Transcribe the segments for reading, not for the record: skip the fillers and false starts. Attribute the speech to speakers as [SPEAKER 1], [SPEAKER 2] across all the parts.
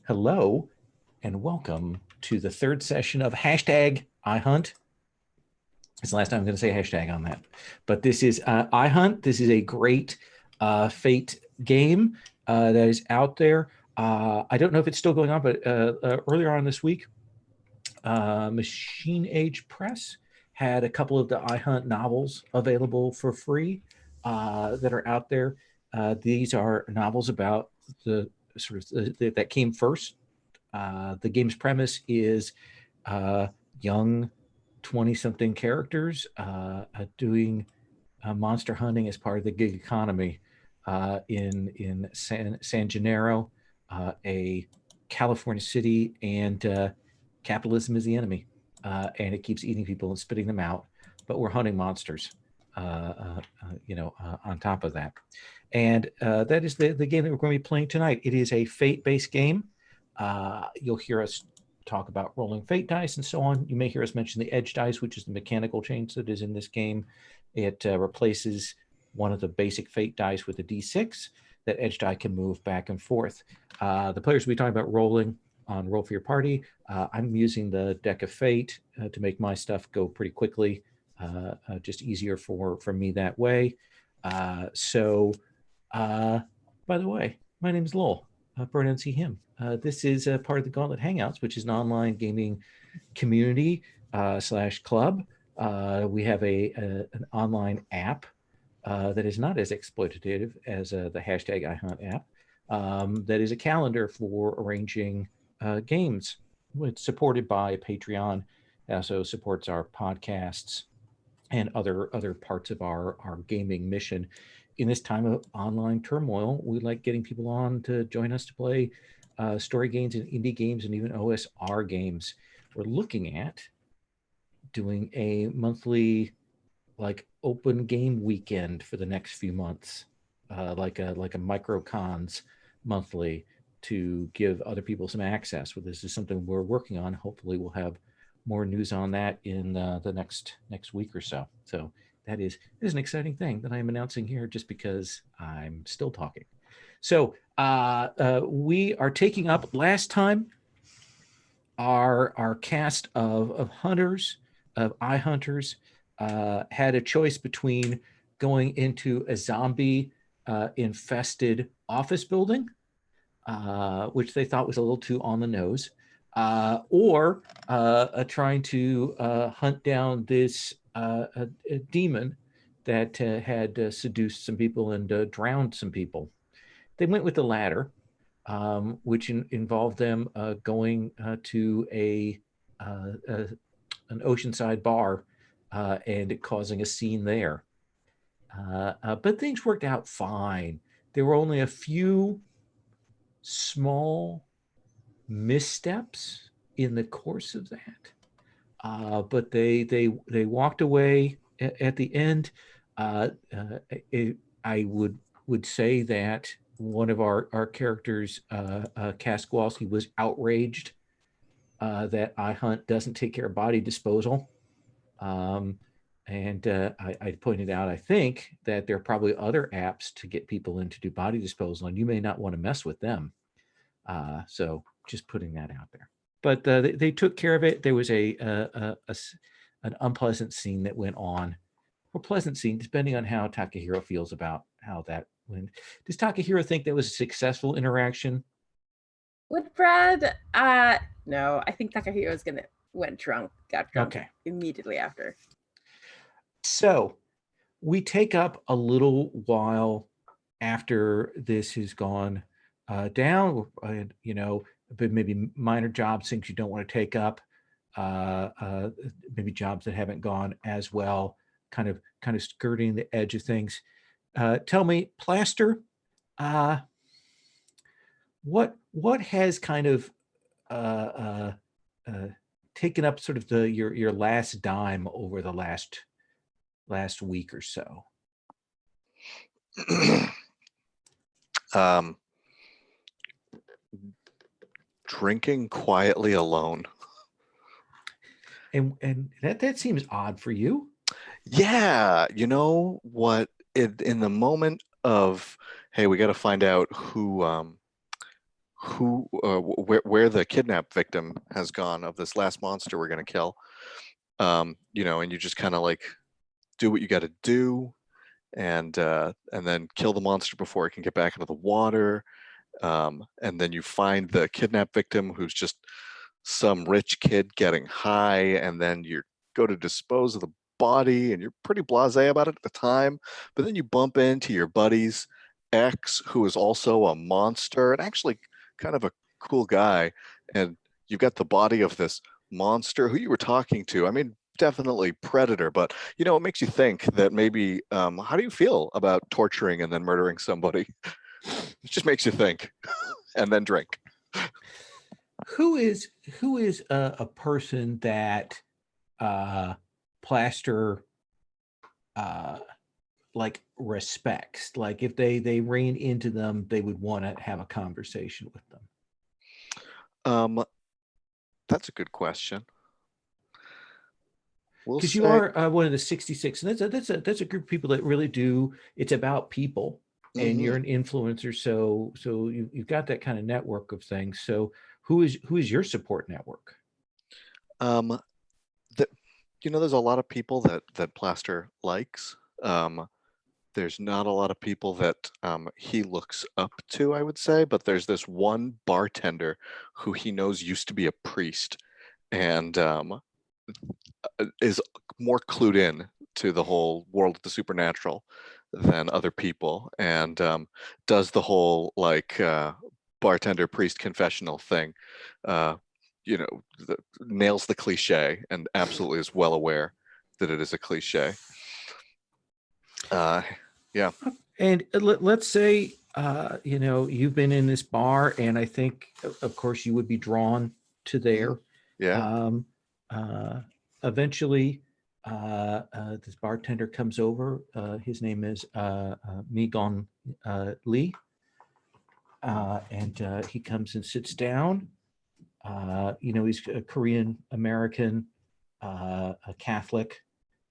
[SPEAKER 1] Hello and welcome to the third session of hashtag iHunt. It's the last time I'm going to say hashtag on that. But this is iHunt. This is a great Fate game that is out there. I don't know if it's still going on, but earlier on this week, Machine Age Press had a couple of the iHunt novels available for free that are out there. These are novels about the that came first. The game's premise is young 20-something characters doing monster hunting as part of the gig economy in San Gennaro, a California city, and capitalism is the enemy, and it keeps eating people and spitting them out. But we're hunting monsters, on top of that. And that is the game that we're going to be playing tonight. It is a fate-based game. You'll hear us talk about rolling fate dice and so on. You may hear us mention the edge dice, which is the mechanical change that is in this game. It replaces one of the basic fate dice with a d6. That edge die can move back and forth. The players will be talking about rolling on Roll for Your Party. I'm using the deck of fate to make my stuff go pretty quickly, just easier for me that way. By the way, my name is Lowell. Pronounce he, him. This is part of the Gauntlet Hangouts, which is an online gaming community / club. We have an online app that is not as exploitative as the hashtag iHunt app. That is a calendar for arranging games. It's supported by Patreon. It also supports our podcasts and other parts of our gaming mission. In this time of online turmoil, we like getting people on to join us to play story games and indie games and even OSR games. We're looking at doing a monthly open game weekend for the next few months, like a micro cons monthly to give other people some access. Well, this is something we're working on. Hopefully we'll have more news on that in the next week or so. So that is an exciting thing that I'm announcing here just because I'm still talking. So we are taking up last time our cast of hunters, of iHunters, had a choice between going into a zombie infested office building, which they thought was a little too on the nose, or trying to hunt down this a demon that had seduced some people and drowned some people. They went with the latter, which involved them going to an oceanside bar and it causing a scene there. But things worked out fine. There were only a few small missteps in the course of that, but they walked away at the end. I would say that one of our characters, Kaskowski, was outraged that iHunt doesn't take care of body disposal. And I pointed out, I think, that there are probably other apps to get people in to do body disposal, and you may not want to mess with them. So just putting that out there. But they took care of it. There was an unpleasant scene that went on, or pleasant scene, depending on how Takahiro feels about how that went. Does Takahiro think that was a successful interaction?
[SPEAKER 2] With Brad, no, I think Takahiro's got drunk
[SPEAKER 1] Okay.
[SPEAKER 2] immediately after.
[SPEAKER 1] So we take up a little while after this has gone down, but maybe minor jobs, things you don't want to take up, maybe jobs that haven't gone as well, kind of skirting the edge of things. Tell me, Plaster, what has kind of taken up sort of your last dime over the last week or so?
[SPEAKER 3] Drinking quietly alone.
[SPEAKER 1] And that seems odd for you.
[SPEAKER 3] Yeah, you know what? In the moment of, hey, we got to find out who where the kidnap victim has gone of this last monster we're gonna kill. You know, and you just kind of like do what you got to do, and then kill the monster before it can get back into the water. And then you find the kidnap victim, who's just some rich kid getting high, and then you go to dispose of the body, and you're pretty blasé about it at the time. But then you bump into your buddy's ex, who is also a monster and actually kind of a cool guy, and you've got the body of this monster who you were talking to. I mean, definitely predator, but you know, it makes you think that maybe how do you feel about torturing and then murdering somebody? It just makes you think. And then drink.
[SPEAKER 1] Who is a person that Plaster like respects? Like if they ran into them, they would want to have a conversation with them.
[SPEAKER 3] That's a good question.
[SPEAKER 1] Because you are one of the 66, and that's a group of people that really do. It's about people, and you're an influencer, so you've got that kind of network of things. So who is your support network?
[SPEAKER 3] You know, there's a lot of people that Plaster likes. There's not a lot of people that he looks up to, I would say, but there's this one bartender who he knows used to be a priest, and is more clued in to the whole world of the supernatural than other people, and does the whole like bartender priest confessional thing. You know, nails the cliche and absolutely is well aware that it is a cliche. Yeah.
[SPEAKER 1] And let's say you know, you've been in this bar, and I think of course you would be drawn to there.
[SPEAKER 3] Yeah.
[SPEAKER 1] Eventually this bartender comes over. His name is Migon Lee, and he comes and sits down. You know, he's a Korean American, a Catholic,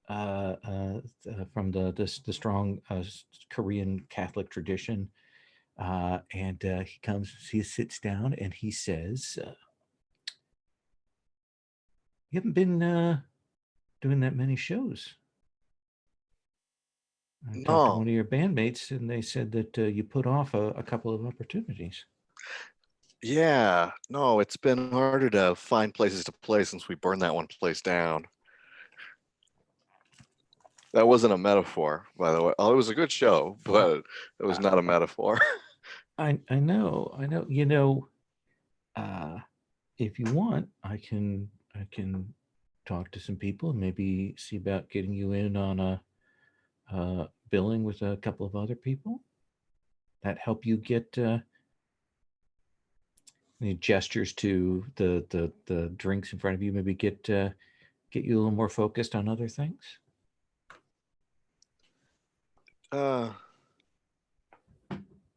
[SPEAKER 1] from the strong Korean Catholic tradition, and he sits down, and he says, "You haven't been doing that many shows. I talked to one
[SPEAKER 3] No.
[SPEAKER 1] of your bandmates, and they said that you put off a couple of opportunities."
[SPEAKER 3] Yeah. No, it's been harder to find places to play since we burned that one place down. That wasn't a metaphor, by the way. Oh, it was a good show, but it was not a metaphor.
[SPEAKER 1] I know. You know, if you want, I can talk to some people and maybe see about getting you in on a billing with a couple of other people that help you get any gestures to the drinks in front of you. Maybe get you a little more focused on other things.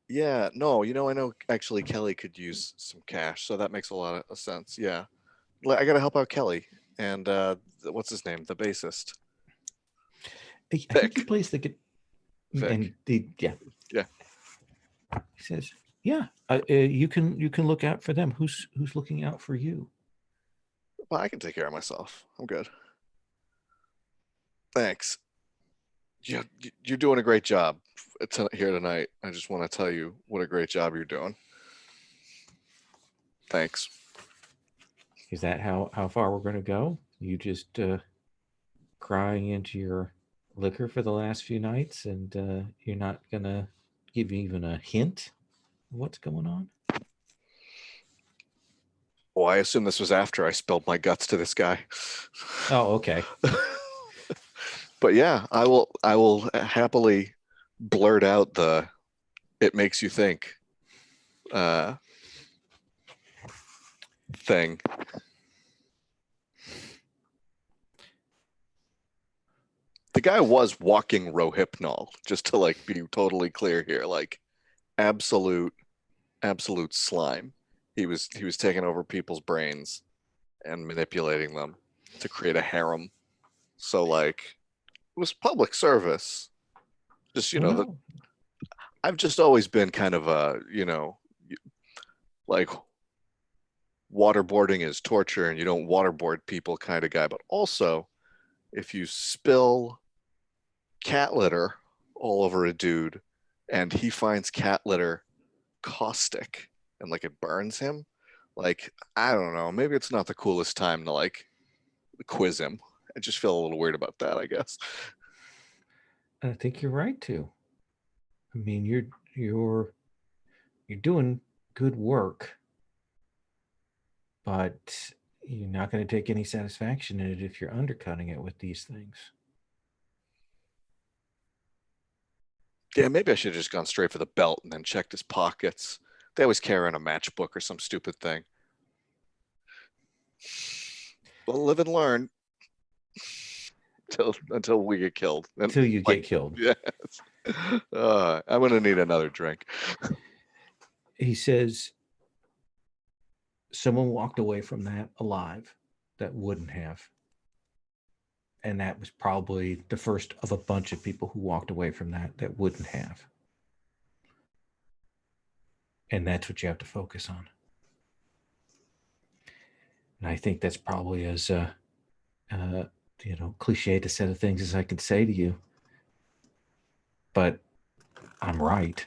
[SPEAKER 3] Yeah, no, you know, I know actually Kelly could use some cash, so that makes a lot of sense. Yeah. I gotta help out Kelly and what's his name? The bassist.
[SPEAKER 1] I think he plays the
[SPEAKER 3] Vic.
[SPEAKER 1] and the yeah.
[SPEAKER 3] Yeah.
[SPEAKER 1] He says, "Yeah, you can look out for them. Who's looking out for you?"
[SPEAKER 3] Well, I can take care of myself. I'm good. Thanks. You're doing a great job here tonight. I just want to tell you what a great job you're doing. Thanks.
[SPEAKER 1] Is that how far we're going to go? You just crying into your liquor for the last few nights, and you're not going to give even a hint of what's going on?
[SPEAKER 3] Oh, I assume this was after I spilled my guts to this guy.
[SPEAKER 1] Oh, okay.
[SPEAKER 3] But yeah, I will happily blurt out the "it makes you think" thing. The guy was walking Rohypnol, just to like be totally clear here, like absolute slime. He was taking over people's brains and manipulating them to create a harem. So like it was public service. Just, you know,
[SPEAKER 1] Well,
[SPEAKER 3] I've just always been kind of a, you know, like waterboarding is torture and you don't waterboard people kind of guy. But also, if you spill cat litter all over a dude and he finds cat litter caustic and like it burns him, like, I don't know, maybe it's not the coolest time to like quiz him. I just feel a little weird about that, I guess.
[SPEAKER 1] I think you're right too. I mean, you're doing good work, but you're not going to take any satisfaction in it if you're undercutting it with these things.
[SPEAKER 3] Yeah, maybe I should have just gone straight for the belt and then checked his pockets. They always carry on a matchbook or some stupid thing. We'll live and learn until we get killed.
[SPEAKER 1] Until you get killed.
[SPEAKER 3] Yes. I'm gonna need another drink.
[SPEAKER 1] He says someone walked away from that alive that wouldn't have. And that was probably the first of a bunch of people who walked away from that wouldn't have. And that's what you have to focus on. And I think that's probably as cliched a set of things as I could say to you. But I'm right.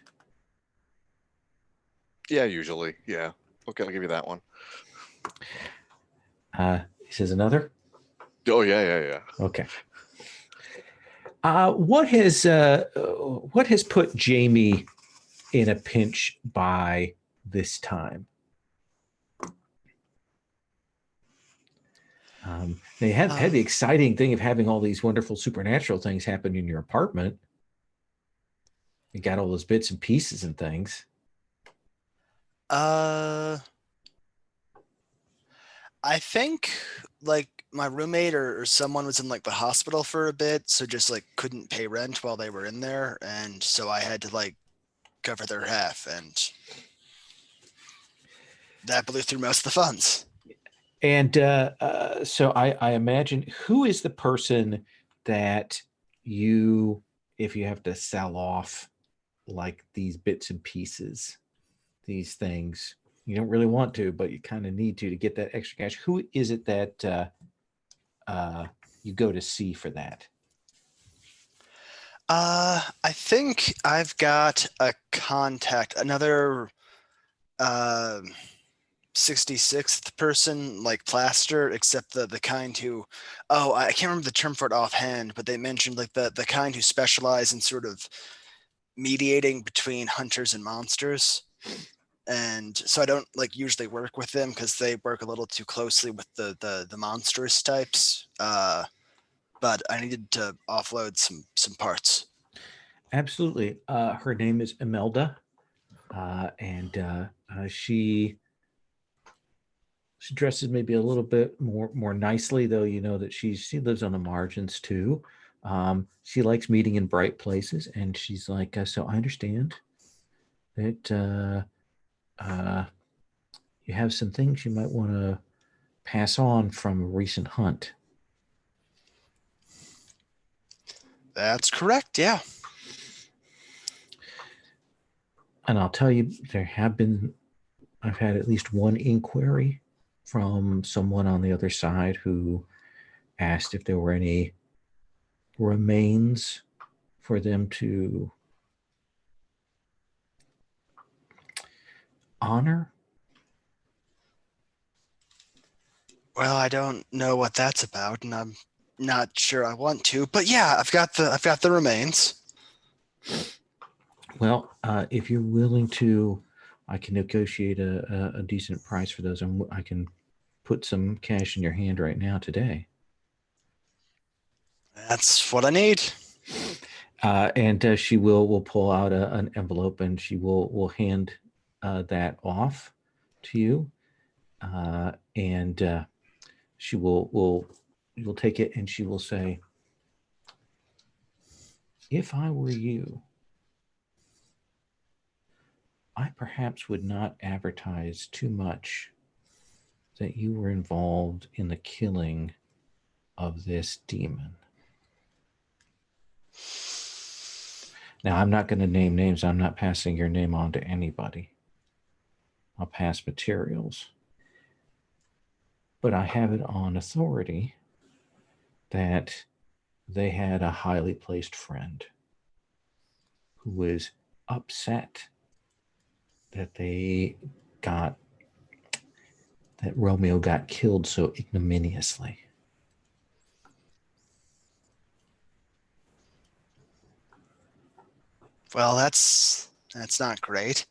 [SPEAKER 3] Yeah, usually. Yeah. Okay, I'll give you that one.
[SPEAKER 1] He says another?
[SPEAKER 3] Oh, yeah.
[SPEAKER 1] Okay. What has put Jamie in a pinch by this time? They had the exciting thing of having all these wonderful supernatural things happen in your apartment. You got all those bits and pieces and things.
[SPEAKER 4] I think like my roommate or someone was in like the hospital for a bit, so just like couldn't pay rent while they were in there, and so I had to like cover their half, and that blew through most of the funds.
[SPEAKER 1] And so I imagine, who is the person that you, if you have to sell off like these bits and pieces, these things, you don't really want to, but you kind of need to get that extra cash. Who is it that you go to see for that?
[SPEAKER 4] I think I've got a contact, another 66th person, like plaster, except the kind who, I can't remember the term for it offhand, but they mentioned like the kind who specialize in sort of mediating between hunters and monsters. And so I don't like usually work with them because they work a little too closely with the monstrous types. But I needed to offload some parts.
[SPEAKER 1] Absolutely. Her name is Imelda, and she dresses maybe a little bit more nicely, though you know that she lives on the margins too. She likes meeting in bright places, and she's like, so I understand that you have some things you might want to pass on from a recent hunt.
[SPEAKER 4] That's correct, yeah.
[SPEAKER 1] And I'll tell you, I've had at least one inquiry from someone on the other side who asked if there were any remains for them to honor.
[SPEAKER 4] Well, I don't know what that's about, and I'm not sure I want to, but yeah, I've got the remains.
[SPEAKER 1] Well, if you're willing to, I can negotiate a decent price for those. I can put some cash in your hand right now today.
[SPEAKER 4] That's what I need.
[SPEAKER 1] And she will pull out an envelope, and she will hand that off to you, and she will take it, and she will say, "If I were you, I perhaps would not advertise too much that you were involved in the killing of this demon." Now, I'm not going to name names. I'm not passing your name on to anybody. I'll pass materials. But I have it on authority that they had a highly placed friend who was upset that Romeo got killed so ignominiously.
[SPEAKER 4] Well, that's not great.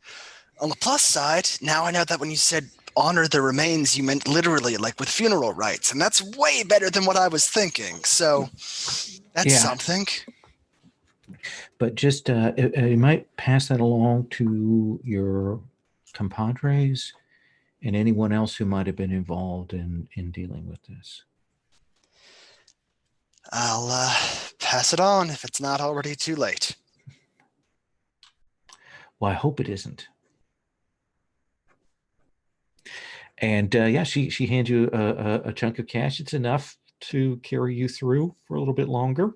[SPEAKER 4] On the plus side, now I know that when you said honor the remains, you meant literally, like with funeral rites, and that's way better than what I was thinking. So that's something.
[SPEAKER 1] But just you might pass that along to your compadres and anyone else who might have been involved in dealing with this.
[SPEAKER 4] I'll pass it on if it's not already too late.
[SPEAKER 1] Well, I hope it isn't. And she hands you a chunk of cash. It's enough to carry you through for a little bit longer,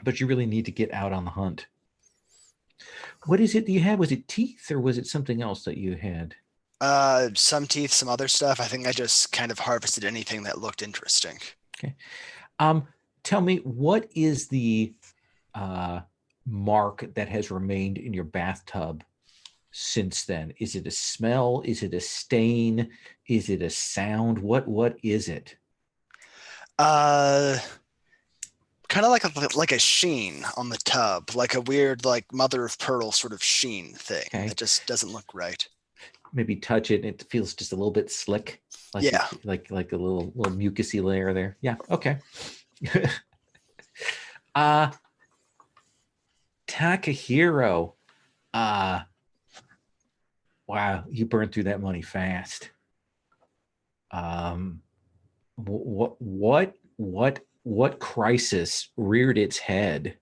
[SPEAKER 1] but you really need to get out on the hunt. What is it that you had? Was it teeth or was it something else that you had?
[SPEAKER 4] Some teeth, some other stuff. I think I just kind of harvested anything that looked interesting.
[SPEAKER 1] Okay. Tell me, what is the mark that has remained in your bathtub since then? Is it a smell? Is it a stain? Is it a sound? What is it?
[SPEAKER 4] Kind of like a sheen on the tub, like a weird, like mother of pearl sort of sheen thing.
[SPEAKER 1] Okay.
[SPEAKER 4] That just doesn't look right.
[SPEAKER 1] Maybe touch it and it feels just a little bit slick. Like
[SPEAKER 4] yeah.
[SPEAKER 1] Like a little mucusy layer there. Yeah. Okay. Takahiro. Wow, you burned through that money fast. What crisis reared its head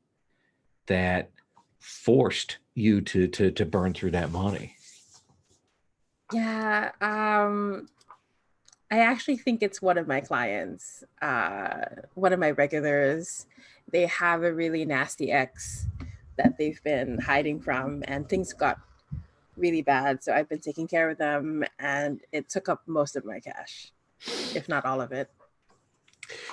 [SPEAKER 1] that forced you to burn through that money?
[SPEAKER 2] Yeah, I actually think it's one of my clients, one of my regulars. They have a really nasty ex that they've been hiding from, and things got really bad. So I've been taking care of them, and it took up most of my cash, if not all of it.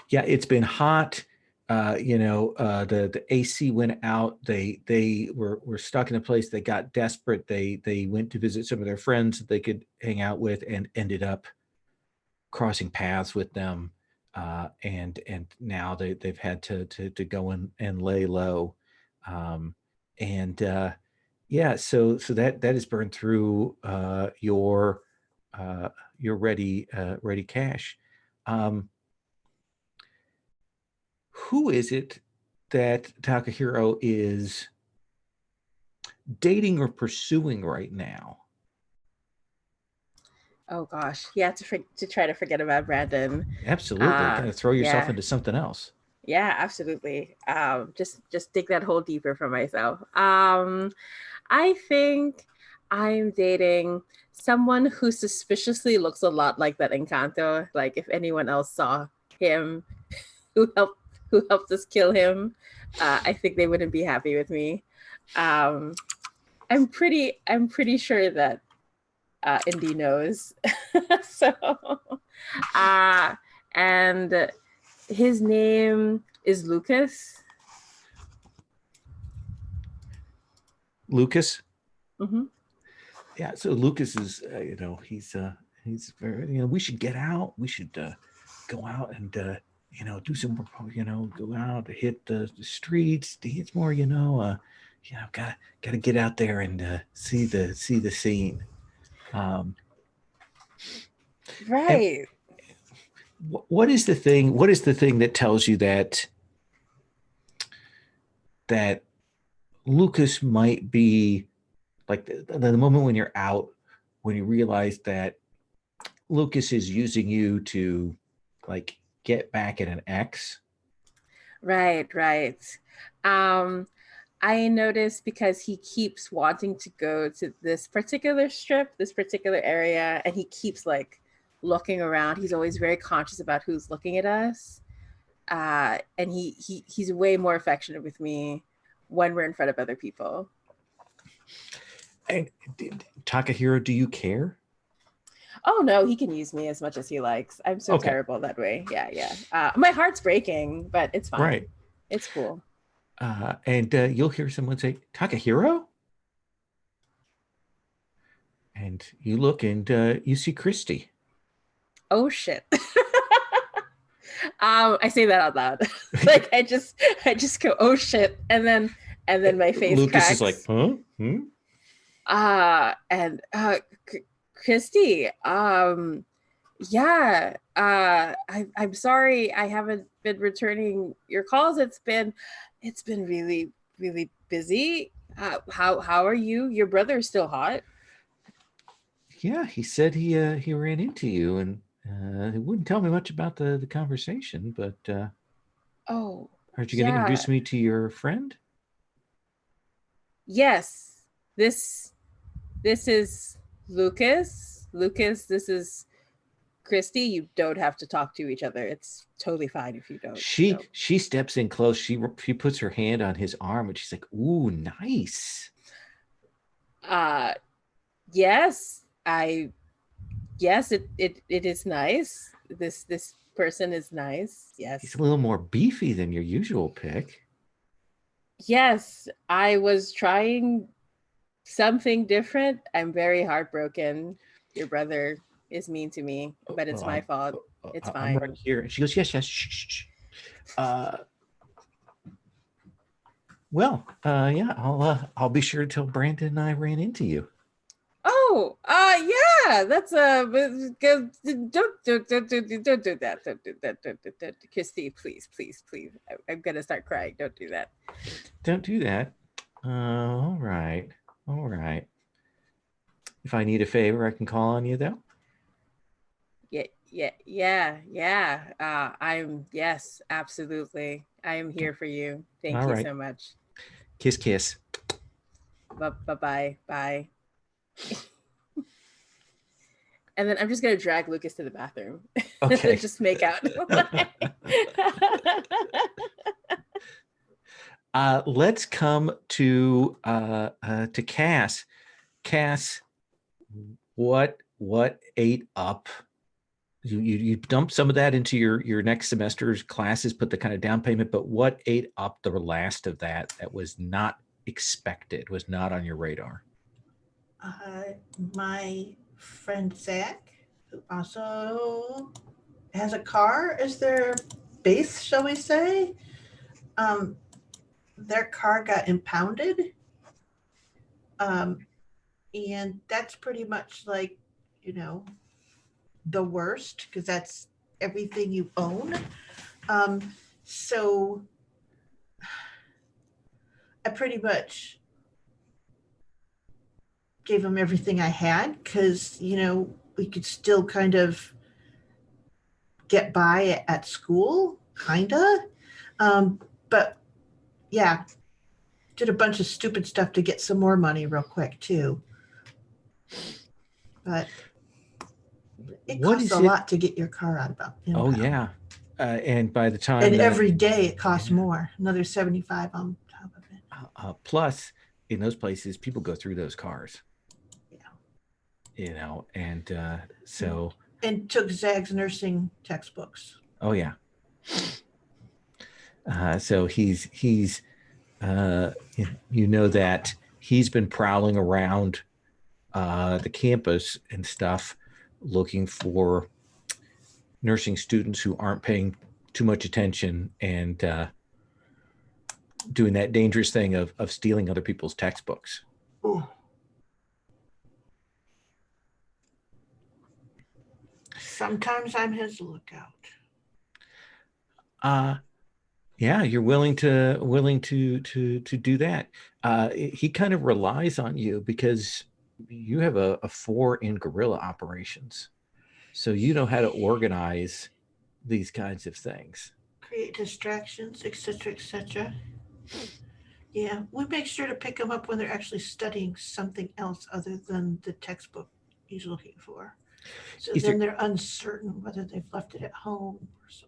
[SPEAKER 1] Yeah, it's been hot. The AC went out. They were stuck in a place. They got desperate. They went to visit some of their friends that they could hang out with, and ended up crossing paths with them. And now they've had to go and lay low. So that is burned through your ready cash. Who is it that Takahiro is dating or pursuing right now?
[SPEAKER 2] Oh gosh, yeah, to try to forget about Brandon.
[SPEAKER 1] Absolutely, kind of throw yourself into something else.
[SPEAKER 2] Yeah, absolutely. Just dig that hole deeper for myself. I think I'm dating someone who suspiciously looks a lot like that Encanto. Like if anyone else saw him, who helped us kill him, I think they wouldn't be happy with me. I'm pretty sure that Indy knows. And his name is Lucas.
[SPEAKER 1] Lucas.
[SPEAKER 2] Mm-hmm.
[SPEAKER 1] Yeah. So Lucas is, he's very, we should get out. We should go out and, do some, go out to hit the streets, to hit more, gotta get out there and see the scene.
[SPEAKER 2] Right.
[SPEAKER 1] What is the thing? What is the thing that tells you that Lucas might be like the moment when you're out, when you realize that Lucas is using you to like get back at an ex?
[SPEAKER 2] Right. I noticed because he keeps wanting to go to this particular strip, this particular area, and he keeps like looking around. He's always very conscious about who's looking at us. And he's way more affectionate with me when we're in front of other people.
[SPEAKER 1] And Takahiro, do you care?
[SPEAKER 2] Oh no, he can use me as much as he likes. I'm so
[SPEAKER 1] Okay.
[SPEAKER 2] terrible that way. Yeah, yeah. My heart's breaking, but it's fine.
[SPEAKER 1] Right.
[SPEAKER 2] It's cool.
[SPEAKER 1] And you'll hear someone say, Takahiro? And you look and you see Christy.
[SPEAKER 2] Oh shit. I say that out loud. Like I just go, oh shit, and then my face
[SPEAKER 1] Lucas
[SPEAKER 2] cracks.
[SPEAKER 1] is like, huh? Hmm?
[SPEAKER 2] And Christy, yeah, I'm sorry I haven't been returning your calls. It's been really, really busy. How are you? Your brother's still hot.
[SPEAKER 1] Yeah, he said he ran into you, and he wouldn't tell me much about the conversation, but
[SPEAKER 2] Oh,
[SPEAKER 1] are you going to
[SPEAKER 2] yeah.
[SPEAKER 1] introduce me to your friend?
[SPEAKER 2] Yes. This is Lucas. Lucas, this is Christy. You don't have to talk to each other. It's totally fine if you don't.
[SPEAKER 1] She steps in close. She puts her hand on his arm, and she's like, "Ooh, nice."
[SPEAKER 2] Yes, yes, it is nice. This person is nice. Yes.
[SPEAKER 1] He's a little more beefy than your usual pick.
[SPEAKER 2] Yes, I was trying something different. I'm very heartbroken. Your brother is mean to me, but it's my fault. It's fine.
[SPEAKER 1] I'm right here. And she goes, yes, shh, shh, shh. Yeah, I'll be sure to tell Brandon and I ran into you.
[SPEAKER 2] Oh, yeah, that's don't do that. Don't, Christy, please. I'm gonna start crying. Don't do that.
[SPEAKER 1] Don't do that. All right. If I need a favor, I can call on you though.
[SPEAKER 2] Yeah. Yes, absolutely. I am here for you. Thank you so much.
[SPEAKER 1] Kiss.
[SPEAKER 2] Bye. And then I'm just gonna drag Lucas to the bathroom.
[SPEAKER 1] Okay.
[SPEAKER 2] Just make out.
[SPEAKER 1] Let's come to Cass. Cass, what ate up? You dump some of that into your next semester's classes, put the kind of down payment, but what ate up the last of that was not expected, was not on your radar?
[SPEAKER 5] My friend Zach, who also has a car as their base, shall we say, their car got impounded. And that's pretty much like, the worst, because that's everything you own. So I pretty much gave him everything I had, because, we could still kind of get by at school, kinda. But yeah, did a bunch of stupid stuff to get some more money real quick too. But it costs a lot to get your car out of impound.
[SPEAKER 1] Oh yeah. And by the time
[SPEAKER 5] every day it costs more, another $75 on top of it.
[SPEAKER 1] Plus, in those places, people go through those cars.
[SPEAKER 5] Yeah.
[SPEAKER 1] And so.
[SPEAKER 5] And took Zag's nursing textbooks.
[SPEAKER 1] Oh yeah. So he's that he's been prowling around the campus and stuff, looking for nursing students who aren't paying too much attention and doing that dangerous thing of stealing other people's textbooks.
[SPEAKER 5] Ooh. Sometimes I'm his lookout.
[SPEAKER 1] Yeah, you're willing to do that. He kind of relies on you because you have a 4 in guerrilla operations, so you know how to organize these kinds of things,
[SPEAKER 5] create distractions, etc. Yeah, we make sure to pick them up when they're actually studying something else other than the textbook he's looking for. So they're uncertain whether they've left it at home or something.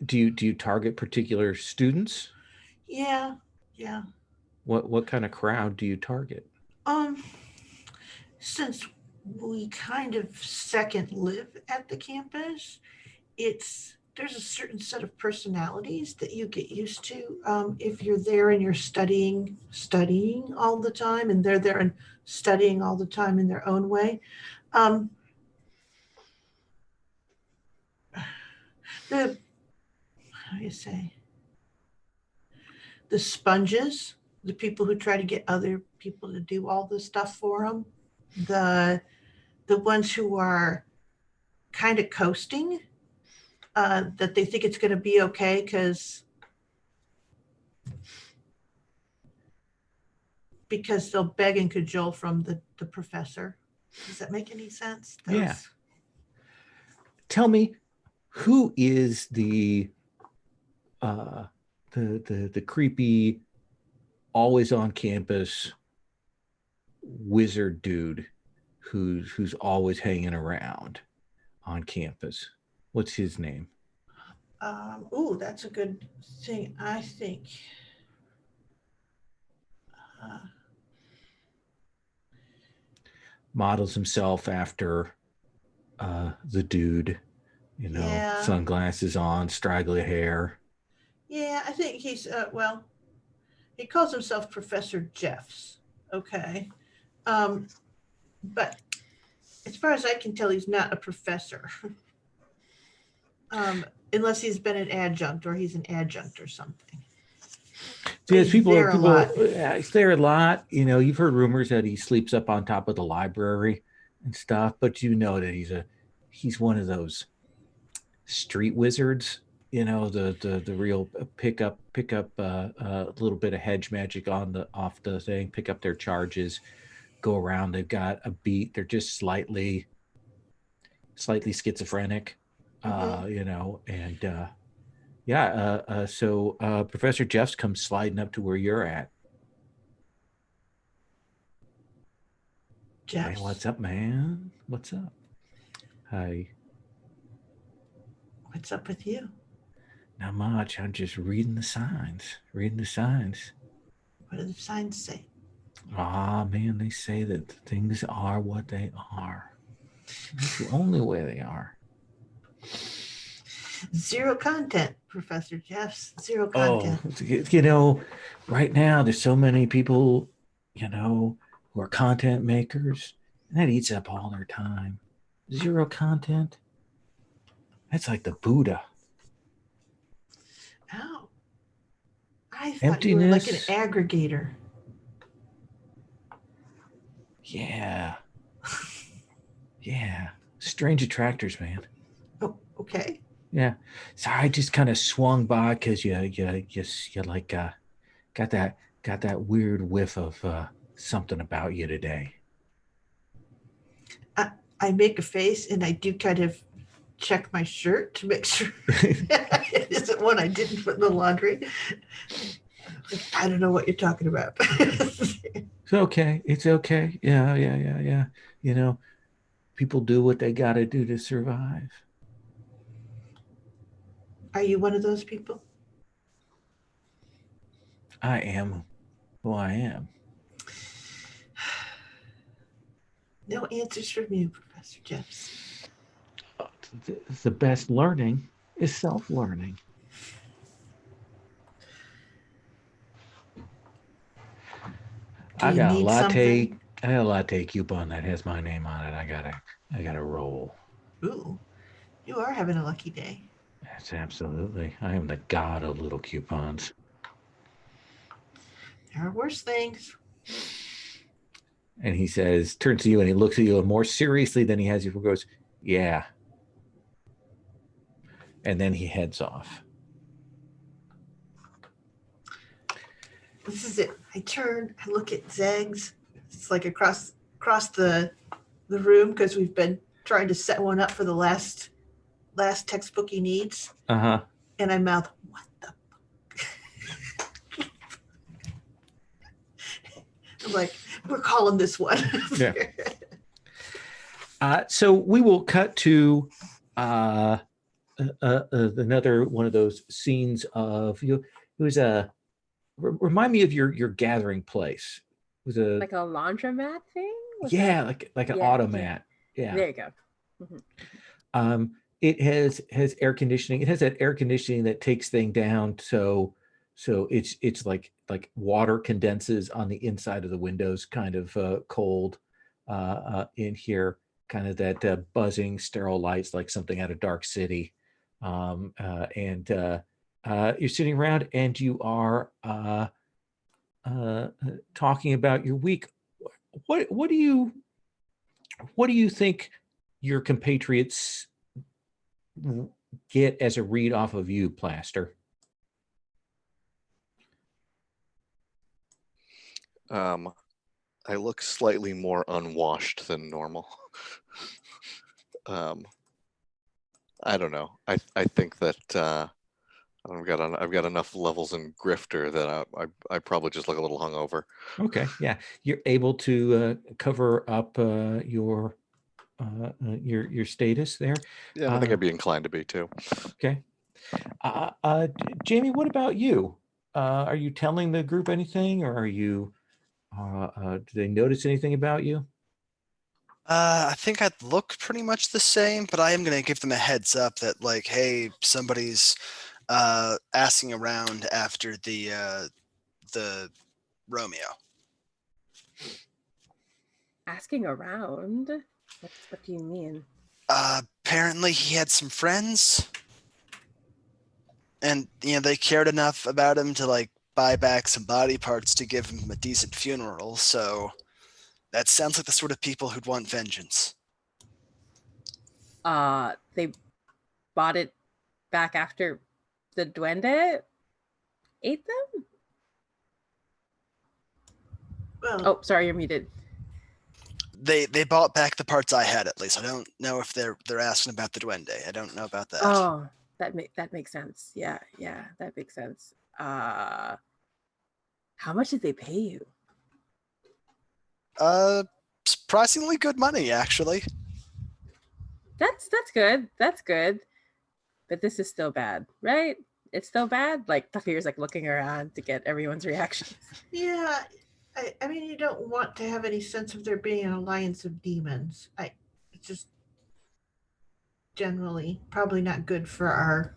[SPEAKER 1] Do you target particular students?
[SPEAKER 5] Yeah.
[SPEAKER 1] What kind of crowd do you target?
[SPEAKER 5] Since we kind of second live at the campus. There's a certain set of personalities that you get used to if you're there and you're studying all the time, and they're there and studying all the time in their own way. How do you say? The sponges, the people who try to get other people to do all the stuff for them, the ones who are kind of coasting, that they think it's going to be okay because they'll beg and cajole from the professor. Does that make any sense?
[SPEAKER 1] Yeah. Tell me, who is the creepy, always on campus wizard dude who's always hanging around on campus? What's his name?
[SPEAKER 5] Oh, that's a good thing. I think.
[SPEAKER 1] Models himself after the dude,
[SPEAKER 5] Yeah.
[SPEAKER 1] sunglasses on, straggly hair.
[SPEAKER 5] Yeah, I think he's well, he calls himself Professor Jeffs. Okay. But as far as I can tell, he's not a professor. Unless he's been an adjunct, or he's an adjunct or something.
[SPEAKER 1] Yes,
[SPEAKER 5] He's
[SPEAKER 1] people
[SPEAKER 5] there
[SPEAKER 1] are
[SPEAKER 5] a lot.
[SPEAKER 1] he's there a lot. You've heard rumors that he sleeps up on top of the library and stuff, but that he's one of those street wizards. The real pick up a little bit of hedge magic off the thing, pick up their charges, go around. They've got a beat. They're just slightly schizophrenic, and so Professor Jeffs comes sliding up to where you're at.
[SPEAKER 5] Jeffs.
[SPEAKER 1] Hey, what's up, man? What's up? Hi.
[SPEAKER 5] What's up with you?
[SPEAKER 1] Not much. I'm just reading the signs.
[SPEAKER 5] What do the signs say?
[SPEAKER 1] Ah, man, they say that things are what they are. That's the only way they are.
[SPEAKER 5] Zero content, Professor Jeffs. Zero content.
[SPEAKER 1] Right now there's so many people, who are content makers, and that eats up all their time. Zero content. That's like the Buddha.
[SPEAKER 5] Oh. I thought you were like an
[SPEAKER 1] Emptiness.
[SPEAKER 5] aggregator.
[SPEAKER 1] Yeah. Yeah. Strange attractors, man.
[SPEAKER 5] Oh, okay.
[SPEAKER 1] Yeah. So I just kind of swung by because you like got that weird whiff of something about you today.
[SPEAKER 5] I make a face and I do kind of check my shirt to make sure it isn't one I didn't put in the laundry. I don't know what you're talking about.
[SPEAKER 1] It's okay. It's okay. Yeah. People do what they got to do to survive.
[SPEAKER 5] Are you one of those people?
[SPEAKER 1] I am who I am.
[SPEAKER 5] No answers from you, Professor Jeffs.
[SPEAKER 1] The best learning is self-learning. I got a latte coupon that has my name on it. I gotta roll.
[SPEAKER 5] Ooh, you are having a lucky day.
[SPEAKER 1] That's absolutely. I am the god of little coupons.
[SPEAKER 5] There are worse things.
[SPEAKER 1] And he turns to you and he looks at you more seriously than he has before, goes, yeah. And then he heads off.
[SPEAKER 5] This is it. I turn, I look at Zags. It's like across the room because we've been trying to set one up for the last textbook he needs.
[SPEAKER 1] Uh-huh.
[SPEAKER 5] And I mouth, what the fuck? I'm like, we're calling this one.
[SPEAKER 1] Yeah. So we will cut to another one of those scenes of you. It was remind me of your gathering place. It was
[SPEAKER 2] like a laundromat thing. Was
[SPEAKER 1] Yeah,
[SPEAKER 2] that?
[SPEAKER 1] like an
[SPEAKER 2] Yeah,
[SPEAKER 1] automat. Yeah.
[SPEAKER 2] There you go.
[SPEAKER 1] It has air conditioning. It has that air conditioning that takes thing down, so it's like water condenses on the inside of the windows, kind of cold in here, kind of that buzzing sterile lights like something out of Dark City. And you're sitting around and you are talking about your week. What do you think your compatriots get as a read off of you, Plaster?
[SPEAKER 3] I look slightly more unwashed than normal. I don't know. I think that I've got enough levels in Grifter that I probably just look a little hungover.
[SPEAKER 1] Okay, yeah, you're able to cover up your status there.
[SPEAKER 3] Yeah, I think I'd be inclined to be too.
[SPEAKER 1] Okay, Jamie, what about you? Are you telling the group anything, or are you? Do they notice anything about you?
[SPEAKER 4] I think I'd look pretty much the same, but I am gonna give them a heads up that like, hey, somebody's asking around after the Romeo.
[SPEAKER 2] Asking around. What do you mean?
[SPEAKER 4] Apparently he had some friends, and they cared enough about him to like buy back some body parts to give him a decent funeral. So that sounds like the sort of people who'd want vengeance.
[SPEAKER 2] They bought it back after the duende ate them?
[SPEAKER 5] Well,
[SPEAKER 2] Oh, sorry, you're muted.
[SPEAKER 4] They bought back the parts I had, at least. I don't know if they're asking about the duende. I don't know about that.
[SPEAKER 2] Oh, that makes sense. Yeah, that makes sense. How much did they pay you?
[SPEAKER 4] Surprisingly good money, actually.
[SPEAKER 2] That's good. That's good. But this is still bad, right? It's still bad. Like Takahira's like looking around to get everyone's reactions.
[SPEAKER 5] yeah, I mean, you don't want to have any sense of there being an alliance of demons. It's just generally probably not good for our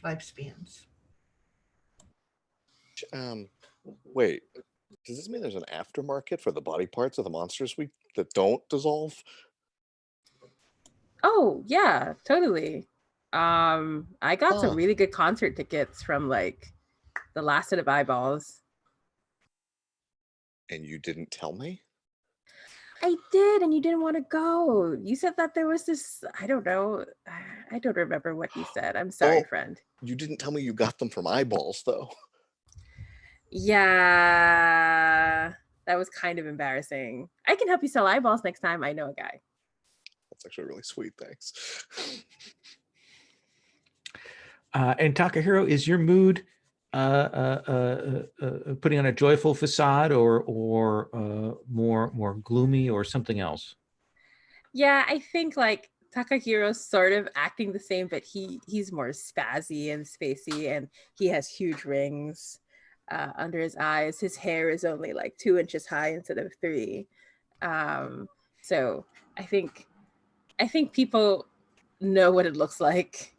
[SPEAKER 5] lifespans.
[SPEAKER 3] Wait, does this mean there's an aftermarket for the body parts of the monsters that don't dissolve?
[SPEAKER 2] Oh yeah, totally. I got some
[SPEAKER 3] Huh.
[SPEAKER 2] really good concert tickets from like the last set of eyeballs.
[SPEAKER 3] And you didn't tell me?
[SPEAKER 2] I did, and you didn't want to go. You said that there was this, I don't know. I don't remember what you said. I'm sorry,
[SPEAKER 3] Well,
[SPEAKER 2] friend.
[SPEAKER 3] You didn't tell me you got them from eyeballs, though.
[SPEAKER 2] Yeah, that was kind of embarrassing. I can help you sell eyeballs next time. I know a guy.
[SPEAKER 3] That's actually really sweet. Thanks.
[SPEAKER 1] And Takahiro, is your mood putting on a joyful facade, or more gloomy, or something else?
[SPEAKER 2] Yeah, I think like Takahiro's sort of acting the same, but he's more spazzy and spacey, and he has huge rings under his eyes. His hair is only like 2 inches high instead of 3. So I think people know what it looks like.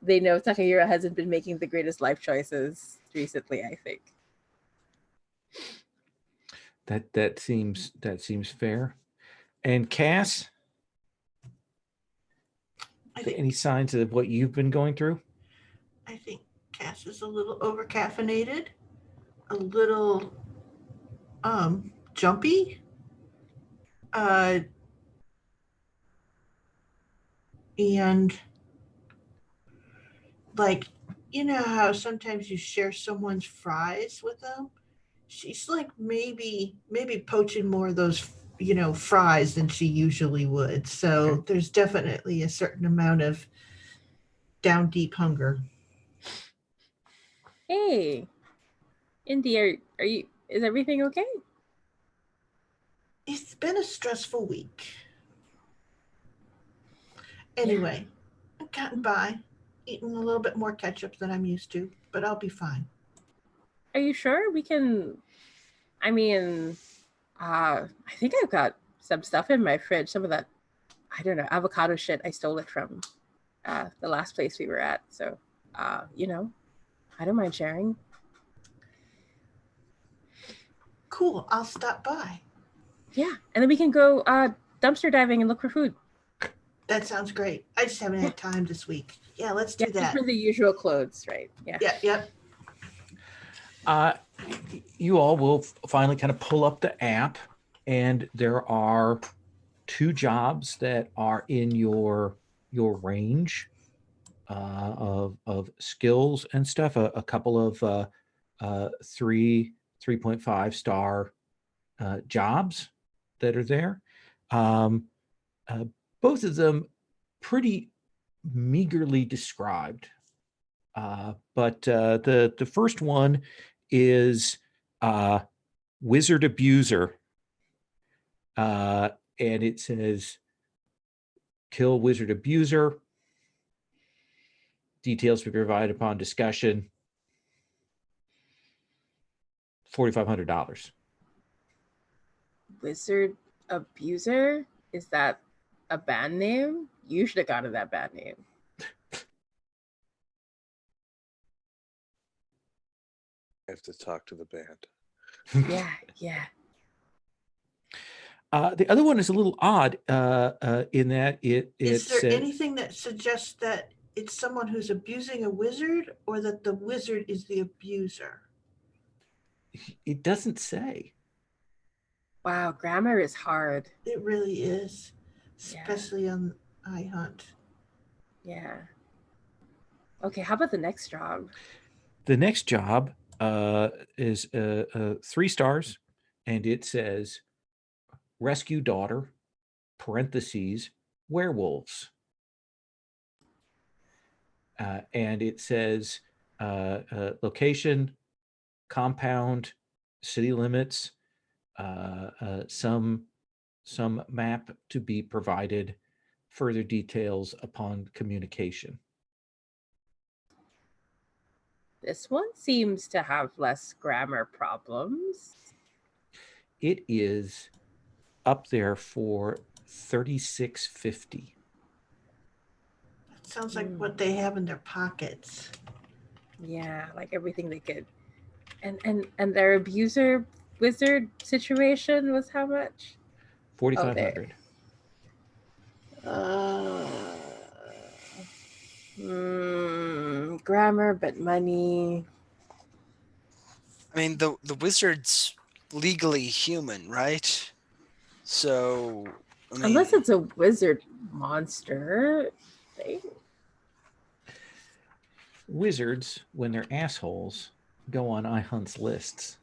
[SPEAKER 2] They know Takahiro hasn't been making the greatest life choices recently, I think.
[SPEAKER 1] That seems fair. And Cass, any signs of what you've been going through?
[SPEAKER 5] I think Cass is a little over caffeinated, a little jumpy. And like, you know how sometimes you share someone's fries with them? She's like maybe poaching more of those, fries than she usually would. So
[SPEAKER 1] Okay.
[SPEAKER 5] there's definitely a certain amount of down deep hunger.
[SPEAKER 2] Hey, Indy, are you? Is everything okay?
[SPEAKER 5] It's been a stressful week. Anyway, I've gotten by, eating a little bit more ketchup than I'm used to, but I'll be fine.
[SPEAKER 2] Are you sure we can? I mean, I think I've got some stuff in my fridge. Some of that, I don't know, avocado shit. I stole it from the last place we were at. So, you know, I don't mind sharing.
[SPEAKER 5] Cool. I'll stop by.
[SPEAKER 2] Yeah, and then we can go dumpster diving and look for food.
[SPEAKER 5] That sounds great. I just haven't had time this week. Yeah, let's do
[SPEAKER 2] Yeah,
[SPEAKER 5] that.
[SPEAKER 2] just for the usual clothes, right? Yeah.
[SPEAKER 5] Yep.
[SPEAKER 1] You all will finally kind of pull up the app, and there are 2 jobs that are in your range of skills and stuff. A couple of 3.5 star jobs that are there. Both of them pretty meagerly described. But the first one is Wizard Abuser. And it says, kill Wizard Abuser. Details to be provided upon discussion. $4,500.
[SPEAKER 2] Wizard Abuser? Is that a band name? You should have gotten that band name.
[SPEAKER 3] I have to talk to the band.
[SPEAKER 2] Yeah.
[SPEAKER 1] The other one is a little odd in that it
[SPEAKER 5] Is there
[SPEAKER 1] says,
[SPEAKER 5] anything that suggests that it's someone who's abusing a wizard or that the wizard is the abuser?
[SPEAKER 1] it doesn't say.
[SPEAKER 2] Wow, grammar is hard.
[SPEAKER 5] It really is,
[SPEAKER 2] Yeah.
[SPEAKER 5] especially on iHunt.
[SPEAKER 2] Yeah. Okay, how about the next job?
[SPEAKER 1] The next job is 3 stars, and it says rescue daughter, parentheses, werewolves. And it says location, compound, city limits, some map to be provided, further details upon communication.
[SPEAKER 2] This one seems to have less grammar problems.
[SPEAKER 1] It is up there for $36.50.
[SPEAKER 5] That sounds like what they have in their pockets.
[SPEAKER 2] Yeah, like everything they could. And their abuser wizard situation was how much?
[SPEAKER 1] $4,500.
[SPEAKER 2] Grammar, but money.
[SPEAKER 4] I mean, the wizard's legally human, right? So, I mean,
[SPEAKER 2] Unless it's a wizard monster thing.
[SPEAKER 1] Wizards, when they're assholes, go on iHunt's lists.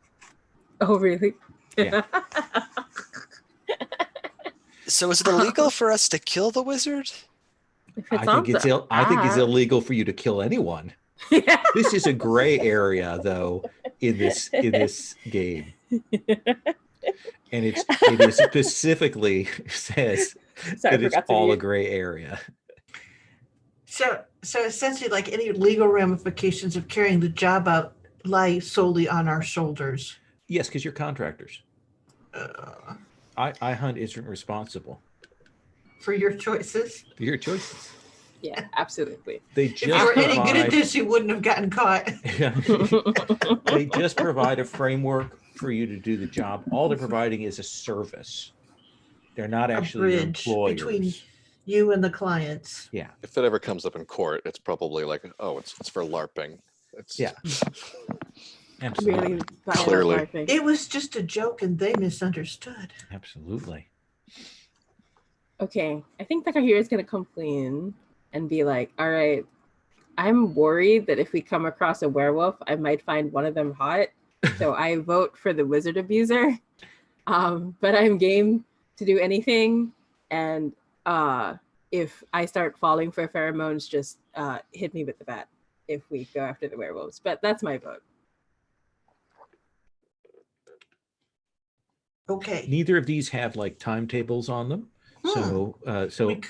[SPEAKER 2] Oh, really?
[SPEAKER 1] Yeah.
[SPEAKER 4] so is it illegal for us to kill the wizard?
[SPEAKER 2] If
[SPEAKER 1] I
[SPEAKER 2] it's on
[SPEAKER 1] think it's
[SPEAKER 2] the
[SPEAKER 1] I think it's
[SPEAKER 2] app.
[SPEAKER 1] illegal for you to kill anyone.
[SPEAKER 2] Yeah.
[SPEAKER 1] This is a gray area, though, in this game, and it is specifically says
[SPEAKER 2] Sorry, I
[SPEAKER 1] that it's
[SPEAKER 2] forgot to
[SPEAKER 1] all a
[SPEAKER 2] mute.
[SPEAKER 1] gray area.
[SPEAKER 5] So essentially, like any legal ramifications of carrying the job out lie solely on our shoulders.
[SPEAKER 1] Yes, because you're contractors. iHunt isn't responsible
[SPEAKER 5] For your choices.
[SPEAKER 1] for your choices.
[SPEAKER 2] Yeah, absolutely.
[SPEAKER 1] They
[SPEAKER 5] If
[SPEAKER 1] just
[SPEAKER 5] you were any good at
[SPEAKER 1] provide.
[SPEAKER 5] this, you wouldn't have gotten caught.
[SPEAKER 1] They just provide a framework for you to do the job. All they're providing is a service. They're not
[SPEAKER 5] A
[SPEAKER 1] actually your
[SPEAKER 5] bridge
[SPEAKER 1] employers.
[SPEAKER 5] between you and the clients.
[SPEAKER 1] Yeah.
[SPEAKER 3] If it ever comes up in court, it's probably like, oh, it's for LARPing. It's
[SPEAKER 1] Yeah. Absolutely.
[SPEAKER 2] Really violent
[SPEAKER 3] Clearly.
[SPEAKER 2] LARPing.
[SPEAKER 5] It was just a joke and they misunderstood.
[SPEAKER 1] Absolutely.
[SPEAKER 2] Okay, I think Takahiro is going to complain and be like, all right, I'm worried that if we come across a werewolf, I might find one of them hot. So I vote for the wizard abuser. But I'm game to do anything. And if I start falling for pheromones, just hit me with the bat if we go after the werewolves. But that's my vote.
[SPEAKER 5] Okay.
[SPEAKER 1] Neither of these have like timetables on them. So
[SPEAKER 5] We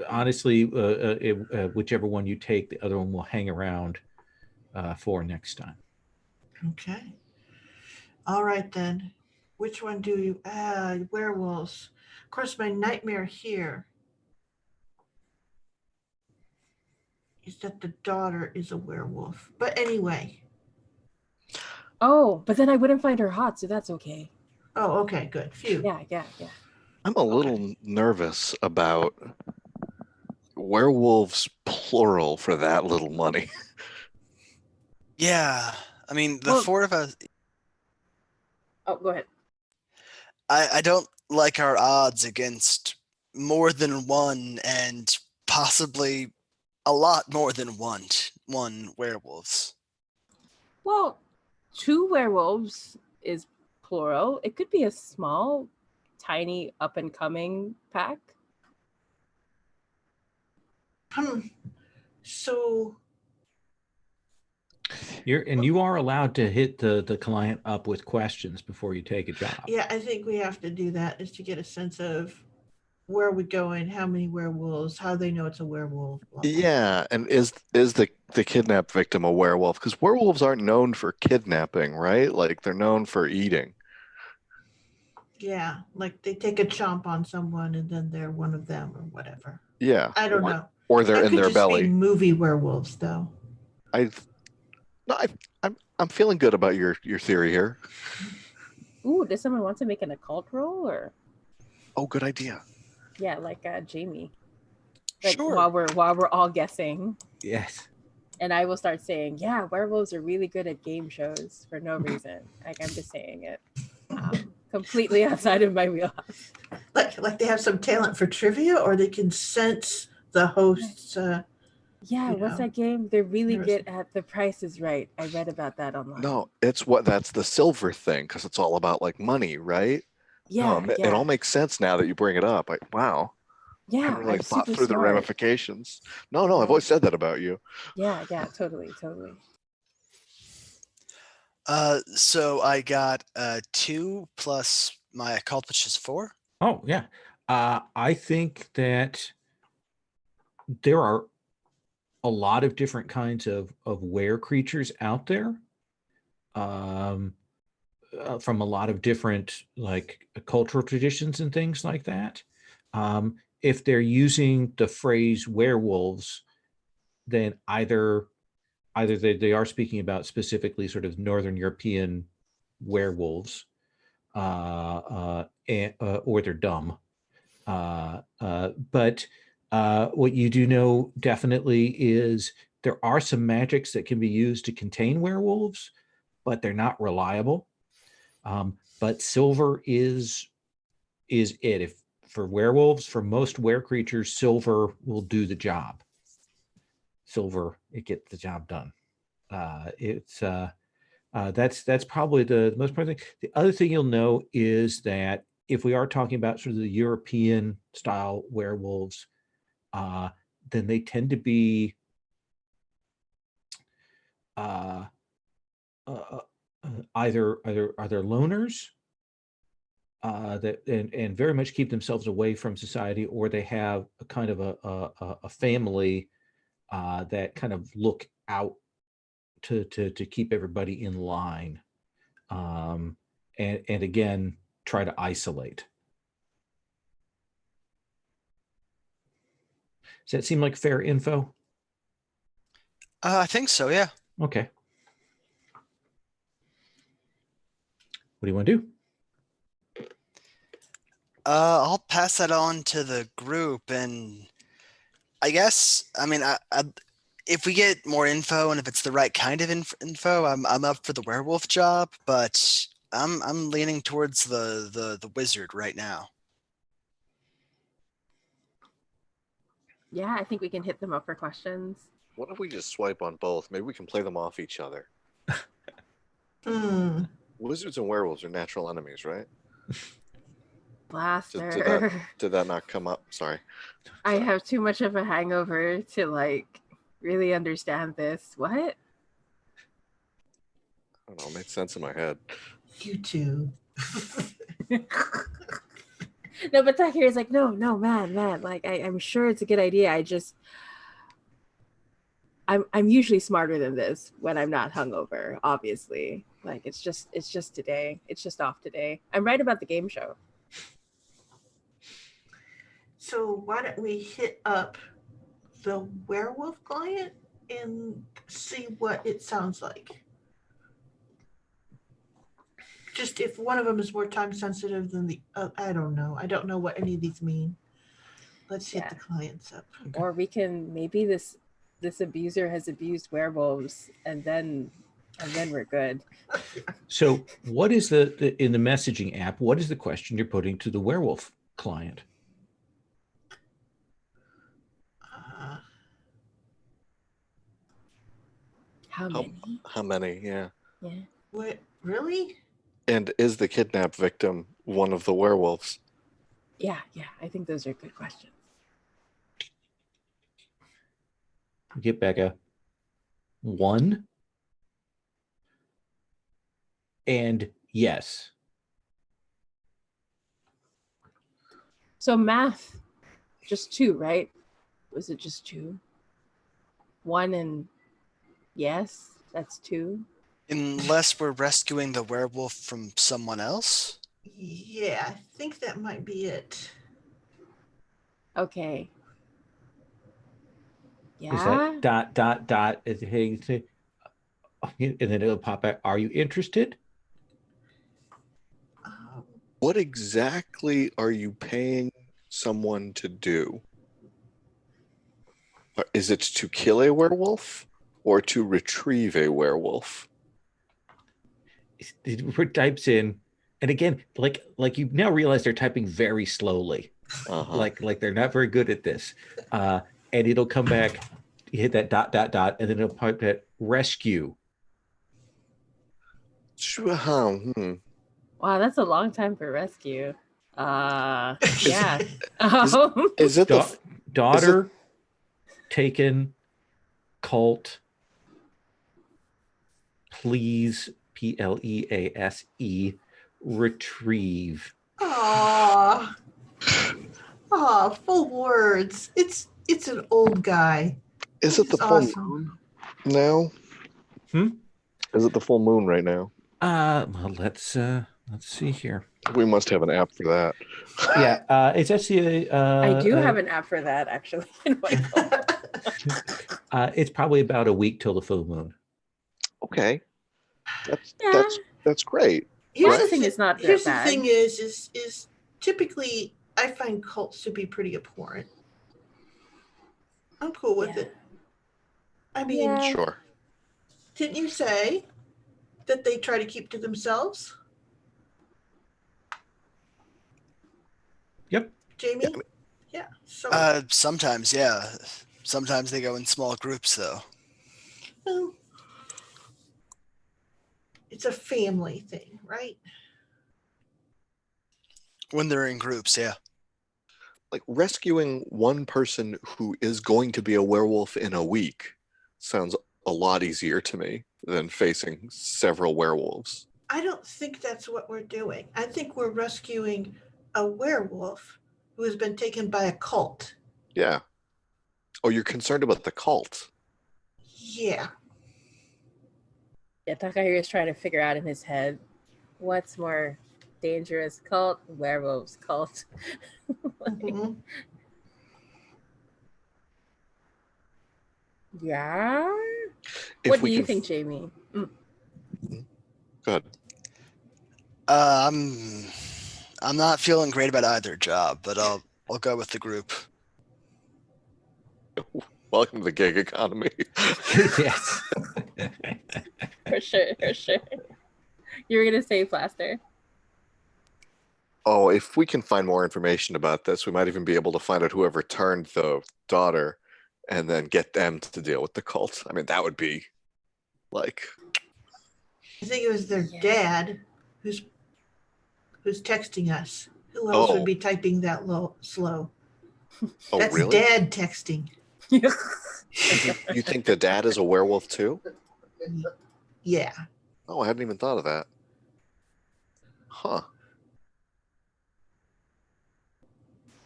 [SPEAKER 1] honestly, whichever one you take, the other one will hang around for next time.
[SPEAKER 5] Okay. All right then. Which one do you? Werewolves. Of course, my nightmare here is that the daughter is a werewolf. But anyway.
[SPEAKER 2] Oh, but then I wouldn't find her hot, so that's okay.
[SPEAKER 5] Oh, okay, good. Phew.
[SPEAKER 2] Yeah.
[SPEAKER 3] I'm a little nervous about werewolves plural for that little money.
[SPEAKER 4] Yeah. I mean, the
[SPEAKER 2] Well-
[SPEAKER 4] four of us,
[SPEAKER 2] Oh, go ahead.
[SPEAKER 4] I don't like our odds against more than one and possibly a lot more than one werewolves.
[SPEAKER 2] Well, 2 werewolves is plural. It could be a small, tiny, up and coming pack.
[SPEAKER 5] So
[SPEAKER 1] You are allowed to hit the client up with questions before you take a job.
[SPEAKER 5] yeah, I think we have to do that is to get a sense of where we're going, how many werewolves, how they know it's a werewolf. Blah, blah.
[SPEAKER 3] Yeah, and is the kidnapped victim a werewolf? Because werewolves aren't known for kidnapping, right? Like they're known for eating.
[SPEAKER 5] Yeah, like they take a chomp on someone and then they're one of them or whatever.
[SPEAKER 3] Yeah.
[SPEAKER 5] I don't know.
[SPEAKER 3] Or they're
[SPEAKER 5] That
[SPEAKER 3] in
[SPEAKER 5] could
[SPEAKER 3] their
[SPEAKER 5] just
[SPEAKER 3] belly.
[SPEAKER 5] be movie werewolves, though.
[SPEAKER 3] I'm feeling good about your theory here.
[SPEAKER 2] Ooh, does someone want to make an occult roll, or
[SPEAKER 3] Oh, good idea.
[SPEAKER 2] yeah, like Jamie? Like
[SPEAKER 4] Sure.
[SPEAKER 2] while we're all guessing,
[SPEAKER 1] Yes.
[SPEAKER 2] and I will start saying, yeah, werewolves are really good at game shows for no reason. Like I'm just saying it, completely outside of my wheelhouse.
[SPEAKER 5] Like they have some talent for trivia, or they can sense the host's.
[SPEAKER 2] Yeah,
[SPEAKER 5] You
[SPEAKER 2] what's
[SPEAKER 5] know,
[SPEAKER 2] that game? They're really
[SPEAKER 5] there's-
[SPEAKER 2] good at The Price is Right. I read about that online.
[SPEAKER 3] No, that's the silver thing because it's all about like money, right?
[SPEAKER 2] Yeah,
[SPEAKER 3] No, it all makes sense now that you bring it up. Wow. I
[SPEAKER 2] yeah.
[SPEAKER 3] haven't really
[SPEAKER 2] I'm
[SPEAKER 3] thought
[SPEAKER 2] super
[SPEAKER 3] through the
[SPEAKER 2] smart.
[SPEAKER 3] ramifications. No, I've always said that about you.
[SPEAKER 2] Yeah, totally.
[SPEAKER 4] So I got 2 plus my occult, which is 4.
[SPEAKER 1] Oh, yeah. I think that there are a lot of different kinds of were creatures out there, from a lot of different like cultural traditions and things like that. If they're using the phrase werewolves, then either they are speaking about specifically sort of Northern European werewolves, or they're dumb. But what you do know definitely is there are some magics that can be used to contain werewolves, but they're not reliable. But silver is it. If for werewolves, for most were creatures, silver will do the job. Silver, it gets the job done. That's probably the most important thing. The other thing you'll know is that if we are talking about sort of the European style werewolves, then they tend to be either are they loners, that and very much keep themselves away from society, or they have a kind of a family that kind of look out to keep everybody in line, and again try to isolate. Does that seem like fair info?
[SPEAKER 4] I think so, yeah.
[SPEAKER 1] Okay. What do you want to do?
[SPEAKER 4] I'll pass that on to the group, and I guess, I mean, if we get more info and if it's the right kind of info, I'm up for the werewolf job, but I'm leaning towards the wizard right now.
[SPEAKER 2] Yeah, I think we can hit them up for questions.
[SPEAKER 3] What if we just swipe on both? Maybe we can play them off each other. Wizards and werewolves are natural enemies, right?
[SPEAKER 2] Blaster.
[SPEAKER 3] Did that not come up? Sorry.
[SPEAKER 2] I have too much of a hangover to like really understand this. What?
[SPEAKER 3] I don't know. It made sense in my head.
[SPEAKER 5] You too.
[SPEAKER 2] No, but Tahir is like, no, man. Like, I'm sure it's a good idea. I'm usually smarter than this when I'm not hungover, obviously. Like it's just today. It's just off today. I'm right about the game show.
[SPEAKER 5] So why don't we hit up the werewolf client and see what it sounds like? Just if one of them is more time sensitive than the I don't know. I don't know what any of these mean. Let's hit
[SPEAKER 2] Yeah.
[SPEAKER 5] the clients up.
[SPEAKER 2] Or we can maybe this abuser has abused werewolves and then we're good.
[SPEAKER 1] So what is the in the messaging app, what is the question you're putting to the werewolf client?
[SPEAKER 2] How many?
[SPEAKER 3] How many? Yeah.
[SPEAKER 2] Yeah.
[SPEAKER 5] What really?
[SPEAKER 3] And is the kidnapped victim one of the werewolves?
[SPEAKER 2] Yeah. I think those are good questions.
[SPEAKER 1] Get Becca. 1. And yes.
[SPEAKER 2] So math, just 2, right? Was it just 2? 1 and yes, that's 2.
[SPEAKER 4] Unless we're rescuing the werewolf from someone else?
[SPEAKER 5] Yeah, I think that might be it.
[SPEAKER 2] Okay.
[SPEAKER 1] Is
[SPEAKER 2] Yeah.
[SPEAKER 1] that ... is it, and then it'll pop out, are you interested?
[SPEAKER 3] What exactly are you paying someone to do? Is it to kill a werewolf or to retrieve a werewolf?
[SPEAKER 1] It types in, and again, like you now realize they're typing very slowly.
[SPEAKER 3] Uh-huh.
[SPEAKER 1] Like they're not very good at this. And it'll come back, you hit that ... and then it'll pop that rescue.
[SPEAKER 2] Wow, that's a long time for rescue. Yeah.
[SPEAKER 3] Is it the
[SPEAKER 1] Daughter taken, cult, please, PLEASE, retrieve.
[SPEAKER 5] Aw, full words. It's an old guy.
[SPEAKER 3] is it the
[SPEAKER 5] It's
[SPEAKER 3] full
[SPEAKER 5] awesome.
[SPEAKER 3] moon now? Is it the full moon right now?
[SPEAKER 1] Well, let's see here.
[SPEAKER 3] We must have an app for that.
[SPEAKER 1] Yeah, it's actually
[SPEAKER 2] I do have an app for that actually in my phone.
[SPEAKER 1] it's probably about a week till the full moon.
[SPEAKER 3] Okay.
[SPEAKER 2] Yeah.
[SPEAKER 3] That's great.
[SPEAKER 2] Processing is not that
[SPEAKER 5] Here's
[SPEAKER 2] bad.
[SPEAKER 5] the thing is typically I find cults to be pretty abhorrent. I'm cool with it. I mean,
[SPEAKER 2] Yeah.
[SPEAKER 3] Sure.
[SPEAKER 5] didn't you say that they try to keep to themselves?
[SPEAKER 1] Yep.
[SPEAKER 5] Jamie? Yeah. So
[SPEAKER 4] Sometimes, yeah. Sometimes they go in small groups, though.
[SPEAKER 5] well, it's a family thing, right?
[SPEAKER 4] When they're in groups, yeah.
[SPEAKER 3] Like rescuing one person who is going to be a werewolf in a week sounds a lot easier to me than facing several werewolves.
[SPEAKER 5] I don't think that's what we're doing. I think we're rescuing a werewolf who has been taken by a cult.
[SPEAKER 3] Yeah. Oh, you're concerned about the cult.
[SPEAKER 5] Yeah.
[SPEAKER 2] Yeah, Takahiro is trying to figure out in his head what's more dangerous, cult, werewolves, cult.
[SPEAKER 5] Mhm.
[SPEAKER 2] Yeah.
[SPEAKER 3] If
[SPEAKER 2] What
[SPEAKER 3] we
[SPEAKER 2] do you
[SPEAKER 3] can
[SPEAKER 2] think, Jamie?
[SPEAKER 3] Go ahead.
[SPEAKER 4] I'm not feeling great about either job, but I'll go with the group.
[SPEAKER 3] Welcome to the gig economy.
[SPEAKER 1] Yes.
[SPEAKER 2] For sure. You were gonna say plaster.
[SPEAKER 3] Oh, if we can find more information about this, we might even be able to find out whoever turned the daughter and then get them to deal with the cult. I mean, that would be like...
[SPEAKER 5] I think it was their
[SPEAKER 2] Yeah.
[SPEAKER 5] dad who's texting us. Who else would be typing that slow?
[SPEAKER 3] Oh,
[SPEAKER 5] That's
[SPEAKER 3] really?
[SPEAKER 5] dad texting.
[SPEAKER 3] You think the dad is a werewolf too?
[SPEAKER 5] Yeah.
[SPEAKER 3] Oh, I hadn't even thought of that. Huh.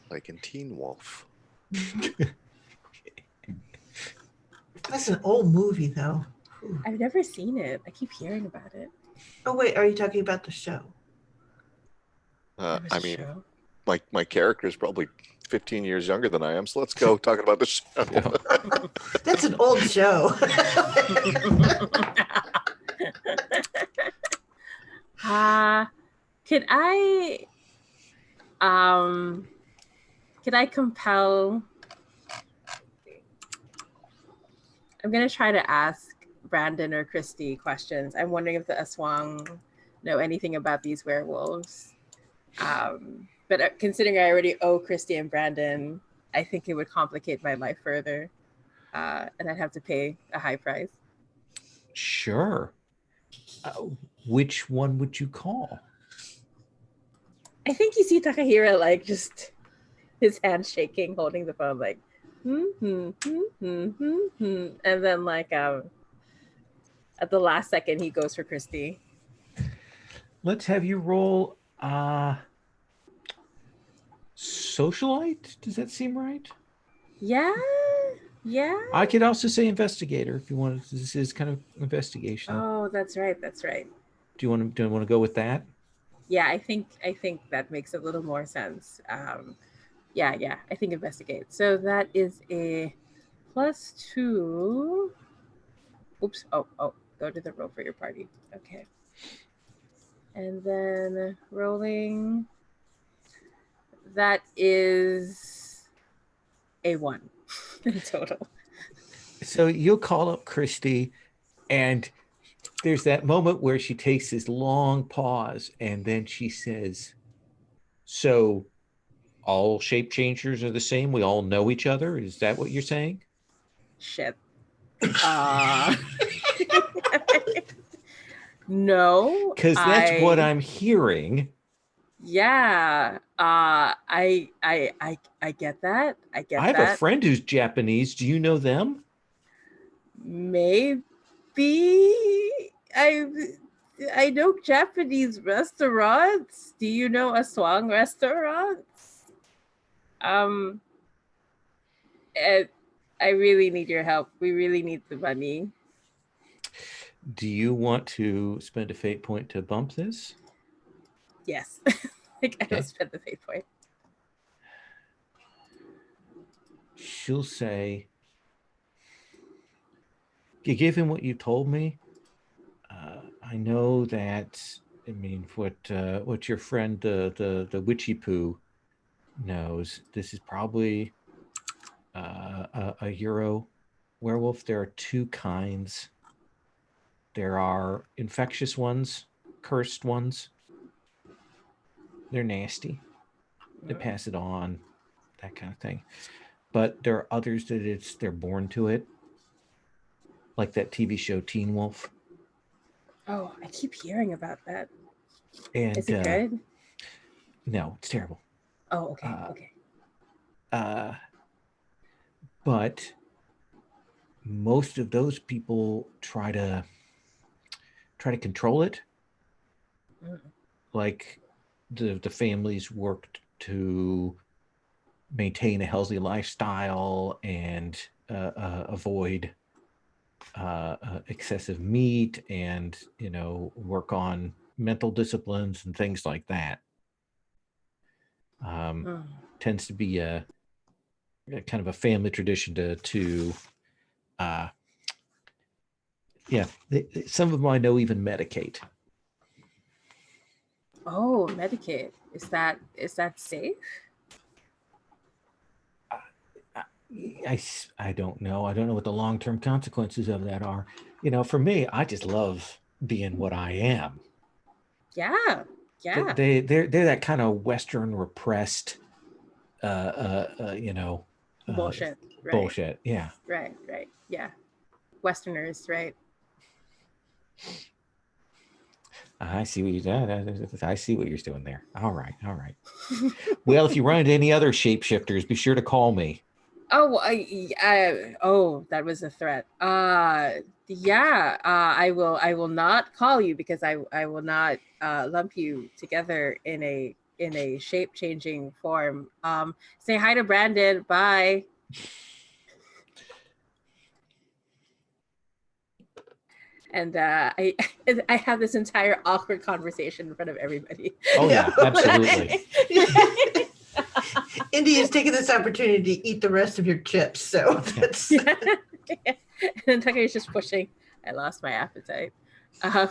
[SPEAKER 3] Like in Teen Wolf.
[SPEAKER 5] That's an old movie though.
[SPEAKER 2] I've never seen it. I keep hearing about it.
[SPEAKER 5] Oh, wait, are you talking about the show?
[SPEAKER 3] I
[SPEAKER 2] There was a
[SPEAKER 3] mean,
[SPEAKER 2] show.
[SPEAKER 3] my character is probably 15 years younger than I am, so let's go talking about the show.
[SPEAKER 1] Yeah.
[SPEAKER 5] That's an old show.
[SPEAKER 2] Could I compel? I'm gonna try to ask Brandon or Christy questions. I'm wondering if the Aswang know anything about these werewolves. But considering I already owe Christy and Brandon, I think it would complicate my life further, and I'd have to pay a high price.
[SPEAKER 1] Sure. Which one would you call?
[SPEAKER 2] I think you see Takahira like just his hand shaking, holding the phone, like, and then like at the last second he goes for Christy.
[SPEAKER 1] Let's have you roll socialite. Does that seem right?
[SPEAKER 2] Yeah.
[SPEAKER 1] I could also say investigator if you want. This is kind of investigation.
[SPEAKER 2] Oh, that's right.
[SPEAKER 1] Do you want to go with that?
[SPEAKER 2] Yeah, I think that makes a little more sense. Yeah, I think investigate. So that is a +2. Oops. Oh, go to the roll for your party. Okay. And then rolling. That is a 1 in total.
[SPEAKER 1] So you'll call up Christy, and there's that moment where she takes this long pause, and then she says, "So all shape changers are the same? We all know each other? Is that what you're saying?"
[SPEAKER 2] Shit. No.
[SPEAKER 1] Because that's what I'm hearing.
[SPEAKER 2] Yeah. I get that. I
[SPEAKER 1] have a friend who's Japanese. Do you know them?
[SPEAKER 2] Maybe I know Japanese restaurants. Do you know Aswang restaurants? I really need your help. We really need the money.
[SPEAKER 1] Do you want to spend a fate point to bump this?
[SPEAKER 2] Yes. I don't spend the fate point.
[SPEAKER 1] She'll say, given what you told me, I know that, I mean, what your friend, the witchy poo knows, this is probably a Euro werewolf. There are two kinds. There are infectious ones, cursed ones. They're nasty. They pass it on, that kind of thing. But there are others that they're born to it, like that TV show Teen Wolf.
[SPEAKER 2] Oh, I keep hearing about that.
[SPEAKER 1] And
[SPEAKER 2] is it good?
[SPEAKER 1] No, it's terrible.
[SPEAKER 2] Oh, okay.
[SPEAKER 1] But most of those people try to control it. Like the families worked to maintain a healthy lifestyle and avoid excessive meat, and work on mental disciplines and things like that. Tends to be a kind of a family tradition to some of them I know even medicate.
[SPEAKER 2] Oh, medicate. Is that safe?
[SPEAKER 1] I don't know. I don't know what the long-term consequences of that are. For me, I just love being what I am.
[SPEAKER 2] Yeah.
[SPEAKER 1] They're that kind of Western repressed,
[SPEAKER 2] bullshit. Right.
[SPEAKER 1] Bullshit. Yeah.
[SPEAKER 2] Right. Yeah. Westerners, right?
[SPEAKER 1] I see what I see what you're doing there. All right. Well, if you run into any other shapeshifters, be sure to call me.
[SPEAKER 2] Oh, that was a threat. I will not call you, because I will not lump you together in a shape changing form. Say hi to Brandon. Bye. and I I have this entire awkward conversation in front of everybody.
[SPEAKER 1] Oh yeah, absolutely.
[SPEAKER 5] Indy is taking this opportunity to eat the rest of your chips. So that's
[SPEAKER 2] And then Takahira's just pushing. I lost my appetite. And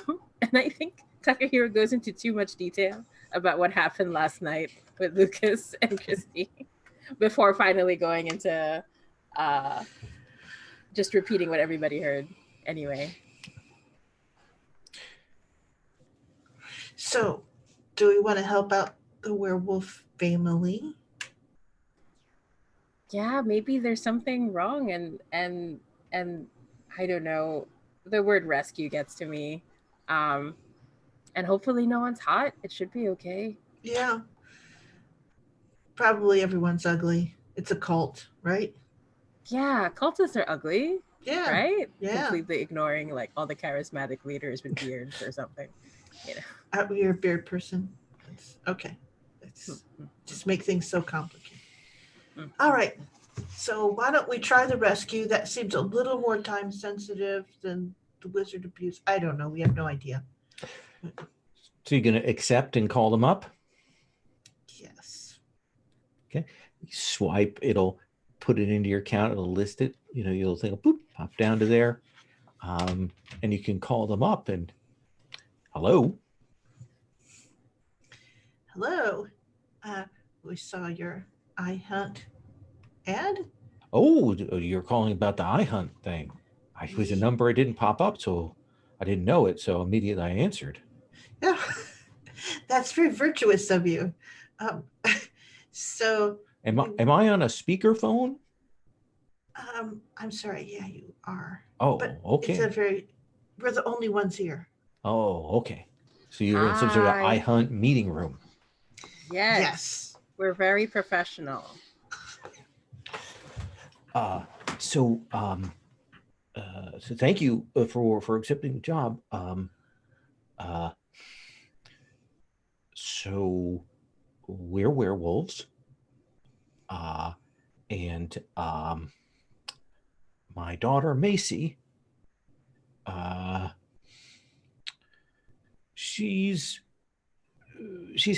[SPEAKER 2] I think Takahiro goes into too much detail about what happened last night with Lucas and Christy before finally going into just repeating what everybody heard anyway.
[SPEAKER 5] So, do we want to help out the werewolf family?
[SPEAKER 2] Yeah, maybe there's something wrong, and I don't know. The word rescue gets to me. And hopefully no one's hot. It should be okay.
[SPEAKER 5] Yeah. Probably everyone's ugly. It's a cult, right?
[SPEAKER 2] Yeah, cultists are ugly,
[SPEAKER 5] Yeah.
[SPEAKER 2] right?
[SPEAKER 5] Yeah.
[SPEAKER 2] Completely ignoring like all the charismatic leaders with beards or something. You know.
[SPEAKER 5] You're a beard person. That's okay. Let's just make things so complicated. All right. So why don't we try the rescue? That seems a little more time sensitive than the wizard abuse. I don't know. We have no idea.
[SPEAKER 1] So you're going to accept and call them up?
[SPEAKER 5] Yes.
[SPEAKER 1] Okay. You swipe, it'll put it into your account, it'll list it. You know, you'll think, boop, pop down to there. And you can call them up and, hello.
[SPEAKER 5] Hello. We saw your iHunt ad.
[SPEAKER 1] Oh, you're calling about the iHunt thing. It was a number I didn't pop up, so I didn't know it. So immediately I answered.
[SPEAKER 5] Yeah, that's very virtuous of you. So
[SPEAKER 1] am I on a speakerphone?
[SPEAKER 5] I'm sorry. Yeah, you are.
[SPEAKER 1] Oh,
[SPEAKER 5] but
[SPEAKER 1] okay.
[SPEAKER 5] We're the only ones here.
[SPEAKER 1] Oh, okay. So you're in some sort of iHunt meeting room.
[SPEAKER 2] Yes. We're very professional.
[SPEAKER 1] So thank you for accepting the job. So we're werewolves, and my daughter Macy, she's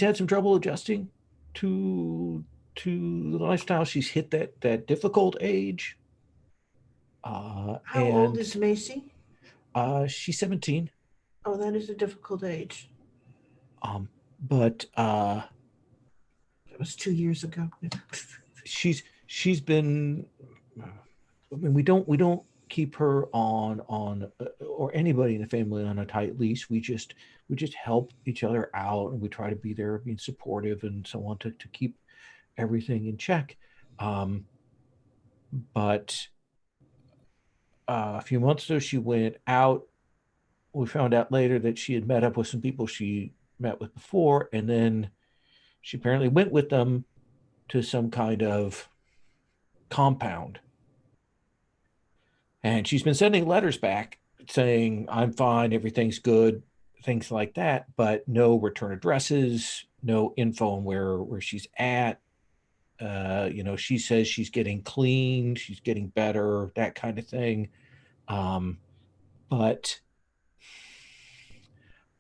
[SPEAKER 1] had some trouble adjusting to the lifestyle. She's hit that difficult age.
[SPEAKER 5] How old is Macy?
[SPEAKER 1] She's 17.
[SPEAKER 5] Oh, that is a difficult age.
[SPEAKER 1] But
[SPEAKER 5] it was 2 years ago.
[SPEAKER 1] she's been. I mean, we don't keep her on or anybody in the family on a tight leash. We just help each other out, and we try to be there, being supportive and so on to keep everything in check. But a few months ago, she went out. We found out later that she had met up with some people she met with before, and then she apparently went with them to some kind of compound. And she's been sending letters back saying, I'm fine, everything's good, things like that, but no return addresses, no info on where she's at. She says she's getting clean, she's getting better, that kind of thing. But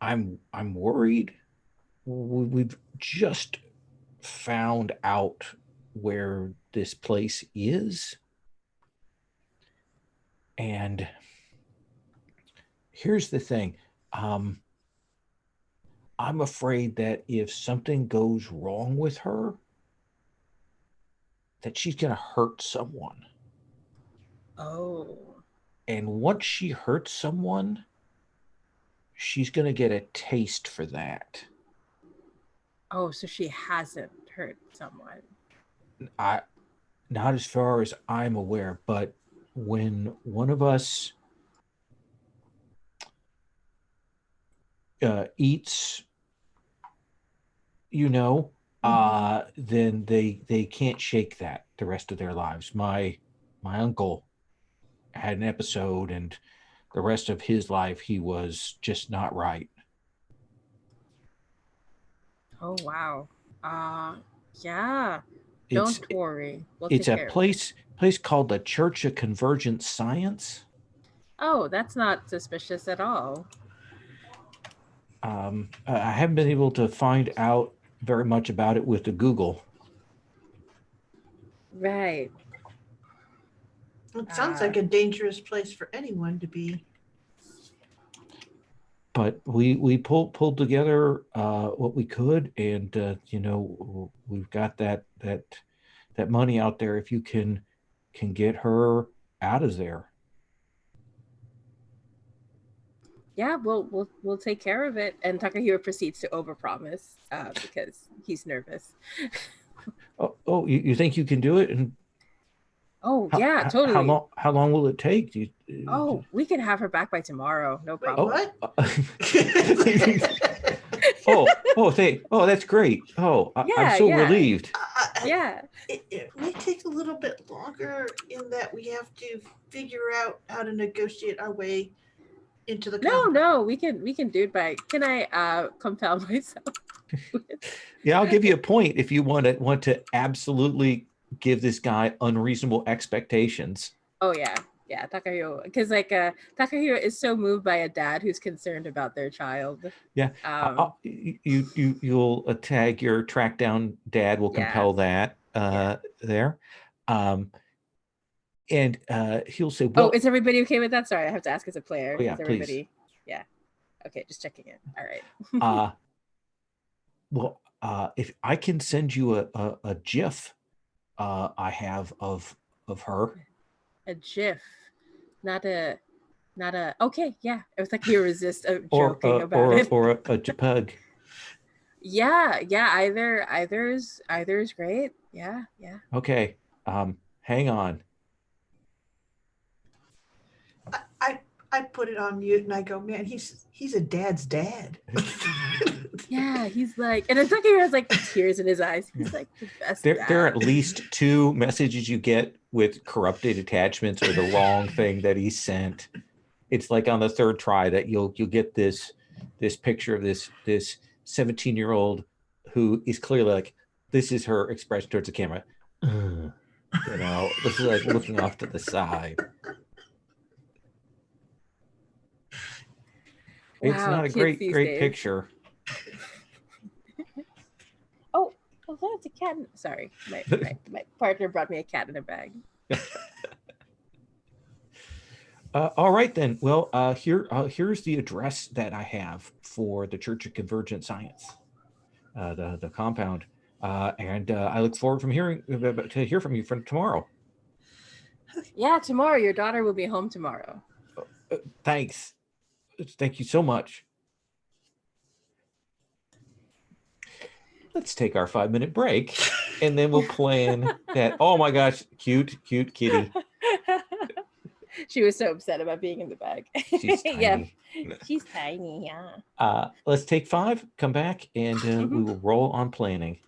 [SPEAKER 1] I'm worried. We've just found out where this place is. And here's the thing. I'm afraid that if something goes wrong with her, that she's going to hurt someone.
[SPEAKER 2] Oh.
[SPEAKER 1] And once she hurts someone, she's going to get a taste for that.
[SPEAKER 2] Oh, so she hasn't hurt someone.
[SPEAKER 1] Not as far as I'm aware, but when one of us eats, then they can't shake that the rest of their lives. My uncle had an episode, and the rest of his life he was just not right.
[SPEAKER 2] Oh wow. Yeah. Don't worry.
[SPEAKER 1] It's a place called the Church of Convergent Science.
[SPEAKER 2] Oh, that's not suspicious at all.
[SPEAKER 1] I haven't been able to find out very much about it with the Google.
[SPEAKER 2] Right.
[SPEAKER 5] It sounds like a dangerous place for anyone to be.
[SPEAKER 1] But we pulled together what we could, and you know, we've got that money out there if you can get her out of there.
[SPEAKER 2] Yeah, we'll take care of it. And Takahiro proceeds to overpromise because he's nervous.
[SPEAKER 1] Oh, you think you can do it? And
[SPEAKER 2] Oh yeah, totally.
[SPEAKER 1] how long will it take? Do you,
[SPEAKER 2] Oh, we can have her back by tomorrow. No
[SPEAKER 5] Wait,
[SPEAKER 2] problem.
[SPEAKER 5] what?
[SPEAKER 1] Oh, that's great. Oh, I'm
[SPEAKER 2] Yeah,
[SPEAKER 1] so
[SPEAKER 2] yeah.
[SPEAKER 1] relieved.
[SPEAKER 2] Yeah.
[SPEAKER 5] It may take a little bit longer in that we have to figure out how to negotiate our way into the compound.
[SPEAKER 2] No, we can do it by. Can I compel myself?
[SPEAKER 1] Yeah, I'll give you a point if you want to absolutely give this guy unreasonable expectations.
[SPEAKER 2] Oh yeah. Yeah, Takahiro, because like Takahiro is so moved by a dad who's concerned about their child.
[SPEAKER 1] Yeah, you'll tag your track down dad will
[SPEAKER 2] Yeah.
[SPEAKER 1] compel that there, and he'll say,
[SPEAKER 2] Oh,
[SPEAKER 1] "Well,
[SPEAKER 2] is everybody okay with that? Sorry, I have to ask as a player.
[SPEAKER 1] Oh, yeah,
[SPEAKER 2] is everybody? Yeah. Okay, just checking in. All right.
[SPEAKER 1] well, if I can send you a GIF I have of her."
[SPEAKER 2] A GIF, not a okay, yeah. It was like you resist
[SPEAKER 1] or
[SPEAKER 2] joking about it.
[SPEAKER 1] or a JPEG.
[SPEAKER 2] Yeah, either is great. Yeah.
[SPEAKER 1] Okay, hang on.
[SPEAKER 5] I put it on mute and I go, man, he's a dad's dad.
[SPEAKER 2] Yeah, he's like, and it's like he has like tears in his eyes. He's like the best.
[SPEAKER 1] There are at least 2 messages you get with corrupted attachments or the wrong thing that he sent. It's like on the 3rd try that you'll get this picture of this 17-year-old who is clearly like, this is her expression towards the camera. You know, this is like looking off to the side. It's
[SPEAKER 2] Wow,
[SPEAKER 1] not a
[SPEAKER 2] kids
[SPEAKER 1] great
[SPEAKER 2] these days. picture. Oh, that's a cat. Sorry, my partner brought me a cat in a bag.
[SPEAKER 1] All right then. Well, here's the address that I have for the Church of Convergent Science, the compound, and I look forward to hear from you for tomorrow.
[SPEAKER 2] Yeah, tomorrow. Your daughter will be home tomorrow.
[SPEAKER 1] Thanks. Thank you so much. Let's take our 5-minute break, and then we'll plan that. Oh my gosh, cute kitty.
[SPEAKER 2] She was so upset about being in the bag.
[SPEAKER 1] She's tiny.
[SPEAKER 2] Yeah, she's tiny. Yeah.
[SPEAKER 1] Let's take 5, come back, and we will roll on planning.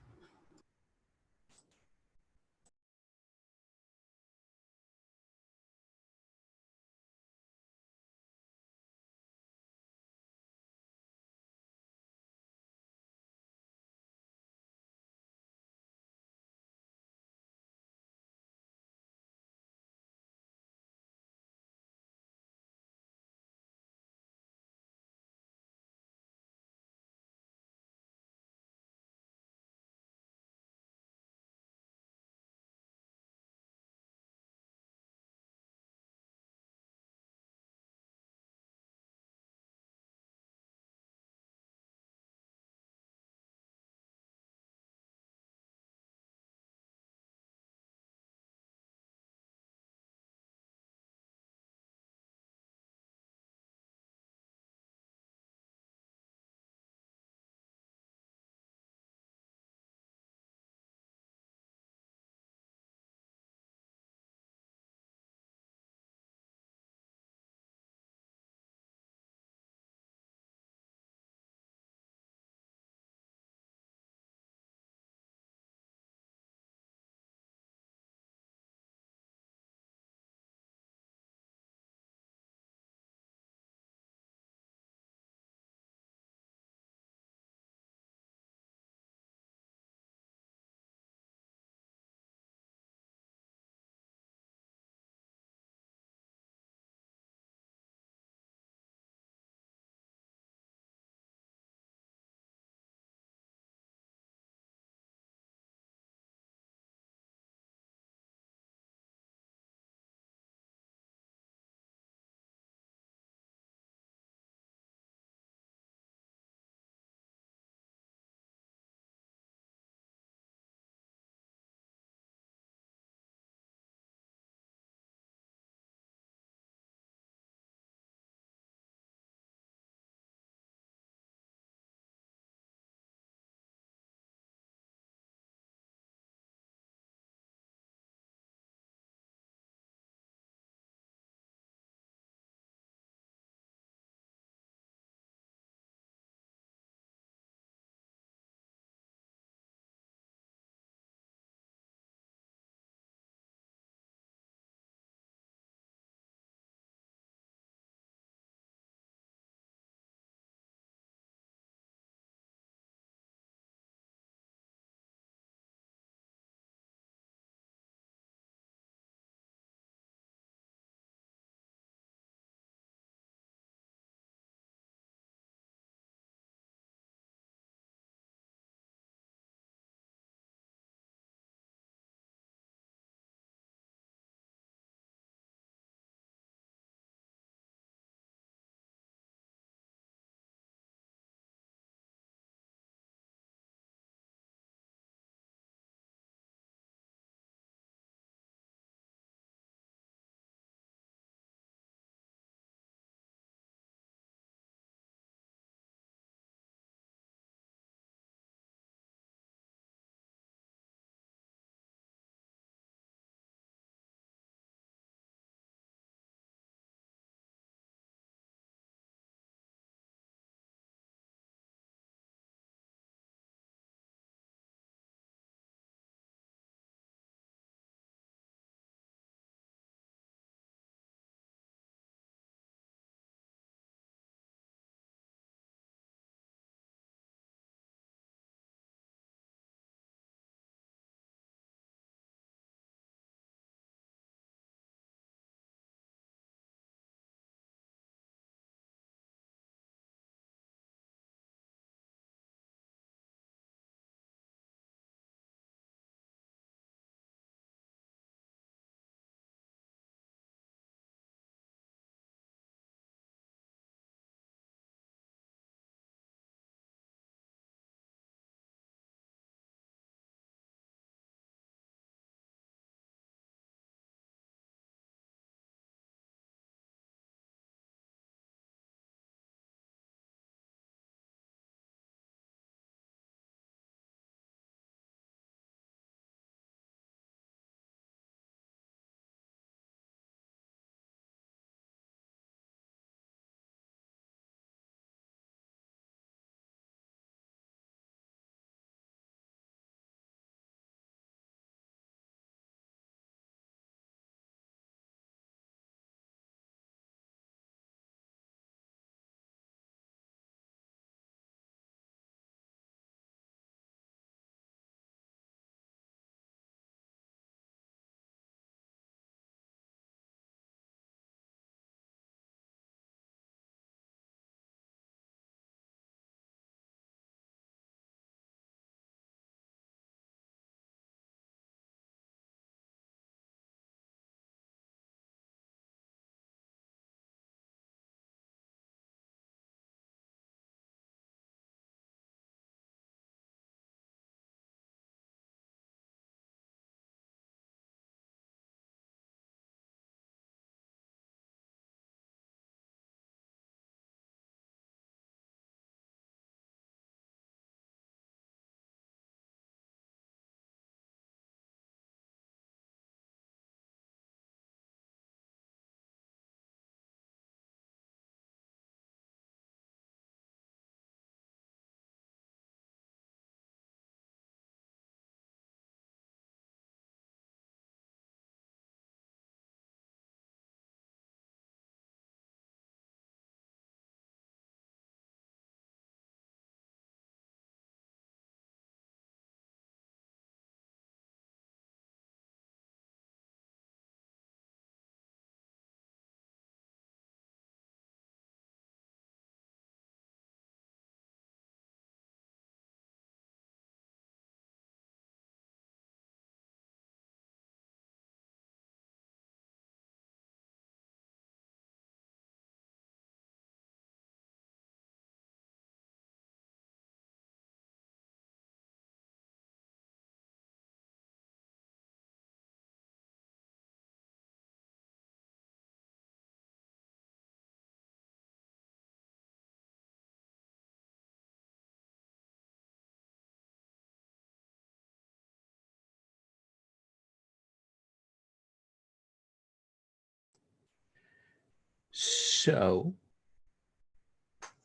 [SPEAKER 1] So,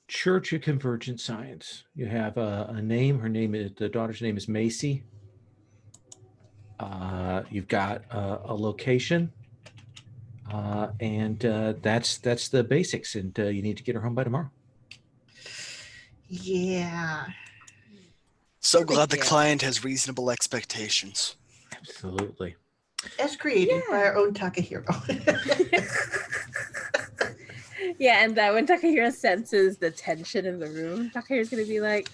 [SPEAKER 1] Church of Convergent Science. You have a name. Her name is, the daughter's name is Macy. You've got a location, and that's the basics. And you need to get her home by tomorrow.
[SPEAKER 5] Yeah.
[SPEAKER 4] So
[SPEAKER 2] No big
[SPEAKER 4] glad the
[SPEAKER 2] deal.
[SPEAKER 4] client has reasonable expectations.
[SPEAKER 1] Absolutely.
[SPEAKER 5] As created by
[SPEAKER 2] Yeah.
[SPEAKER 5] our own Takahiro.
[SPEAKER 2] Yeah, and when Takahiro senses the tension in the room, Takahiro's gonna be like,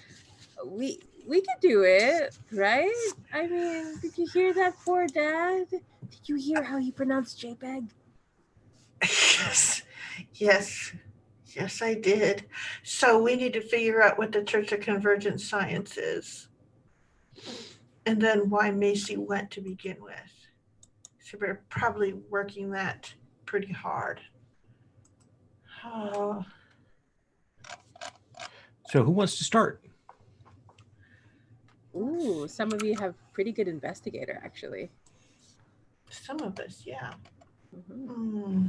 [SPEAKER 2] we could do it, right? I mean, did you hear that poor dad? Did you hear how he pronounced JPEG?
[SPEAKER 5] Yes. Yes. Yes, I did. So we need to figure out what the Church of Convergent Science is. And then why Macy went to begin with. So we're probably working that pretty hard. Oh,
[SPEAKER 1] So, who wants to start?
[SPEAKER 2] Ooh, some of you have pretty good investigator, actually.
[SPEAKER 5] some of us, yeah.
[SPEAKER 2] Mhm.
[SPEAKER 5] Hmm.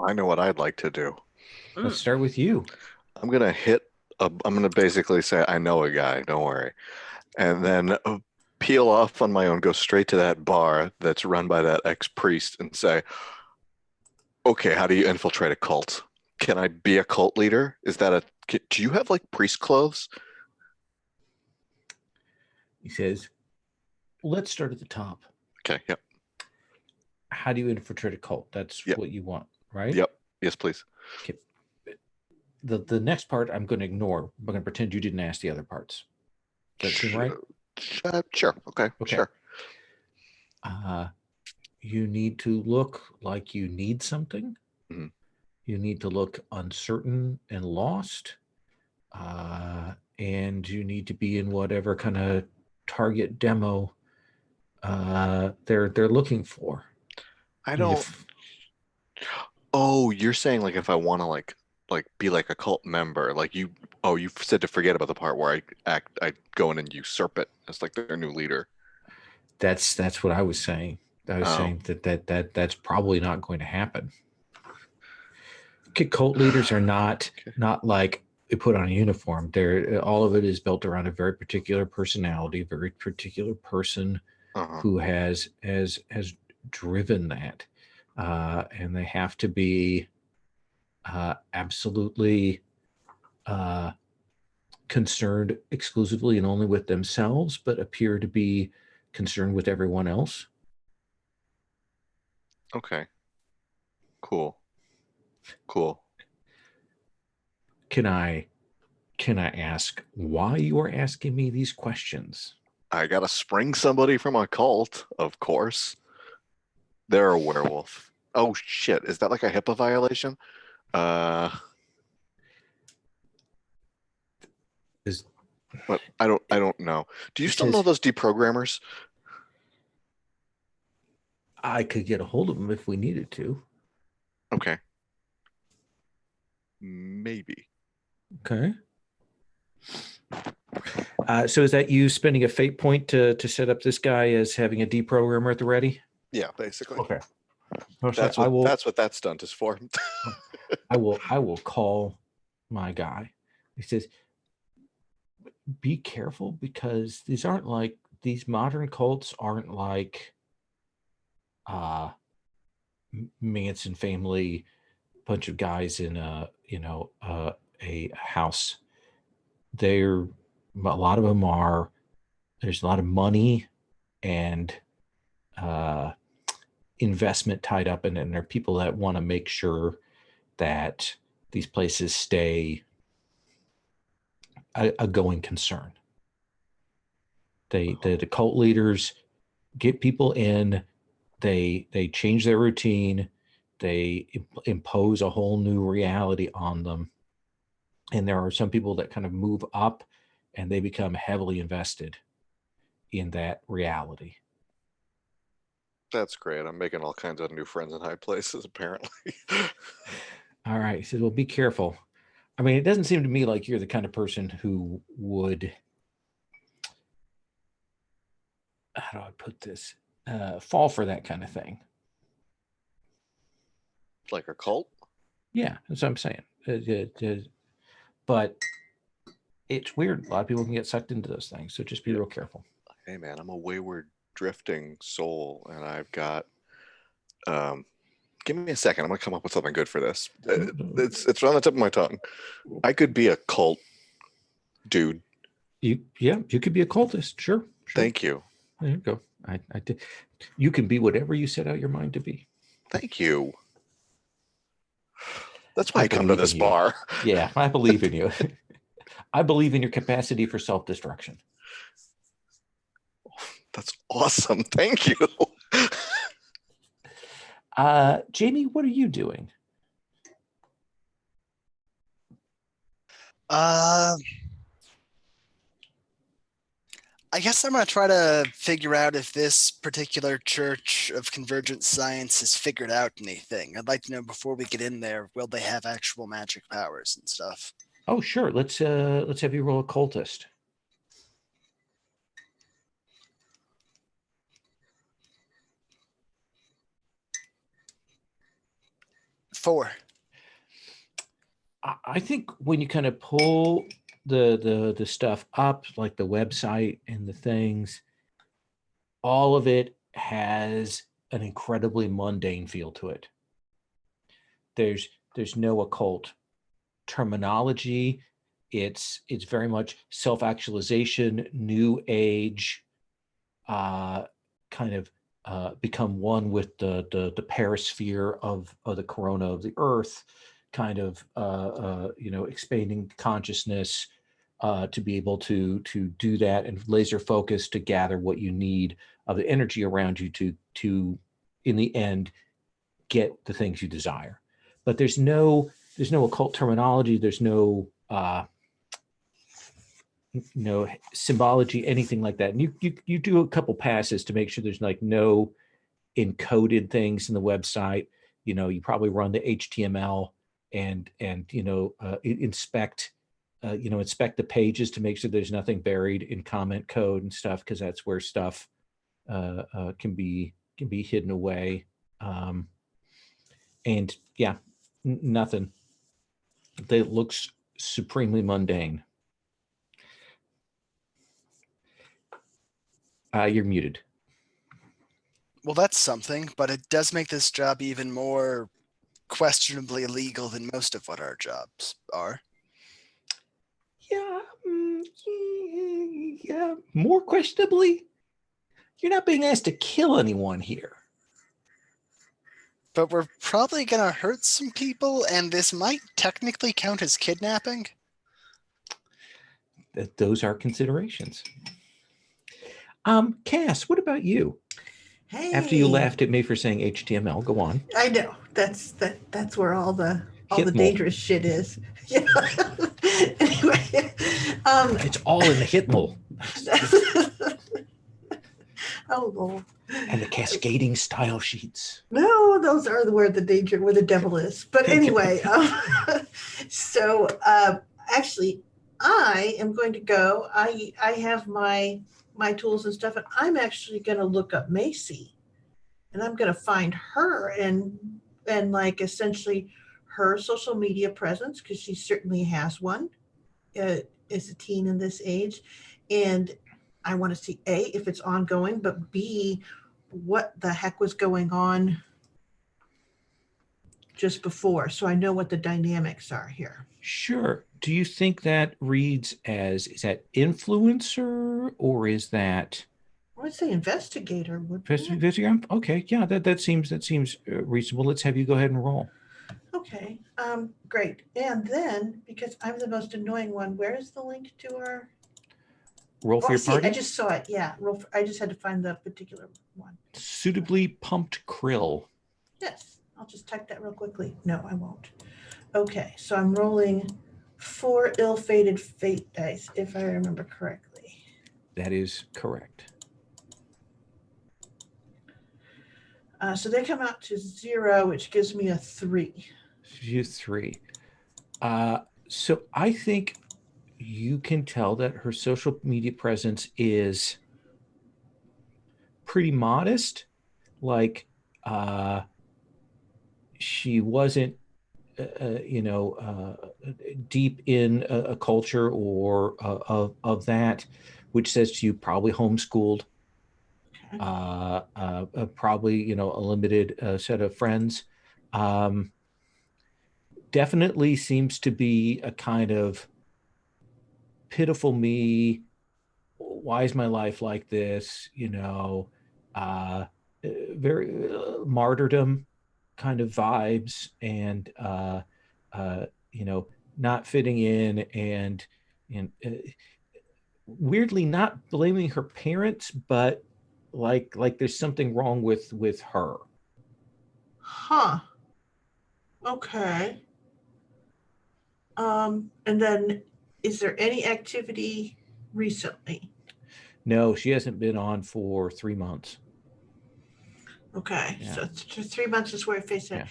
[SPEAKER 3] I know what I'd like to do.
[SPEAKER 1] Let's start with you.
[SPEAKER 3] I'm gonna I'm gonna basically say I know a guy. Don't worry, and then peel off on my own. Go straight to that bar that's run by that ex-priest and say, "Okay, how do you infiltrate a cult? Can I be a cult leader? Is that do you have like priest clothes?"
[SPEAKER 1] He says, let's start at the top.
[SPEAKER 3] Okay. Yep.
[SPEAKER 1] How do you infiltrate a cult? That's
[SPEAKER 3] Yep.
[SPEAKER 1] what you want, right?
[SPEAKER 3] Yep. Yes, please.
[SPEAKER 1] Okay. The next part I'm going to ignore. I'm going to pretend you didn't ask the other parts. Does that seem right?
[SPEAKER 3] Sure. Okay. Sure.
[SPEAKER 1] You need to look like you need something.
[SPEAKER 3] Mhm.
[SPEAKER 1] You need to look uncertain and lost. And you need to be in whatever kind of target demo they're looking for.
[SPEAKER 3] I don't. Oh, you're saying like if I want to like be like a cult member, like you. Oh, you said to forget about the part where I go in and usurp it as like their new leader.
[SPEAKER 1] That's what I was saying. I was saying that's probably not going to happen. Cult leaders are not like they put on a uniform. They're all of it is built around a very particular personality, very particular person who has driven that, and they have to be absolutely concerned exclusively and only with themselves, but appear to be concerned with everyone else.
[SPEAKER 3] Okay. Cool.
[SPEAKER 1] Can I ask why you are asking me these questions?
[SPEAKER 3] I gotta spring somebody from a cult, of course. They're a werewolf. Oh shit! Is that like a HIPAA violation? But I don't know. Do you still know those deprogrammers?
[SPEAKER 1] I could get a hold of them if we needed to.
[SPEAKER 3] Okay. Maybe.
[SPEAKER 1] Okay. So is that you spending a fate point to set up this guy as having a deprogrammer at the ready?
[SPEAKER 3] Yeah, basically.
[SPEAKER 1] Okay.
[SPEAKER 3] That's what that stunt is for.
[SPEAKER 1] I will call my guy. He says, be careful because these modern cults aren't like Manson family, bunch of guys in a house. A lot of them are, there's a lot of money and investment tied up in it, and there are people that want to make sure that these places stay a going concern. The cult leaders get people in, they change their routine, they impose a whole new reality on them, and there are some people that kind of move up and they become heavily invested in that reality.
[SPEAKER 3] That's great. I'm making all kinds of new friends in high places, apparently.
[SPEAKER 1] All right. He says, well, be careful. I mean, it doesn't seem to me like you're the kind of person who would, how do I put this, fall for that kind of thing.
[SPEAKER 3] Like a cult?
[SPEAKER 1] Yeah, that's what I'm saying. But it's weird. A lot of people can get sucked into those things, so just be real careful.
[SPEAKER 3] Hey man, I'm a wayward drifting soul, and I've got give me a second. I'm gonna come up with something good for this. It's on the tip of my tongue. I could be a cult dude.
[SPEAKER 1] You could be a cultist. Sure.
[SPEAKER 3] Thank you.
[SPEAKER 1] There you go. I did. You can be whatever you set out your mind to be.
[SPEAKER 3] Thank you. That's why I come to this bar.
[SPEAKER 1] Yeah, I believe in you. I believe in your capacity for self-destruction.
[SPEAKER 3] That's awesome. Thank you.
[SPEAKER 1] Jamie, what are you doing?
[SPEAKER 4] I guess I'm going to try to figure out if this particular Church of Convergent Science has figured out anything. I'd like to know before we get in there, will they have actual magic powers and stuff?
[SPEAKER 1] Oh, sure. Let's have you roll occultist.
[SPEAKER 4] Four.
[SPEAKER 1] I think when you kind of pull the stuff up, like the website and the things, all of it has an incredibly mundane feel to it. There's no occult terminology. It's very much self-actualization, new age, kind of become one with the perisphere of the corona of the earth, kind of expanding consciousness to be able to do that, and laser focus to gather what you need of the energy around you to in the end get the things you desire. But there's no occult terminology. There's no symbology, anything like that. And you do a couple passes to make sure there's like no encoded things in the website. You probably run the HTML and inspect the pages to make sure there's nothing buried in comment code and stuff, because that's where stuff can be hidden away. And yeah, nothing that looks supremely mundane. You're muted.
[SPEAKER 4] Well, that's something, but it does make this job even more questionably illegal than most of what our jobs are.
[SPEAKER 1] Yeah, more questionably, you're not being asked to kill anyone here.
[SPEAKER 4] But we're probably going to hurt some people, and this might technically count as kidnapping.
[SPEAKER 1] Those are considerations. Cass, what about you?
[SPEAKER 5] Hey.
[SPEAKER 1] After you laughed at me for saying HTML, go on.
[SPEAKER 5] I know that's where all the
[SPEAKER 1] Hitmel.
[SPEAKER 5] dangerous shit is. Yeah. Anyway,
[SPEAKER 1] it's all in the Hitmel.
[SPEAKER 5] Oh Lord.
[SPEAKER 1] And the cascading style sheets.
[SPEAKER 5] No, those are where the devil is. But anyway, so actually, I am going to go. I have my tools and stuff, and I'm actually going to look up Macy, and I'm going to find her and like essentially her social media presence, because she certainly has one as a teen in this age, and I want to see A, if it's ongoing, but B, what the heck was going on just before, so I know what the dynamics are here.
[SPEAKER 1] Sure. Do you think that reads as, is that influencer, or is that?
[SPEAKER 5] I would say investigator.
[SPEAKER 1] Investigator? Okay, yeah, that seems reasonable. Let's have you go ahead and roll.
[SPEAKER 5] Okay, great. And then, because I'm the most annoying one, where is the link to our?
[SPEAKER 1] Roll for your party?
[SPEAKER 5] I just saw it. Yeah, I just had to find the particular one.
[SPEAKER 1] Suitably pumped krill.
[SPEAKER 5] Yes, I'll just type that real quickly. No, I won't. Okay, so I'm rolling 4 ill-fated fate dice, if I remember correctly.
[SPEAKER 1] That is correct.
[SPEAKER 5] So they come out to 0, which gives me a 3.
[SPEAKER 1] You 3. So I think you can tell that her social media presence is pretty modest. Like, she wasn't, deep in a culture or of that, which says to you probably homeschooled, probably, a limited set of friends. Um, Definitely seems to be a kind of pitiful me. Why is my life like this? Very martyrdom kind of vibes, and uh, not fitting in, and weirdly not blaming her parents, but like there's something wrong with her.
[SPEAKER 5] Huh. Okay. And then is there any activity recently?
[SPEAKER 1] No, she hasn't been on for 3 months.
[SPEAKER 5] Okay.
[SPEAKER 1] Yeah.
[SPEAKER 5] So 3 months is where I face it.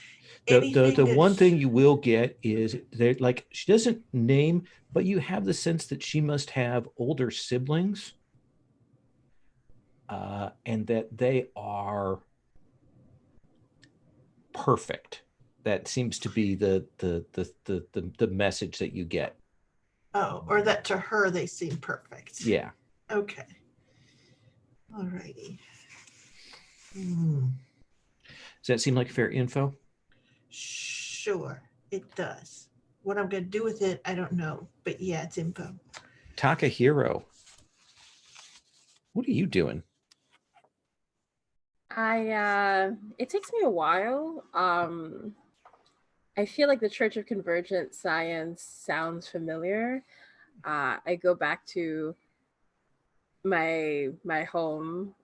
[SPEAKER 1] Yeah.
[SPEAKER 5] Anything
[SPEAKER 1] The one
[SPEAKER 5] that's
[SPEAKER 1] thing you will get is there, like, she doesn't name, but you have the sense that she must have older siblings, and that they are perfect. That seems to be the message that you get.
[SPEAKER 5] or that to her they seem perfect.
[SPEAKER 1] Yeah.
[SPEAKER 5] Okay. All righty.
[SPEAKER 1] Does that seem like fair info?
[SPEAKER 5] Sure, it does. What I'm going to do with it, I don't know. But yeah, it's info.
[SPEAKER 1] Takahiro, what are you doing?
[SPEAKER 2] It takes me a while. I feel like the Church of Convergent Science sounds familiar. I go back to my home,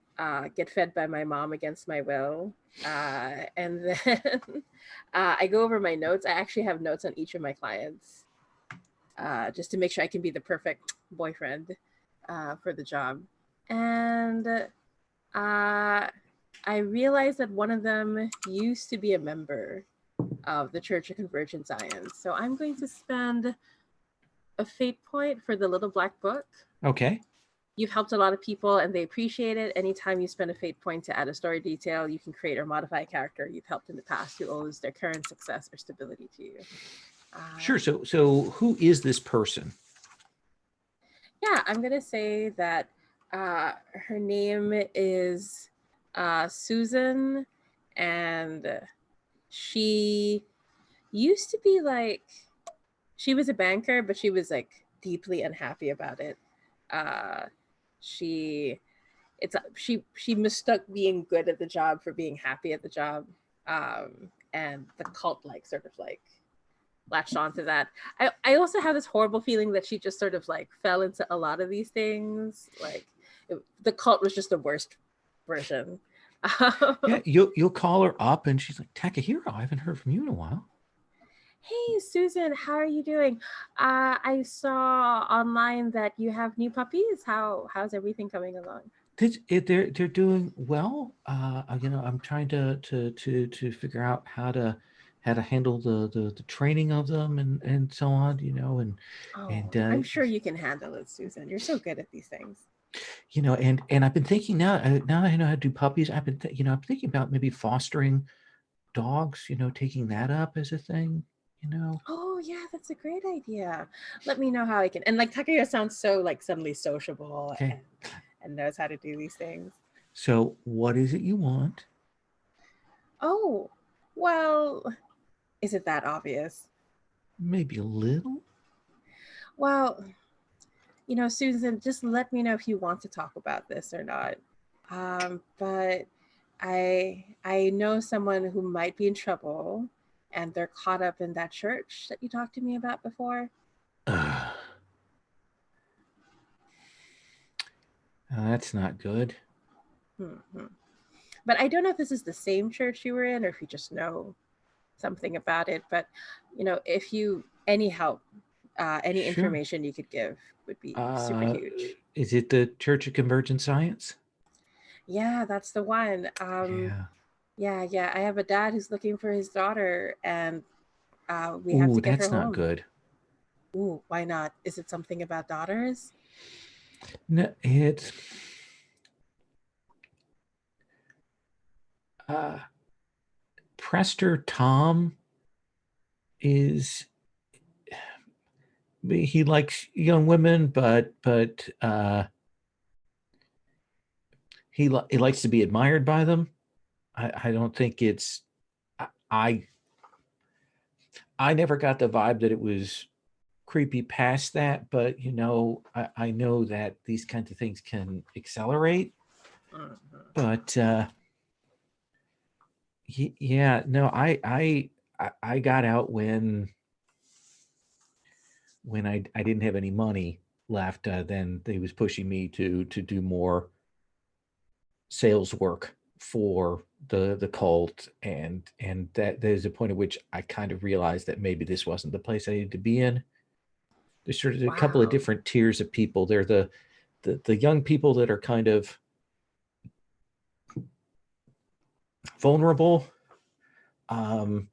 [SPEAKER 2] get fed by my mom against my will, and then I go over my notes. I actually have notes on each of my clients, just to make sure I can be the perfect boyfriend for the job. And I realized that one of them used to be a member of the Church of Convergent Science. So I'm going to spend a fate point for the little black book.
[SPEAKER 1] Okay.
[SPEAKER 2] You've helped a lot of people and they appreciate it. Anytime you spend a fate point to add a story detail, you can create or modify a character you've helped in the past who owes their current success or stability to you.
[SPEAKER 1] Sure. So who is this person?
[SPEAKER 2] Yeah, I'm going to say that her name is Susan, and she used to be like, she was a banker, but she was like deeply unhappy about it. She mistook being good at the job for being happy at the job, and the cult like sort of like latched onto that. I also have this horrible feeling that she just sort of like fell into a lot of these things. Like the cult was just the worst version.
[SPEAKER 1] Yeah, you'll call her up and she's like, Takahiro, I haven't heard from you in a while.
[SPEAKER 2] Hey Susan, how are you doing? I saw online that you have new puppies. How's everything coming along?
[SPEAKER 1] They're doing well. I'm trying to figure out how to handle the training of them and so on.
[SPEAKER 2] I'm sure you can handle it, Susan. You're so good at these things.
[SPEAKER 1] And I've been thinking now that I know how to do puppies. I'm thinking about maybe fostering dogs. Taking that up as a thing.
[SPEAKER 2] Oh yeah, that's a great idea. Let me know how I can. And like Takaya sounds so like suddenly sociable.
[SPEAKER 1] Okay.
[SPEAKER 2] And knows how to do these things.
[SPEAKER 1] So what is it you want?
[SPEAKER 2] Oh, well, is it that obvious?
[SPEAKER 1] Maybe a little.
[SPEAKER 2] Well, Susan, just let me know if you want to talk about this or not. But I know someone who might be in trouble, and they're caught up in that church that you talked to me about before.
[SPEAKER 1] That's not good.
[SPEAKER 2] Mm-hmm. But I don't know if this is the same church you were in or if you just know something about it. But, if you, any help, any information you could give would be super huge.
[SPEAKER 1] Is it the Church of Convergent Science?
[SPEAKER 2] Yeah, that's the one. Yeah. I have a dad who's looking for his daughter, and we have to get her home.
[SPEAKER 1] That's not good.
[SPEAKER 2] Ooh, why not? Is it something about daughters?
[SPEAKER 1] No, it's Prester Tom is, he likes young women, but he likes to be admired by them. I don't think it's, I never got the vibe that it was creepy past that, but you know, I know that these kinds of things can accelerate. But yeah, no, I got out when I didn't have any money left. Then they was pushing me to do more sales work for the cult, and that there's a point at which I kind of realized that maybe this wasn't the place I needed to be in. There's sort of a couple of different tiers of people. They're the young people that are kind of vulnerable. The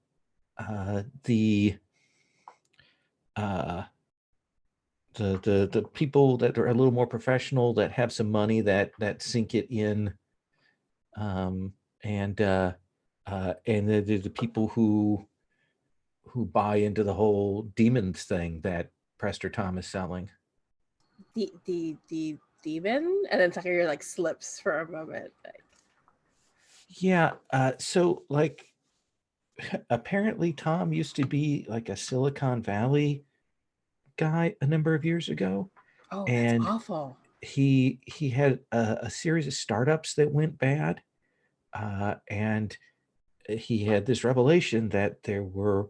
[SPEAKER 1] people that are a little more professional, that have some money, that sink it in, and the people who buy into the whole demons thing that Prester Tom is selling.
[SPEAKER 2] The demon, and then Tucker like slips for a moment. Like,
[SPEAKER 1] yeah. So like, apparently Tom used to be like a Silicon Valley guy a number of years ago.
[SPEAKER 2] oh,
[SPEAKER 1] and
[SPEAKER 2] that's awful.
[SPEAKER 1] he had a series of startups that went bad, and he had this revelation that there were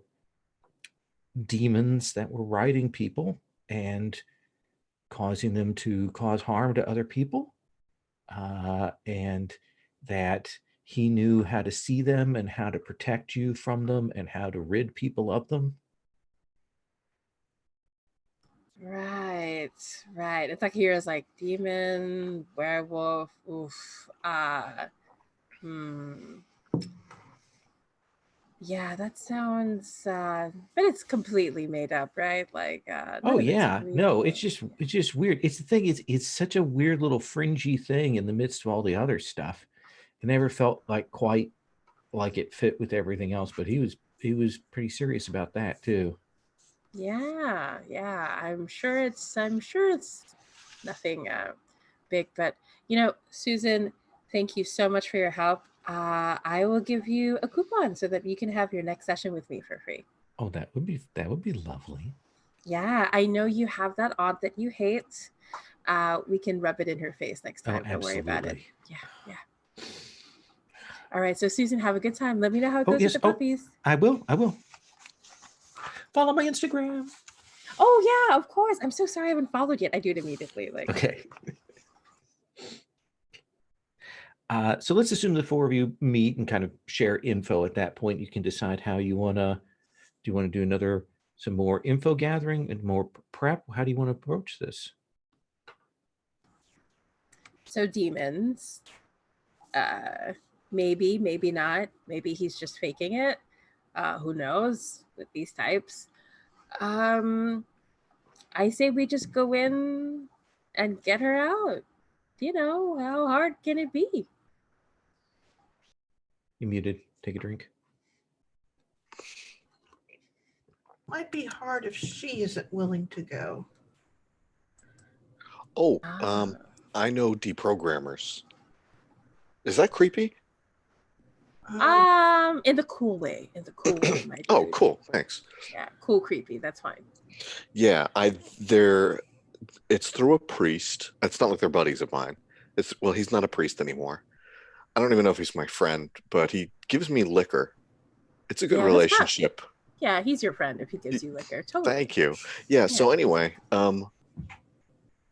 [SPEAKER 1] demons that were riding people and causing them to cause harm to other people, and that he knew how to see them and how to protect you from them and how to rid people of them.
[SPEAKER 2] Right. It's like here's like demon, werewolf, oof. Yeah, that sounds but it's completely made up, right? Like
[SPEAKER 1] Oh
[SPEAKER 2] none of it's
[SPEAKER 1] yeah, no,
[SPEAKER 2] real.
[SPEAKER 1] it's just weird. It's the thing is, it's such a weird little fringy thing in the midst of all the other stuff. It never felt like quite like it fit with everything else, but he was pretty serious about that too.
[SPEAKER 2] Yeah. I'm sure it's nothing big, but you know, Susan, thank you so much for your help. I will give you a coupon so that you can have your next session with me for free.
[SPEAKER 1] Oh, that would be lovely.
[SPEAKER 2] Yeah, I know you have that aunt that you hate. We can rub it in her face next
[SPEAKER 1] Oh,
[SPEAKER 2] time. Don't worry about it.
[SPEAKER 1] absolutely.
[SPEAKER 2] Yeah. All right. So Susan, have a good time. Let me know how it
[SPEAKER 1] Oh
[SPEAKER 2] goes
[SPEAKER 1] yes.
[SPEAKER 2] with the
[SPEAKER 1] Oh,
[SPEAKER 2] puppies.
[SPEAKER 1] I will. Follow my Instagram.
[SPEAKER 2] Oh yeah, of course. I'm so sorry I haven't followed yet. I do it immediately. Like
[SPEAKER 1] Okay. So let's assume the four of you meet and kind of share info. At that point, you can decide how you want to. Do you want to do some more info gathering and more prep? How do you want to approach this?
[SPEAKER 2] so demons. Maybe not. Maybe he's just faking it. Who knows with these types? I say we just go in and get her out. You know, how hard can it be?
[SPEAKER 1] You muted. Take a drink.
[SPEAKER 5] Might be hard if she isn't willing to go.
[SPEAKER 3] Oh,
[SPEAKER 2] Ah.
[SPEAKER 3] I know deprogrammers. Is that creepy?
[SPEAKER 2] In the cool way. My dude.
[SPEAKER 3] Oh, cool. Thanks.
[SPEAKER 2] Yeah, cool, creepy. That's fine.
[SPEAKER 3] Yeah, it's through a priest. It's not like they're buddies of mine. Well, he's not a priest anymore. I don't even know if he's my friend, but he gives me liquor. It's a good
[SPEAKER 2] Yeah,
[SPEAKER 3] relationship.
[SPEAKER 2] Yeah, he's your friend if he gives you liquor. Totally.
[SPEAKER 3] Thank you. Yeah, so anyway,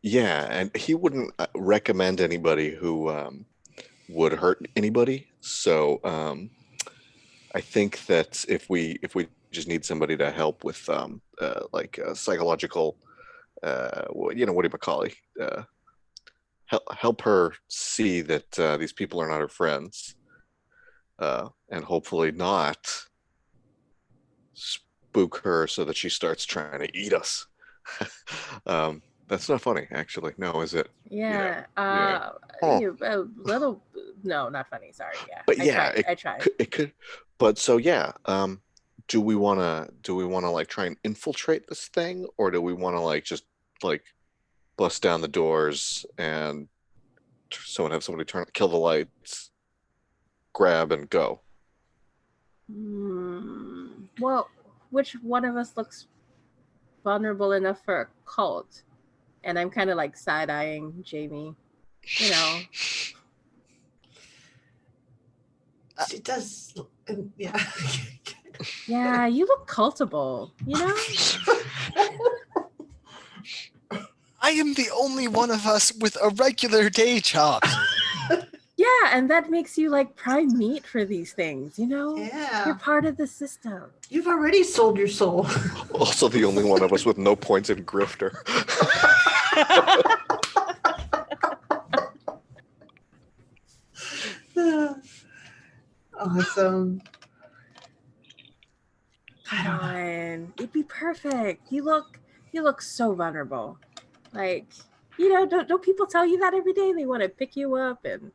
[SPEAKER 3] yeah, and he wouldn't recommend anybody who would hurt anybody. So I think that if we just need somebody to help with psychological, what do you call it? Help her see that these people are not her friends, and hopefully not spook her so that she starts trying to eat us. That's not funny, actually. No, is it?
[SPEAKER 2] Yeah.
[SPEAKER 3] Yeah. Oh.
[SPEAKER 2] A little. No, not funny. Sorry. Yeah.
[SPEAKER 3] But
[SPEAKER 2] I
[SPEAKER 3] yeah,
[SPEAKER 2] tried. I tried.
[SPEAKER 3] it could. But so yeah, do we wanna like try and infiltrate this thing, or do we wanna like just like bust down the doors and have somebody kill the lights, grab and go?
[SPEAKER 2] Well, which one of us looks vulnerable enough for a cult? And I'm kind of like side-eyeing Jamie. You know.
[SPEAKER 5] She does. Yeah.
[SPEAKER 2] Yeah, you look cultable. You know.
[SPEAKER 4] I am the only one of us with a regular day job.
[SPEAKER 2] Yeah, and that makes you like prime meat for these things, you know?
[SPEAKER 5] Yeah.
[SPEAKER 2] You're part of the system.
[SPEAKER 5] You've already sold your soul.
[SPEAKER 3] Also, the only one of us with no points in grifter.
[SPEAKER 5] Awesome.
[SPEAKER 2] Come on. It'd be perfect. You look so vulnerable. Like, you know, don't people tell you that every day? They want to pick you up and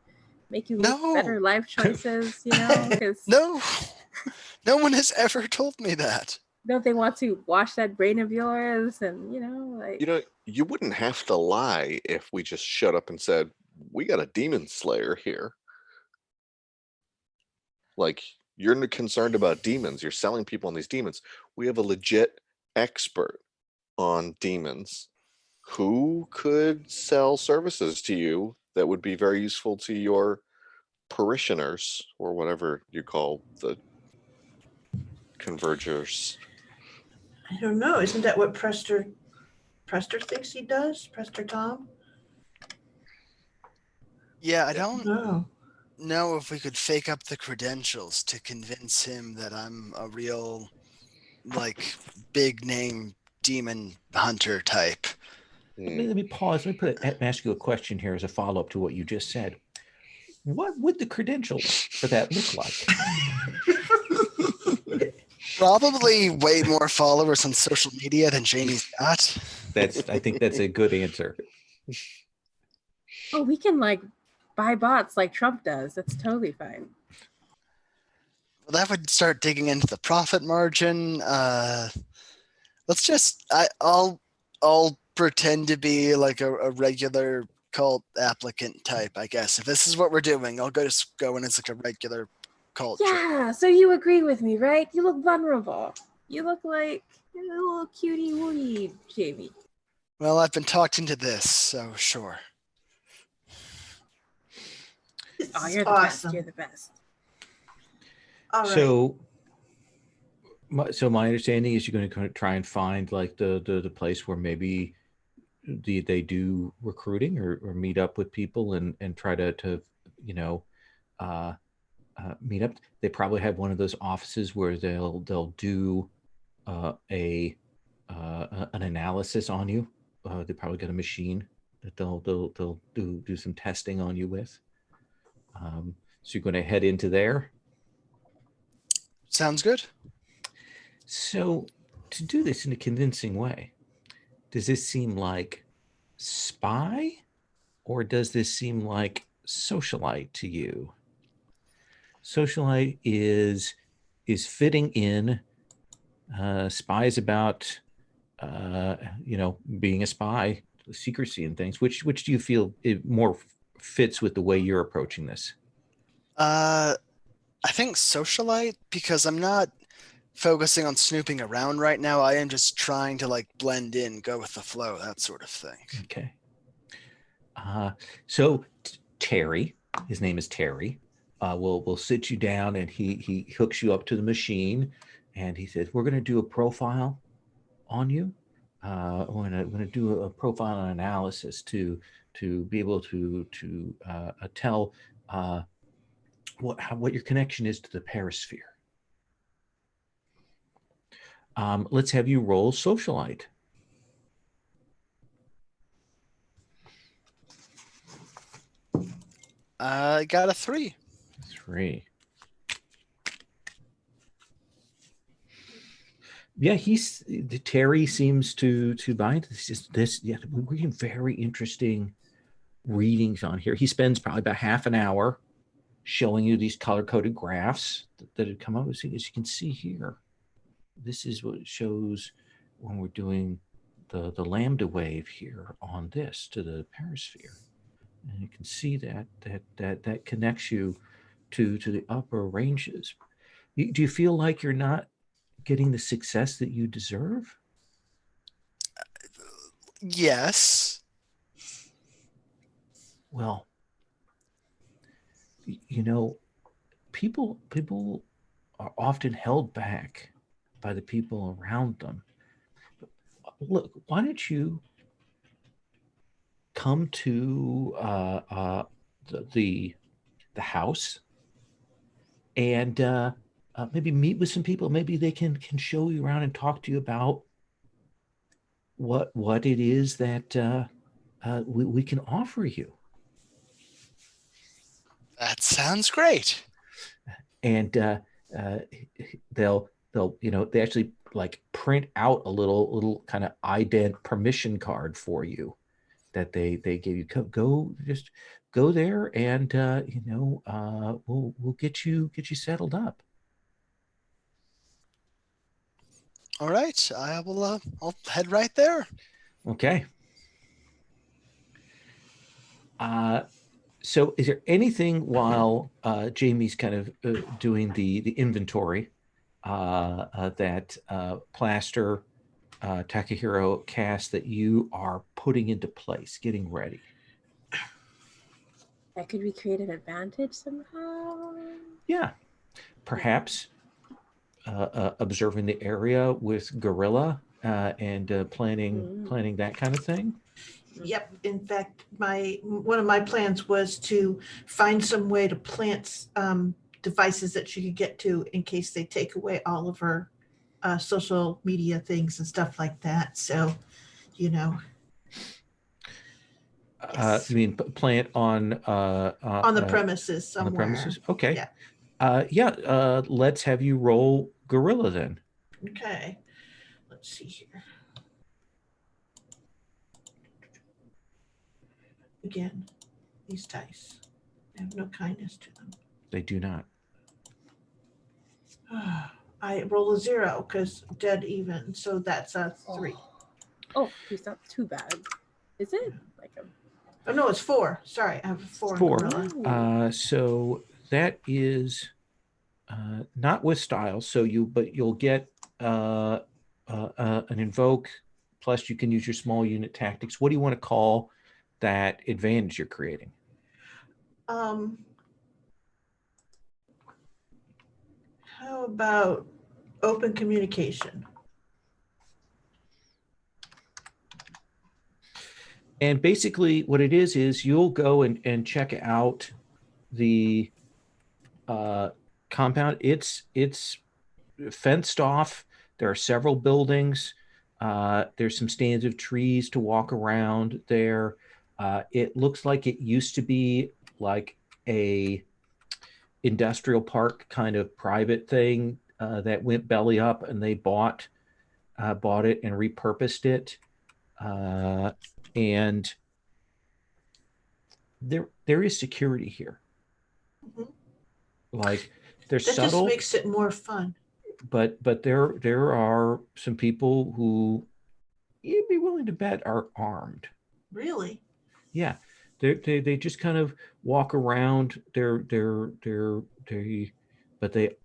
[SPEAKER 2] make you make better life choices, you know?
[SPEAKER 4] No one has ever told me that.
[SPEAKER 2] Don't they want to wash that brain of yours? And, you know, like...
[SPEAKER 3] You know, you wouldn't have to lie if we just shut up and said, we got a demon slayer here. Like, you're concerned about demons. You're selling people on these demons. We have a legit expert on demons who could sell services to you that would be very useful to your parishioners, or whatever you call the convergers.
[SPEAKER 5] I don't know. Isn't that what Prester thinks he does? Prester Tom?
[SPEAKER 4] Yeah, I don't
[SPEAKER 5] know
[SPEAKER 4] if we could fake up the credentials to convince him that I'm a real, like, big name demon hunter type.
[SPEAKER 1] Let me pause. Let me ask you a question here as a follow-up to what you just said. What would the credentials for that look like?
[SPEAKER 4] Probably way more followers on social media than Jamie's got.
[SPEAKER 1] I think that's a good answer.
[SPEAKER 2] Oh, we can like buy bots like Trump does. That's totally fine.
[SPEAKER 4] Well, that would start digging into the profit margin. Let's just I'll pretend to be like a regular cult applicant type, I guess. If this is what we're doing, I'll go in as like a regular cult.
[SPEAKER 2] Yeah, so you agree with me, right? You look vulnerable. You look like a little cutie wooty, Jamie.
[SPEAKER 4] Well, I've been talked into this, so sure.
[SPEAKER 2] Oh, you're the best. You're the best.
[SPEAKER 5] All right.
[SPEAKER 1] So my understanding is you're going to try and find like the place where maybe they do recruiting or meet up with people and try to you know meet up. They probably have one of those offices where they'll do an analysis on you. They probably got a machine that they'll do some testing on you with. So you're going to head into there.
[SPEAKER 4] Sounds good.
[SPEAKER 1] So to do this in a convincing way, does this seem like spy or does this seem like socialite to you? Socialite is fitting in. Spy is about being a spy, secrecy and things. Which do you feel it more fits with the way you're approaching this?
[SPEAKER 4] I think socialite, because I'm not focusing on snooping around right now. I am just trying to like blend in, go with the flow, that sort of thing.
[SPEAKER 1] Okay. So Terry, his name is Terry, will sit you down and he hooks you up to the machine and he says, we're going to do a profile on you. We're going to do a profile analysis to be able to tell what your connection is to the perisphere. Let's have you roll socialite.
[SPEAKER 4] I got a 3.
[SPEAKER 1] 3. Yeah, Terry seems to buy this. Yeah, we're getting very interesting readings on here. He spends probably about half an hour showing you these color-coded graphs that had come up. As you can see here, this is what it shows when we're doing the lambda wave here on this to the perisphere. And you can see that connects you to the upper ranges. Do you feel like you're not getting the success that you deserve?
[SPEAKER 4] Yes.
[SPEAKER 1] Well, you know, people are often held back by the people around them. Look, why don't you come to the house and maybe meet with some people? Maybe they can show you around and talk to you about what it is that we can offer you.
[SPEAKER 4] That sounds great.
[SPEAKER 1] And they'll they actually like print out a little kind of ident permission card for you that they gave you. Just go there and we'll get you settled up.
[SPEAKER 4] All right, I will. I'll head right there.
[SPEAKER 1] Okay. So is there anything while Jamie's kind of doing the inventory that Plaster, Takahiro, Cass, that you are putting into place, getting ready?
[SPEAKER 2] That could we create an advantage somehow?
[SPEAKER 1] Yeah, perhaps observing the area with Gorilla and planning that kind of thing.
[SPEAKER 5] Yep. In fact, one of my plans was to find some way to plant devices that she could get to in case they take away all of her social media things and stuff like that. So, yes.
[SPEAKER 1] You mean plant on
[SPEAKER 5] the premises somewhere.
[SPEAKER 1] On the premises? Okay.
[SPEAKER 5] Yeah.
[SPEAKER 1] Let's have you roll Gorilla then.
[SPEAKER 5] Okay. Let's see here. Again, these dice have no kindness to them.
[SPEAKER 1] They do not.
[SPEAKER 5] I roll a 0 because dead even, so that's a 3.
[SPEAKER 2] Oh, he's not too bad. Is it?
[SPEAKER 5] Oh no, it's 4. Sorry, I have a 4.
[SPEAKER 1] 4. So that is not with style. So you'll get an invoke. Plus, you can use your small unit tactics. What do you want to call that advantage you're creating?
[SPEAKER 5] How about open communication?
[SPEAKER 1] And basically what it is you'll go and check out the compound. It's fenced off. There are several buildings. There's some stands of trees to walk around there. It looks like it used to be like a industrial park kind of private thing that went belly up, and they bought it and repurposed it. And there is security here.
[SPEAKER 5] Mm-hmm.
[SPEAKER 1] Like there's
[SPEAKER 5] that
[SPEAKER 1] subtle,
[SPEAKER 5] just makes it more fun.
[SPEAKER 1] But there are some people who you'd be willing to bet are armed.
[SPEAKER 5] Really?
[SPEAKER 1] Yeah, they just kind of walk around. But they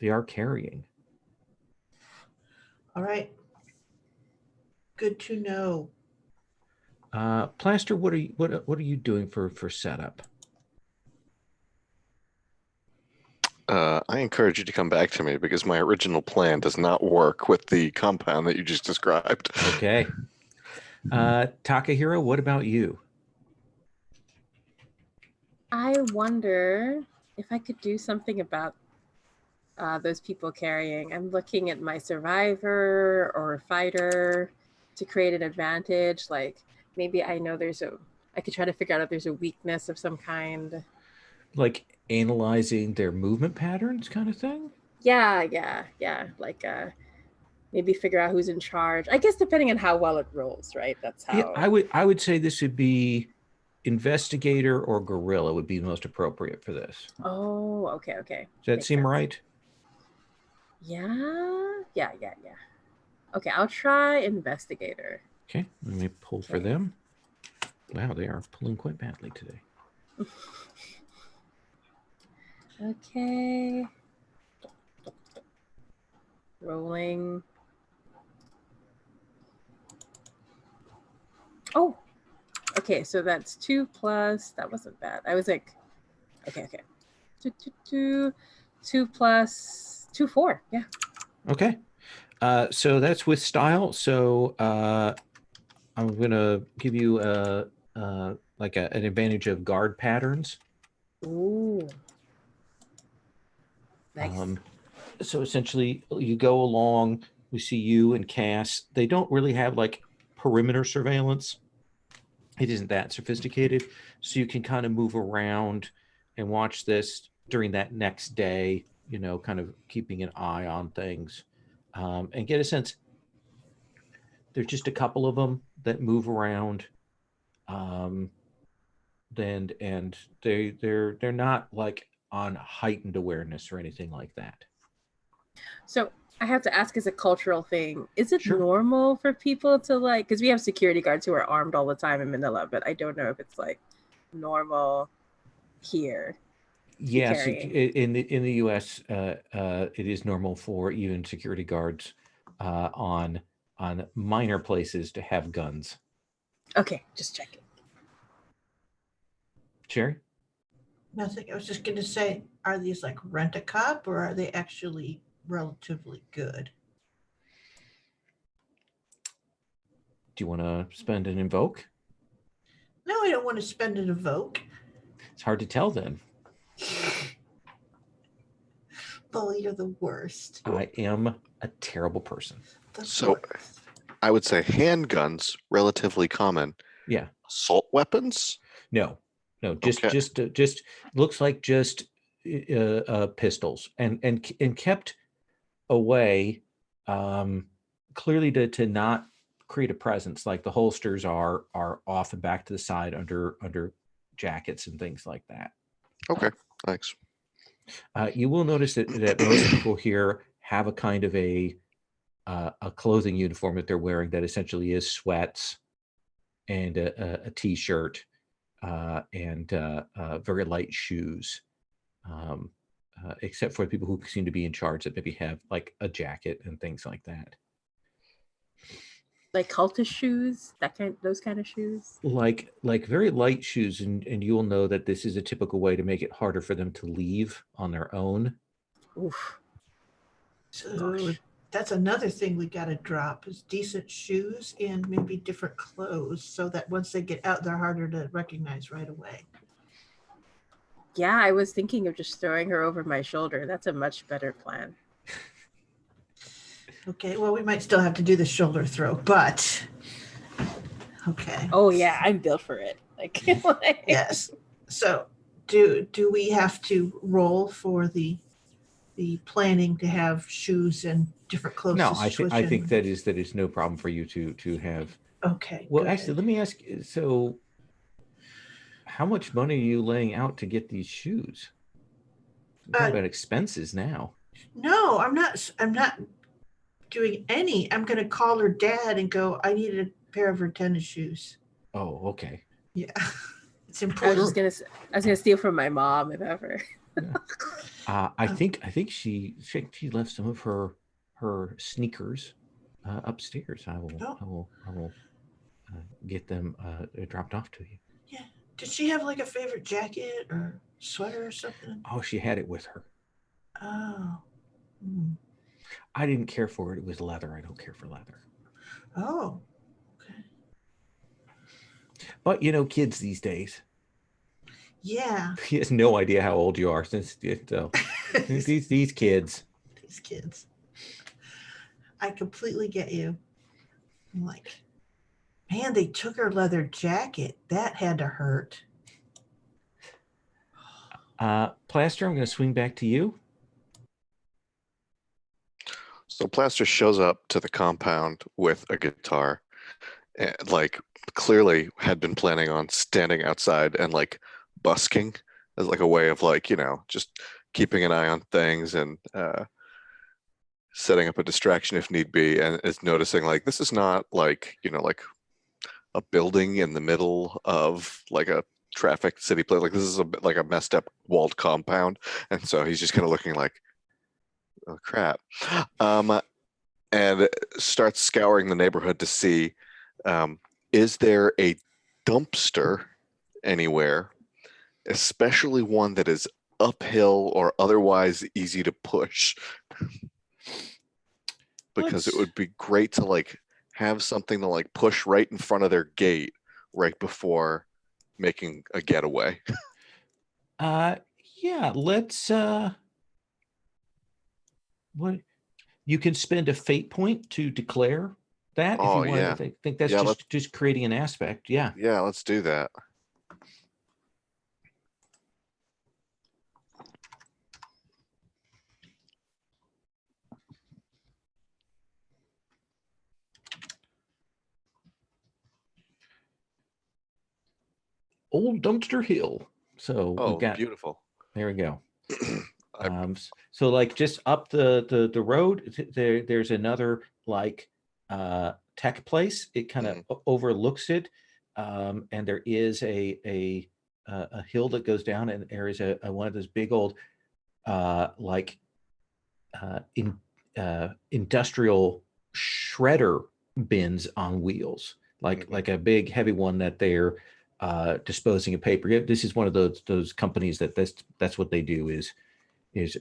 [SPEAKER 1] are carrying.
[SPEAKER 5] All right. Good to know.
[SPEAKER 1] Plaster, what are you doing for setup?
[SPEAKER 3] I encourage you to come back to me because my original plan does not work with the compound that you just described.
[SPEAKER 1] Okay. Takahiro, what about you?
[SPEAKER 2] I wonder if I could do something about those people carrying. I'm looking at my survivor or fighter to create an advantage. Like maybe I know I could try to figure out if there's a weakness of some kind.
[SPEAKER 1] Like analyzing their movement patterns kind of thing?
[SPEAKER 2] Yeah. Like maybe figure out who's in charge. I guess depending on how well it rolls, right? That's how.
[SPEAKER 1] Yeah, I would say this would be investigator or guerrilla would be most appropriate for this.
[SPEAKER 2] Oh, okay, okay.
[SPEAKER 1] Does that
[SPEAKER 2] Makes
[SPEAKER 1] seem
[SPEAKER 2] sense.
[SPEAKER 1] right?
[SPEAKER 2] Yeah. Okay, I'll try investigator.
[SPEAKER 1] Okay, let me pull for
[SPEAKER 2] Okay.
[SPEAKER 1] them. Wow, they are pulling quite badly today.
[SPEAKER 2] Okay. Rolling. Oh, okay, so that's 2 plus, that wasn't bad. I was like, okay. 2 plus 2, 4, yeah.
[SPEAKER 1] Okay, so that's with style. So I'm gonna give you like an advantage of guard patterns.
[SPEAKER 2] Ooh. Nice.
[SPEAKER 1] So essentially, you go along. We see you and Cass. They don't really have like perimeter surveillance. It isn't that sophisticated, so you can kind of move around and watch this during that next day. You know, kind of keeping an eye on things, and get a sense. There's just a couple of them that move around. And they're not like on heightened awareness or anything like that.
[SPEAKER 2] So I have to ask, as a cultural thing, is it
[SPEAKER 1] Sure.
[SPEAKER 2] normal for people to like, because we have security guards who are armed all the time in Manila, but I don't know if it's like normal here.
[SPEAKER 1] Yes,
[SPEAKER 2] carrying.
[SPEAKER 1] in the U.S., it is normal for even security guards on minor places to have guns.
[SPEAKER 2] Okay, just checking.
[SPEAKER 1] Sherry?
[SPEAKER 5] Nothing. I was just going to say, are these like rent-a-cop or are they actually relatively good?
[SPEAKER 1] Do you want to spend an invoke?
[SPEAKER 5] No, I don't want to spend an evoke.
[SPEAKER 1] It's hard to tell then.
[SPEAKER 5] Bully, you're the worst.
[SPEAKER 1] I am a terrible person.
[SPEAKER 5] The
[SPEAKER 3] So-
[SPEAKER 5] worst.
[SPEAKER 3] I would say handguns, relatively common.
[SPEAKER 1] Yeah.
[SPEAKER 3] Assault weapons?
[SPEAKER 1] No, just
[SPEAKER 3] Okay.
[SPEAKER 1] just looks like just pistols and kept away, clearly to not create a presence. Like the holsters are off and back to the side under jackets and things like that.
[SPEAKER 3] Okay, thanks.
[SPEAKER 1] You will notice that most people here have a kind of a clothing uniform that they're wearing that essentially is sweats and a t-shirt and very light shoes, except for the people who seem to be in charge that maybe have like a jacket and things like that.
[SPEAKER 2] Like cultist shoes, those kind of shoes.
[SPEAKER 1] Like very light shoes, and you will know that this is a typical way to make it harder for them to leave on their own.
[SPEAKER 2] Oof.
[SPEAKER 5] So
[SPEAKER 2] Gosh.
[SPEAKER 5] that's another thing we got to drop is decent shoes and maybe different clothes so that once they get out, they're harder to recognize right away.
[SPEAKER 2] Yeah, I was thinking of just throwing her over my shoulder. That's a much better plan.
[SPEAKER 5] Okay, well, we might still have to do the shoulder throw, but okay.
[SPEAKER 2] Oh yeah, I'm built for it. Like,
[SPEAKER 5] Yes. So do we have to roll for the planning to have shoes and different clothes?
[SPEAKER 1] No,
[SPEAKER 5] to
[SPEAKER 1] I
[SPEAKER 5] switch
[SPEAKER 1] think
[SPEAKER 5] in?
[SPEAKER 1] that is no problem for you to have.
[SPEAKER 5] Okay.
[SPEAKER 1] Well,
[SPEAKER 5] good.
[SPEAKER 1] actually, let me ask. So, how much money are you laying out to get these shoes? I'm talking about expenses now.
[SPEAKER 5] No, I'm not doing any. I'm going to call her dad and go, I need a pair of her tennis shoes.
[SPEAKER 1] Oh, okay.
[SPEAKER 5] Yeah. It's
[SPEAKER 2] I
[SPEAKER 5] important.
[SPEAKER 2] was gonna steal from my mom if ever.
[SPEAKER 1] I think she left some of her sneakers upstairs. I will get them dropped off to you.
[SPEAKER 5] Yeah. Did she have like a favorite jacket or sweater or something?
[SPEAKER 1] Oh, she had it with her.
[SPEAKER 5] Oh. Hmm.
[SPEAKER 1] I didn't care for it. It was leather. I don't care for leather.
[SPEAKER 5] Oh. Okay.
[SPEAKER 1] But you know, kids these days.
[SPEAKER 5] Yeah.
[SPEAKER 1] He has no idea how old you are. Since so, these kids.
[SPEAKER 5] These kids. I completely get you. I'm like, man, they took her leather jacket. That had to hurt.
[SPEAKER 1] Plaster, I'm going to swing back to you.
[SPEAKER 3] So Plaster shows up to the compound with a guitar, and like clearly had been planning on standing outside and like busking as like a way of like, just keeping an eye on things and setting up a distraction if need be, and is noticing like this is not like, like a building in the middle of like a traffic city place. Like this is like a messed up walled compound. And so he's just kind of looking like, oh crap. And starts scouring the neighborhood to see, is there a dumpster anywhere, especially one that is uphill or otherwise easy to push. Because it would be great to like have something to like push right in front of their gate right before making a getaway.
[SPEAKER 1] Yeah, let's what you can spend a fate point to declare that if you want.
[SPEAKER 3] Yeah.
[SPEAKER 1] I think that's
[SPEAKER 3] Yeah,
[SPEAKER 1] just creating an aspect. Yeah.
[SPEAKER 3] Yeah, let's do that.
[SPEAKER 1] Old Dumpster Hill. So
[SPEAKER 3] Oh,
[SPEAKER 1] we've got
[SPEAKER 3] beautiful.
[SPEAKER 1] there we go. So like just up the road, there's another like tech place. It kind of overlooks it, and there is a hill that goes down, and there is a one of those big old like industrial shredder bins on wheels, like a big heavy one that they're disposing of paper. Yeah, this is one of those companies that's what they do is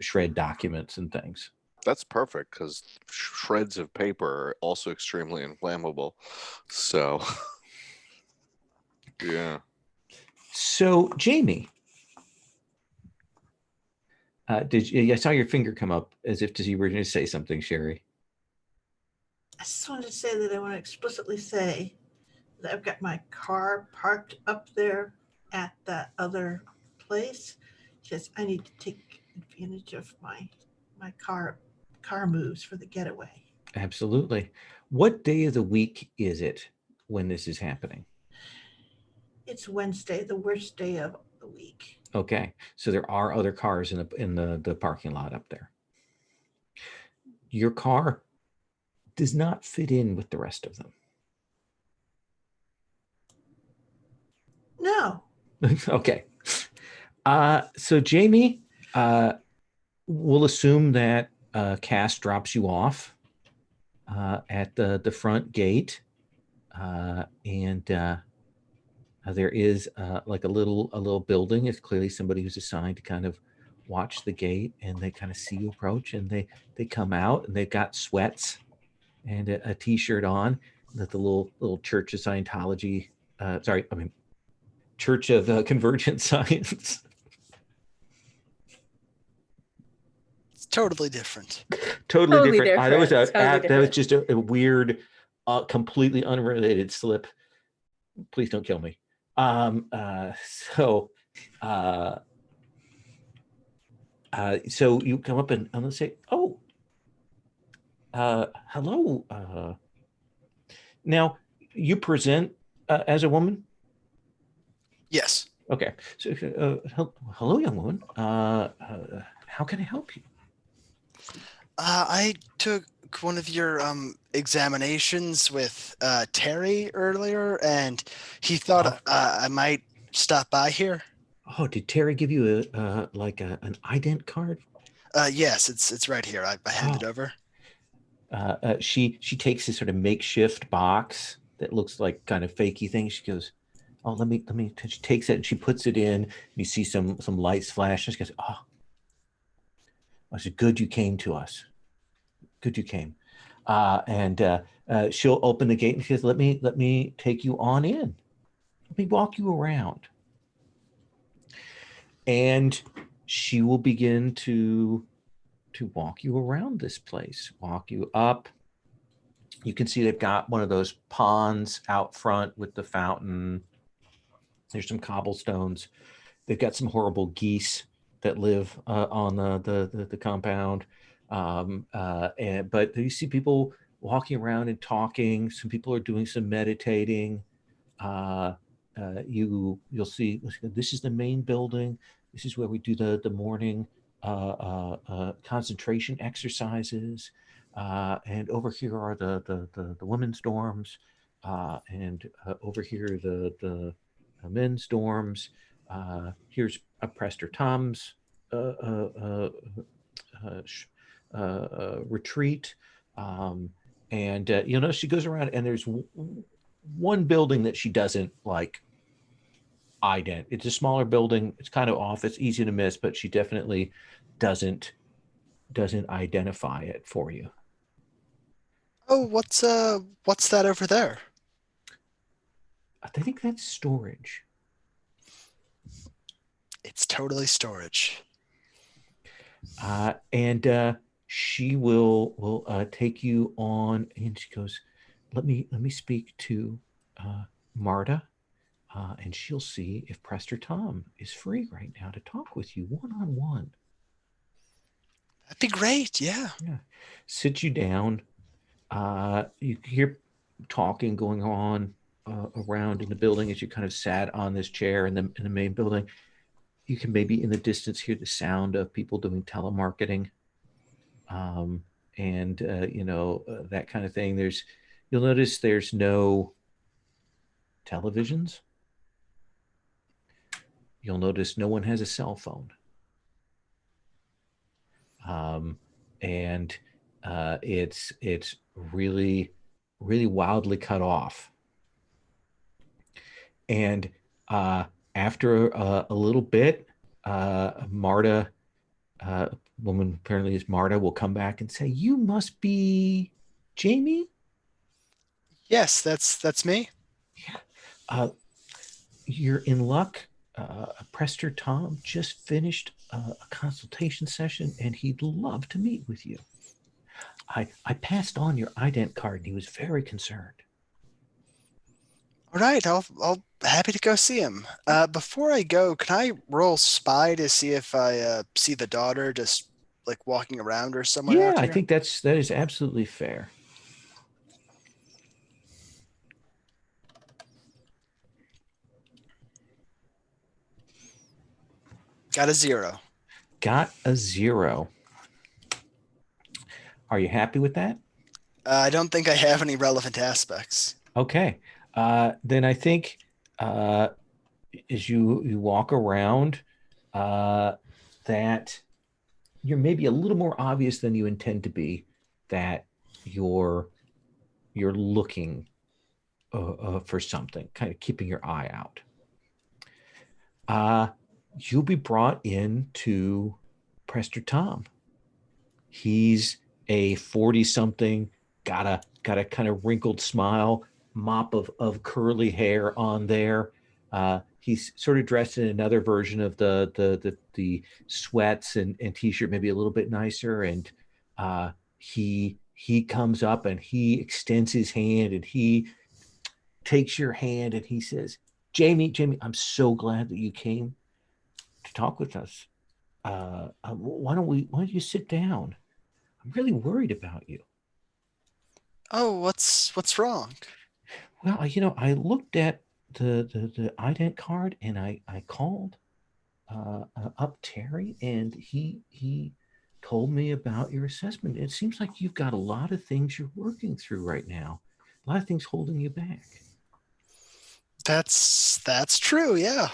[SPEAKER 1] shred documents and things.
[SPEAKER 3] That's perfect because shreds of paper are also extremely inflammable. So, yeah.
[SPEAKER 1] So, Jamie, I saw your finger come up as if you were going to say something, Sherry.
[SPEAKER 5] I just wanted to say that I want to explicitly say that I've got my car parked up there at that other place because I need to take advantage of my car moves for the getaway.
[SPEAKER 1] Absolutely. What day of the week is it when this is happening?
[SPEAKER 5] It's Wednesday, the worst day of the week.
[SPEAKER 1] Okay, so there are other cars in the parking lot up there. Your car does not fit in with the rest of them.
[SPEAKER 5] No.
[SPEAKER 1] Okay. So Jamie, we'll assume that Cass drops you off at the front gate, and there is like a little building. It's clearly somebody who's assigned to kind of watch the gate, and they kind of see you approach, and they come out, and they've got sweats and a t-shirt on that the little Church of Scientology, Church of Convergent Science.
[SPEAKER 4] It's totally different.
[SPEAKER 1] Totally different.
[SPEAKER 2] Different.
[SPEAKER 1] That was just a weird, completely unrelated slip. Please don't kill me. So you come up and let's say, oh, hello. Now you present as a woman.
[SPEAKER 4] Yes.
[SPEAKER 1] Okay. So hello, young woman. How can I help you?
[SPEAKER 4] I took one of your examinations with Terry earlier, and he thought I might stop by here.
[SPEAKER 1] Oh, did Terry give you an ident card?
[SPEAKER 4] Yes, it's right here. I handed over.
[SPEAKER 1] She takes this sort of makeshift box that looks like kind of fakey thing. She goes, "Oh, let me." She takes it and she puts it in. And you see some lights flash. And she goes, "Oh, I said, good you came to us. Good you came." And she'll open the gate and she says, "Let me take you on in. Let me walk you around." And she will begin to walk you around this place, walk you up. You can see they've got one of those ponds out front with the fountain. There's some cobblestones. They've got some horrible geese that live on the compound. But you see people walking around and talking. Some people are doing some meditating. You'll see this is the main building. This is where we do the morning concentration exercises. And over here are the women's dorms, and over here the men's dorms. Here's Prester Tom's uh, retreat. And you'll notice she goes around and there's one building that she doesn't like ident. It's a smaller building. It's kind of off. It's easy to miss, but she definitely doesn't identify it for you.
[SPEAKER 4] Oh, what's that over there?
[SPEAKER 1] I think that's storage.
[SPEAKER 4] It's totally storage.
[SPEAKER 1] And she will take you on, and she goes, let me speak to Marta, and she'll see if Prester Tom is free right now to talk with you one-on-one.
[SPEAKER 4] That'd be great. Yeah.
[SPEAKER 1] Sit you down. You hear talking going on around in the building as you kind of sat on this chair in the main building. You can maybe in the distance hear the sound of people doing telemarketing, and that kind of thing. You'll notice there's no televisions. You'll notice no one has a cell phone, and it's really wildly cut off. And after a little bit, Marta, woman apparently is Marta, will come back and say, "You must be Jamie."
[SPEAKER 4] Yes, that's me.
[SPEAKER 1] Yeah. You're in luck. Prester Tom just finished a consultation session, and he'd love to meet with you. I passed on your ident card, and he was very concerned.
[SPEAKER 4] All right, I'll happy to go see him. Before I go, can I roll spy to see if I see the daughter just like walking around or somewhere
[SPEAKER 1] Yeah,
[SPEAKER 4] out
[SPEAKER 1] I
[SPEAKER 4] here?
[SPEAKER 1] think that is absolutely fair.
[SPEAKER 4] Got a 0.
[SPEAKER 1] Got a 0. Are you happy with that?
[SPEAKER 4] I don't think I have any relevant aspects.
[SPEAKER 1] Okay. Then I think as you walk around, that you're maybe a little more obvious than you intend to be, that you're looking for something, kind of keeping your eye out. You'll be brought in to Prester Tom. He's a 40-something, got a kind of wrinkled smile, mop of curly hair on there. He's sort of dressed in another version of the sweats and t-shirt, maybe a little bit nicer. And he comes up and he extends his hand and he takes your hand and he says, Jamie, I'm so glad that you came to talk with us. Why don't you sit down? I'm really worried about you.
[SPEAKER 4] Oh, what's wrong?
[SPEAKER 1] Well, I looked at the ident card and I called up Terry, and he told me about your assessment. It seems like you've got a lot of things you're working through right now, a lot of things holding you back.
[SPEAKER 4] That's true, yeah.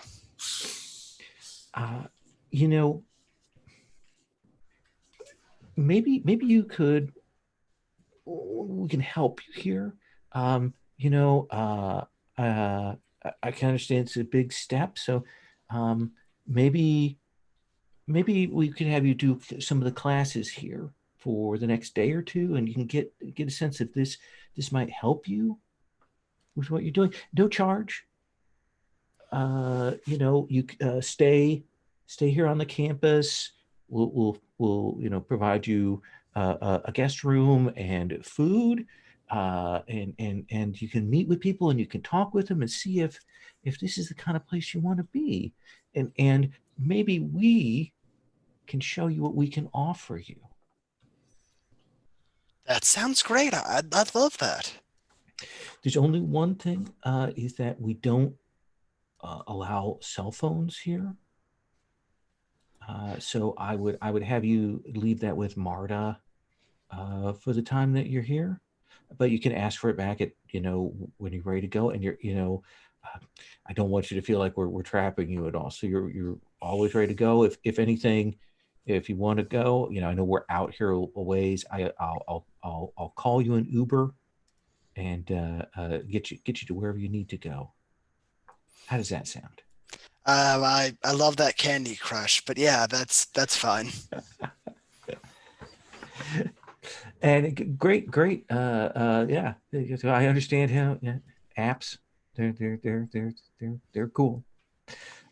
[SPEAKER 1] Maybe you could, we can help you here. I can understand it's a big step, so maybe we could have you do some of the classes here for the next day or two, and you can get a sense if this might help you with what you're doing. No charge. You stay here on the campus. We'll provide you a guest room and food, and you can meet with people and you can talk with them and see if this is the kind of place you want to be, and maybe we can show you what we can offer you.
[SPEAKER 4] That sounds great. I'd love that.
[SPEAKER 1] There's only one thing, is that we don't allow cell phones here. So I would have you leave that with Marta for the time that you're here, but you can ask for it back at, when you're ready to go. And I don't want you to feel like we're trapping you at all. So you're always ready to go. If anything, if you want to go, I know we're out here a ways. I'll call you an Uber and get you to wherever you need to go. How does that sound?
[SPEAKER 4] I love that Candy Crush, but yeah, that's fine.
[SPEAKER 1] And great. Yeah. So I understand how apps, they're cool.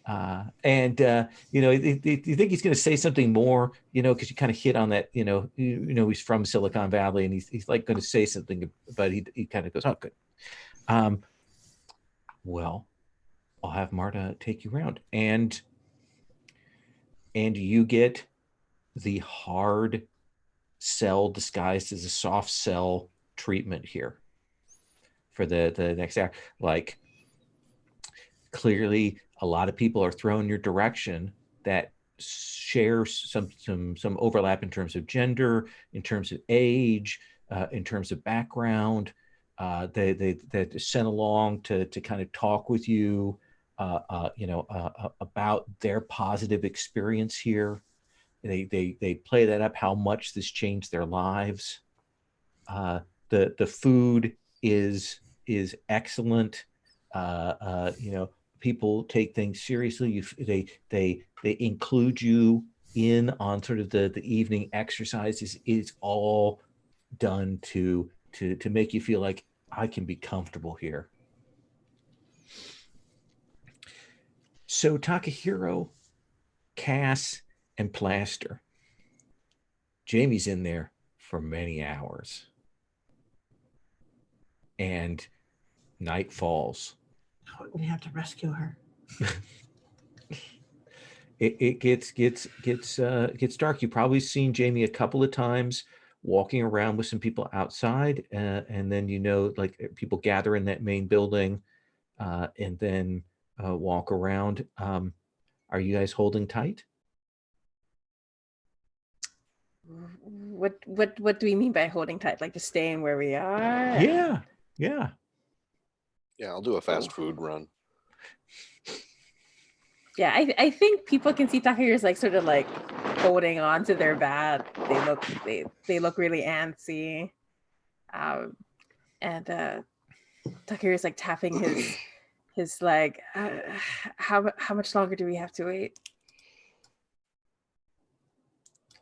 [SPEAKER 1] And you think he's going to say something more, because you kind of hit on that, he's from Silicon Valley, and he's like going to say something, but he kind of goes, oh, good. Well, I'll have Marta take you around, and you get the hard sell disguised as a soft sell treatment here for the next hour. Like, clearly a lot of people are thrown your direction that share some overlap in terms of gender, in terms of age, in terms of background. They're sent along to kind of talk with you, about their positive experience here. They play that up, how much this changed their lives. The food is excellent. People take things seriously. They include you in on sort of the evening exercises. It's all done to make you feel like I can be comfortable here. So Takahiro, Cass, and Plaster, Jamie's in there for many hours, and night falls.
[SPEAKER 5] We have to rescue her.
[SPEAKER 1] It gets dark. You've probably seen Jamie a couple of times walking around with some people outside, and then like people gather in that main building, and then walk around. Are you guys holding tight?
[SPEAKER 2] What do we mean by holding tight? Like just staying where we are?
[SPEAKER 1] Yeah.
[SPEAKER 3] Yeah, I'll do a fast food run.
[SPEAKER 2] Yeah, I think people can see Takeru's like sort of like holding on to their bat. They look really antsy. And Takeru's like tapping his leg. How much longer do we have to wait?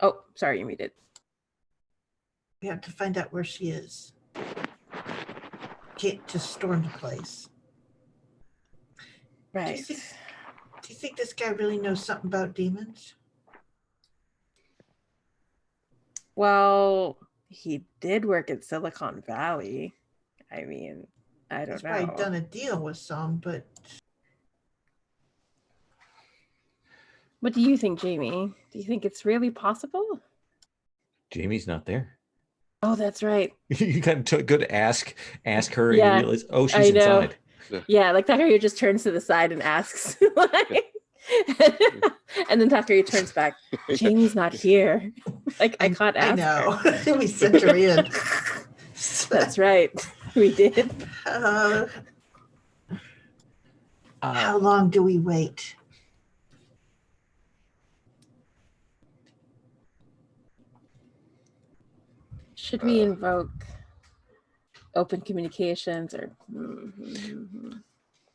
[SPEAKER 2] Oh, sorry, you muted.
[SPEAKER 5] We have to find out where she is. Can't just storm the place.
[SPEAKER 2] Right.
[SPEAKER 5] Do you think this guy really knows something about demons?
[SPEAKER 2] Well, he did work in Silicon Valley. I mean, I don't
[SPEAKER 5] He's
[SPEAKER 2] know.
[SPEAKER 5] probably done a deal with some, but
[SPEAKER 2] What do you think, Jamie? Do you think it's really possible?
[SPEAKER 1] Jamie's not there.
[SPEAKER 2] Oh, that's right.
[SPEAKER 1] You kind of go to ask her, and
[SPEAKER 2] Yeah,
[SPEAKER 1] you realize, oh,
[SPEAKER 2] I
[SPEAKER 1] she's
[SPEAKER 2] know.
[SPEAKER 1] inside.
[SPEAKER 2] Yeah, like Takeru just turns to the side and asks, like, and then Takeru turns back. Jamie's not here. Like I can't ask.
[SPEAKER 5] I know. We sent her in.
[SPEAKER 2] That's right. We did.
[SPEAKER 5] How long do we wait?
[SPEAKER 2] Should we invoke open communications or?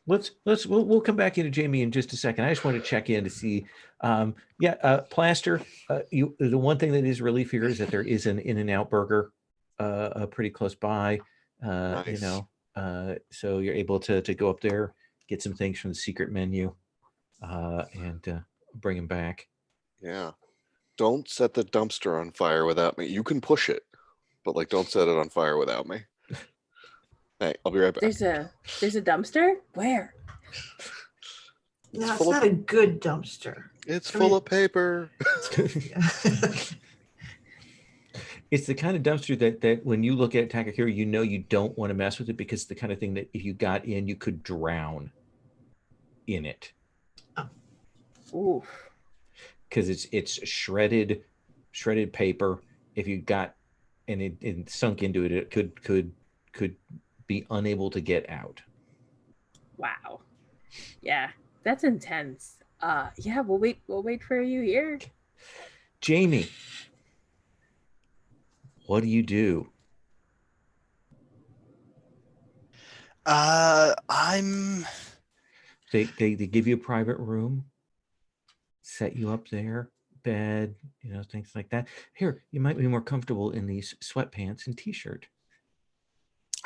[SPEAKER 1] We'll come back into Jamie in just a second. I just want to check in to see. Plaster. The one thing that is relief here is that there is an In-N-Out burger, pretty close by.
[SPEAKER 3] Nice.
[SPEAKER 1] So you're able to go up there, get some things from the secret menu, and bring them back.
[SPEAKER 3] Yeah. Don't set the dumpster on fire without me. You can push it, but like, don't set it on fire without me. Hey, I'll be right back.
[SPEAKER 2] There's a dumpster? Where?
[SPEAKER 5] No, it's not a good dumpster.
[SPEAKER 3] It's full of paper.
[SPEAKER 1] It's the kind of dumpster that when you look at Takakura, you know you don't want to mess with it because it's the kind of thing that if you got in, you could drown in it.
[SPEAKER 2] Oof.
[SPEAKER 1] Because it's shredded paper. If you got and it sunk into it, it could be unable to get out.
[SPEAKER 2] Wow. Yeah, that's intense. Yeah, we'll wait for you here.
[SPEAKER 1] Jamie, what do you do?
[SPEAKER 4] I'm
[SPEAKER 1] They give you a private room, set you up there, bed, things like that. Here, you might be more comfortable in these sweatpants and t-shirt.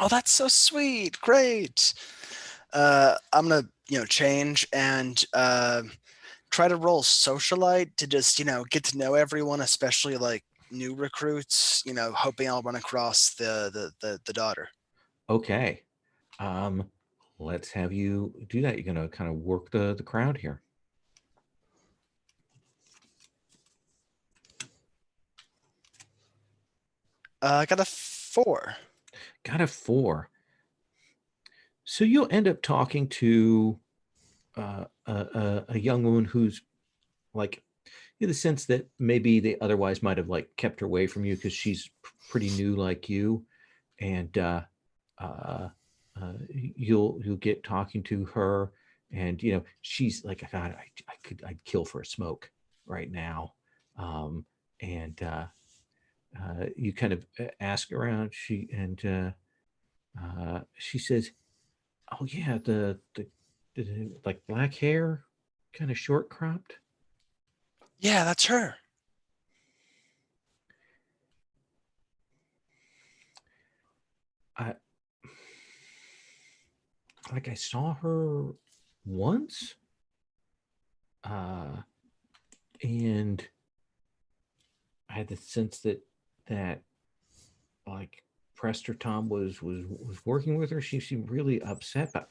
[SPEAKER 4] Oh, that's so sweet. Great. I'm gonna, change and try to roll socialite to just, get to know everyone, especially like new recruits, hoping I'll run across the daughter.
[SPEAKER 1] Okay. Let's have you do that. You're gonna kind of work the crowd here.
[SPEAKER 4] I got a 4.
[SPEAKER 1] Got a 4. So you'll end up talking to a young woman who's like, in the sense that maybe they otherwise might have like kept her away from you because she's pretty new like you, and you'll get talking to her, and she's like, God, I'd kill for a smoke right now, and you kind of ask around. She says, "Oh yeah, the like black hair, kind of short cropped."
[SPEAKER 4] Yeah, that's her.
[SPEAKER 1] I I saw her once, and I had the sense that like Prester Tom was working with her. She seemed really upset, but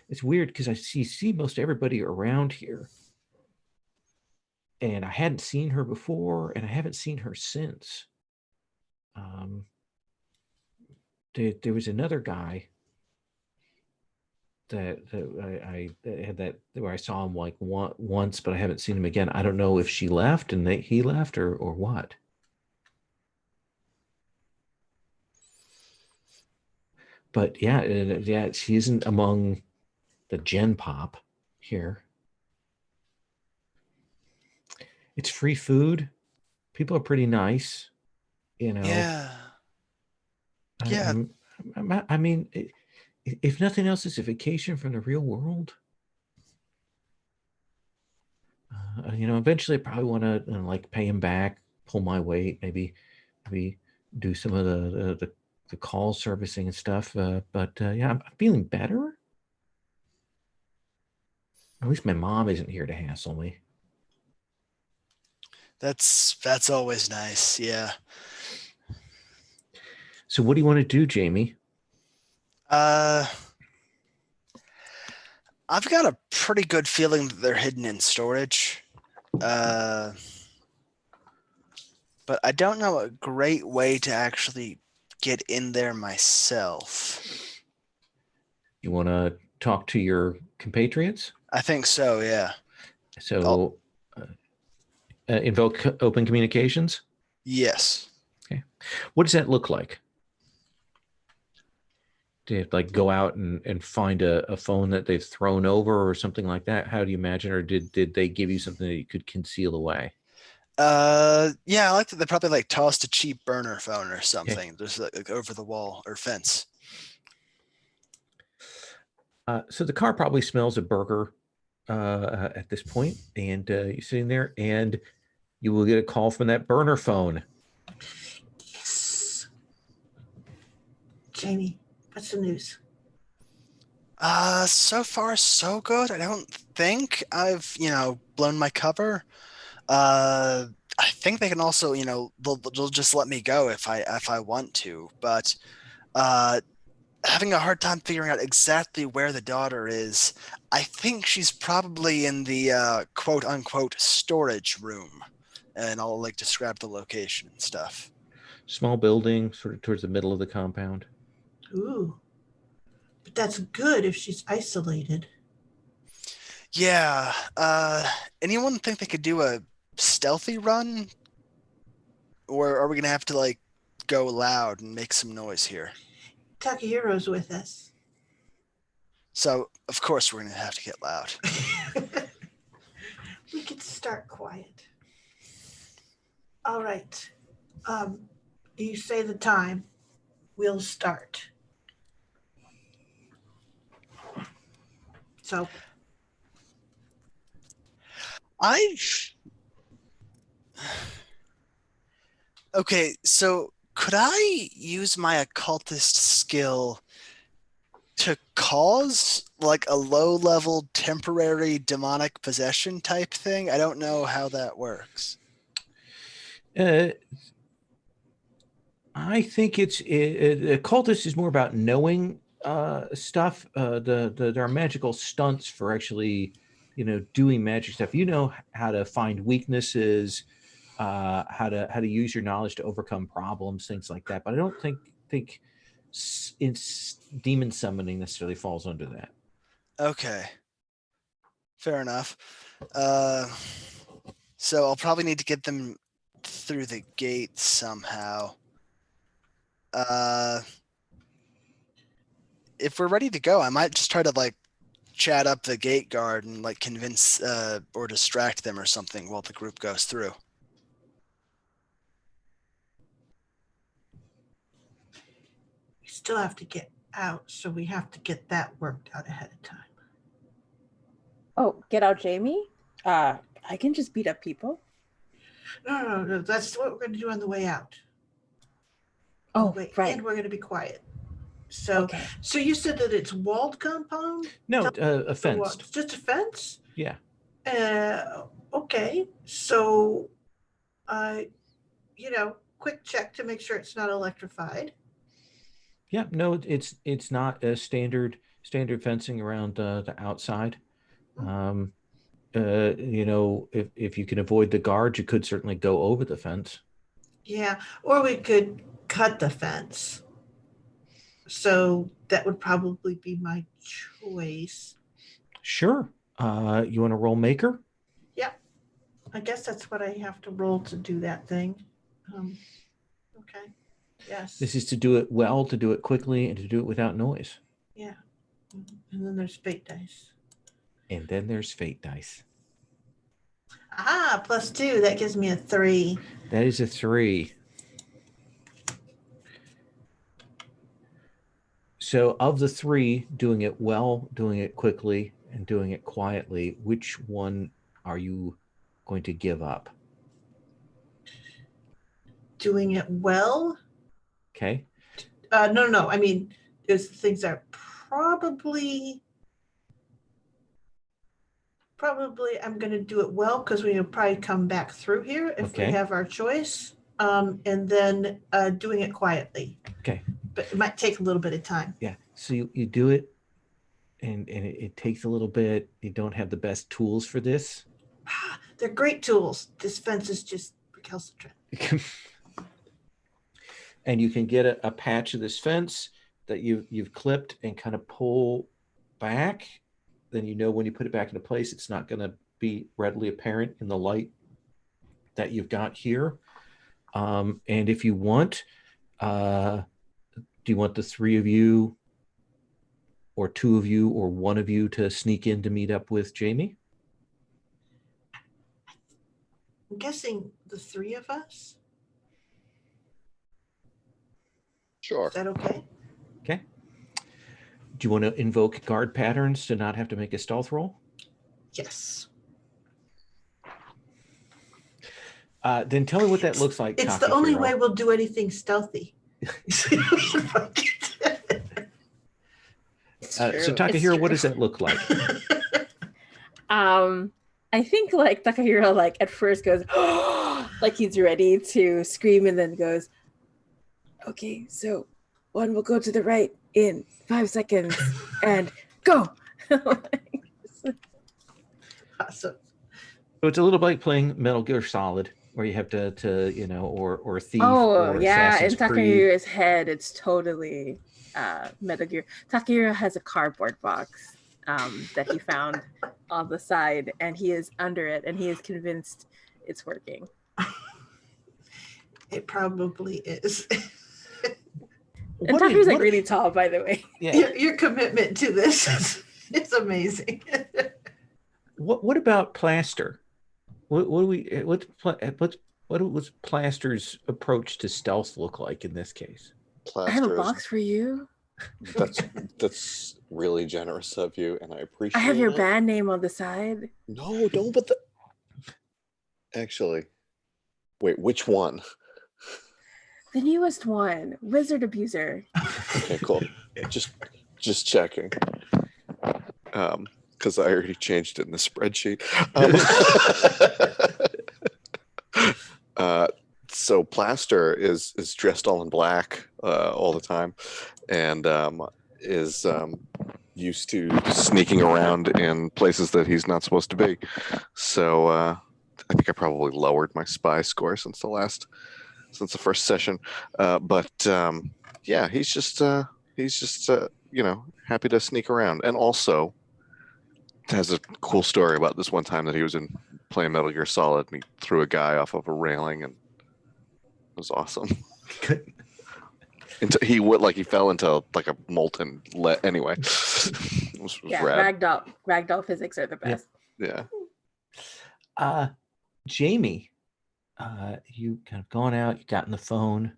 [SPEAKER 1] it's weird because I see most everybody around here, and I hadn't seen her before, and I haven't seen her since. There was another guy that I had that where I saw him like once, but I haven't seen him again. I don't know if she left and he left or what. But yeah, she isn't among the Gen Pop here. It's free food. People are pretty nice,
[SPEAKER 4] Yeah. Yeah.
[SPEAKER 1] I mean, if nothing else, it's a vacation from the real world. Eventually I probably want to like pay him back, pull my weight, maybe do some of the call servicing and stuff. But yeah, I'm feeling better. At least my mom isn't here to hassle me.
[SPEAKER 4] That's always nice. Yeah.
[SPEAKER 1] So what do you want to do, Jamie?
[SPEAKER 4] I've got a pretty good feeling that they're hidden in storage. But I don't know a great way to actually get in there myself.
[SPEAKER 1] You want to talk to your compatriots?
[SPEAKER 4] I think so, yeah.
[SPEAKER 1] So invoke open communications?
[SPEAKER 4] Yes.
[SPEAKER 1] Okay. What does that look like? Do you have to like go out and find a phone that they've thrown over or something like that? How do you imagine? Or did they give you something that you could conceal away?
[SPEAKER 4] Yeah, I like that they probably like tossed a cheap burner phone or something, just like over the wall or fence.
[SPEAKER 1] So the car probably smells a burger at this point, and you're sitting there, and you will get a call from that burner phone.
[SPEAKER 5] Yes. Jamie, what's the news?
[SPEAKER 4] So far so good. I don't think I've, blown my cover. I think they can also, they'll just let me go if I want to, but having a hard time figuring out exactly where the daughter is. I think she's probably in the quote unquote storage room, and I'll like describe the location and stuff.
[SPEAKER 1] Small building, sort of towards the middle of the compound.
[SPEAKER 5] Ooh. But that's good if she's isolated.
[SPEAKER 4] Yeah. Anyone think they could do a stealthy run? Or are we gonna have to like go loud and make some noise here?
[SPEAKER 5] Takehiro's with us.
[SPEAKER 4] So of course we're gonna have to get loud.
[SPEAKER 5] We could start quiet. All right. You say the time. We'll start. So
[SPEAKER 4] Okay, so could I use my occultist skill to cause like a low-level temporary demonic possession type thing? I don't know how that works.
[SPEAKER 1] I think occultist is more about knowing stuff. There are magical stunts for actually, doing magic stuff. You know how to find weaknesses, how to use your knowledge to overcome problems, things like that. But I don't think demon summoning necessarily falls under that.
[SPEAKER 4] Okay. Fair enough. So I'll probably need to get them through the gate somehow. If we're ready to go, I might just try to like chat up the gate guard and like convince or distract them or something while the group goes through.
[SPEAKER 5] we still have to get out, so we have to get that worked out ahead of time.
[SPEAKER 2] Oh, get out, Jamie. I can just beat up people.
[SPEAKER 5] No. That's what we're going to do on the way out.
[SPEAKER 2] Oh,
[SPEAKER 5] Wait,
[SPEAKER 2] right.
[SPEAKER 5] and we're going to be quiet. So,
[SPEAKER 2] Okay.
[SPEAKER 5] so you said that it's walled compound?
[SPEAKER 1] No,
[SPEAKER 5] What?
[SPEAKER 1] a fence.
[SPEAKER 5] It's just a fence?
[SPEAKER 1] Yeah.
[SPEAKER 5] Okay. So, quick check to make sure it's not electrified.
[SPEAKER 1] Yeah. No, it's not a standard fencing around the outside. If you can avoid the guards, you could certainly go over the fence.
[SPEAKER 5] Yeah, or we could cut the fence. So that would probably be my choice.
[SPEAKER 1] Sure. You want to roll maker?
[SPEAKER 5] Yeah, I guess that's what I have to roll to do that thing. Okay. Yes.
[SPEAKER 1] This is to do it well, to do it quickly, and to do it without noise.
[SPEAKER 5] Yeah. And then there's fate dice.
[SPEAKER 1] And then there's fate dice.
[SPEAKER 5] Ah, +2. That gives me a 3.
[SPEAKER 1] That is a 3. So of the 3, doing it well, doing it quickly, and doing it quietly, which one are you going to give up?
[SPEAKER 5] Doing it well?
[SPEAKER 1] Okay.
[SPEAKER 5] No. I mean, there's things that probably I'm going to do it well because we'll probably come back through here if we have our choice. And then doing it quietly.
[SPEAKER 1] Okay.
[SPEAKER 5] But it might take a little bit of time.
[SPEAKER 1] Yeah. So you do it, and it takes a little bit. You don't have the best tools for this.
[SPEAKER 5] They're great tools. This fence is just recalcitrant.
[SPEAKER 1] And you can get a patch of this fence that you've clipped and kind of pull back. Then when you put it back into place, it's not going to be readily apparent in the light that you've got here. And if you want, do you want the 3 of you or 2 of you or 1 of you to sneak in to meet up with Jamie?
[SPEAKER 5] I'm guessing the 3 of us.
[SPEAKER 6] Sure.
[SPEAKER 5] Is that okay?
[SPEAKER 1] Okay. Do you want to invoke guard patterns to not have to make a stealth roll?
[SPEAKER 5] Yes.
[SPEAKER 1] Then tell me what that looks like.
[SPEAKER 5] It's the only way we'll do anything stealthy.
[SPEAKER 1] So Takahiro, what does that look like?
[SPEAKER 2] I think like Takahiro like at first goes like he's ready to scream and then goes, okay, so 1 will go to the right in 5 seconds and go.
[SPEAKER 5] Awesome.
[SPEAKER 1] So it's a little like playing Metal Gear Solid. where you have to you know, or Thief
[SPEAKER 2] Oh
[SPEAKER 1] or
[SPEAKER 2] yeah, in
[SPEAKER 1] Assassin's Creed.
[SPEAKER 2] Takahira's head, it's totally Metal Gear. Takahira has a cardboard box that he found on the side, and he is under it, and he is convinced it's working.
[SPEAKER 5] It probably is.
[SPEAKER 2] And Takahira's like really tall, by the way.
[SPEAKER 1] Yeah.
[SPEAKER 5] Your commitment to this is amazing.
[SPEAKER 1] What about Plaster? What was Plaster's approach to stealth look like in this case?
[SPEAKER 2] I have a
[SPEAKER 3] Plaster
[SPEAKER 2] box for you.
[SPEAKER 3] that's really generous of you, and I appreciate
[SPEAKER 2] I have your
[SPEAKER 3] it.
[SPEAKER 2] band name on the side.
[SPEAKER 3] No, don't put the. Actually, wait, which one?
[SPEAKER 2] The newest one, Wizard Abuser.
[SPEAKER 3] Okay, cool. Just checking. Because I already changed it in the spreadsheet. So Plaster is dressed all in black all the time, and is used to sneaking around in places that he's not supposed to be. So I think I probably lowered my spy score since the first session. But yeah, he's just you know, happy to sneak around, and also has a cool story about this one time that he was playing Metal Gear Solid and he threw a guy off of a railing, and it was awesome. He fell into like a molten anyway. It was
[SPEAKER 2] Yeah,
[SPEAKER 3] rad.
[SPEAKER 2] ragdoll physics are the best.
[SPEAKER 3] Yeah.
[SPEAKER 1] Jamie, you kind of gone out, you got on the phone,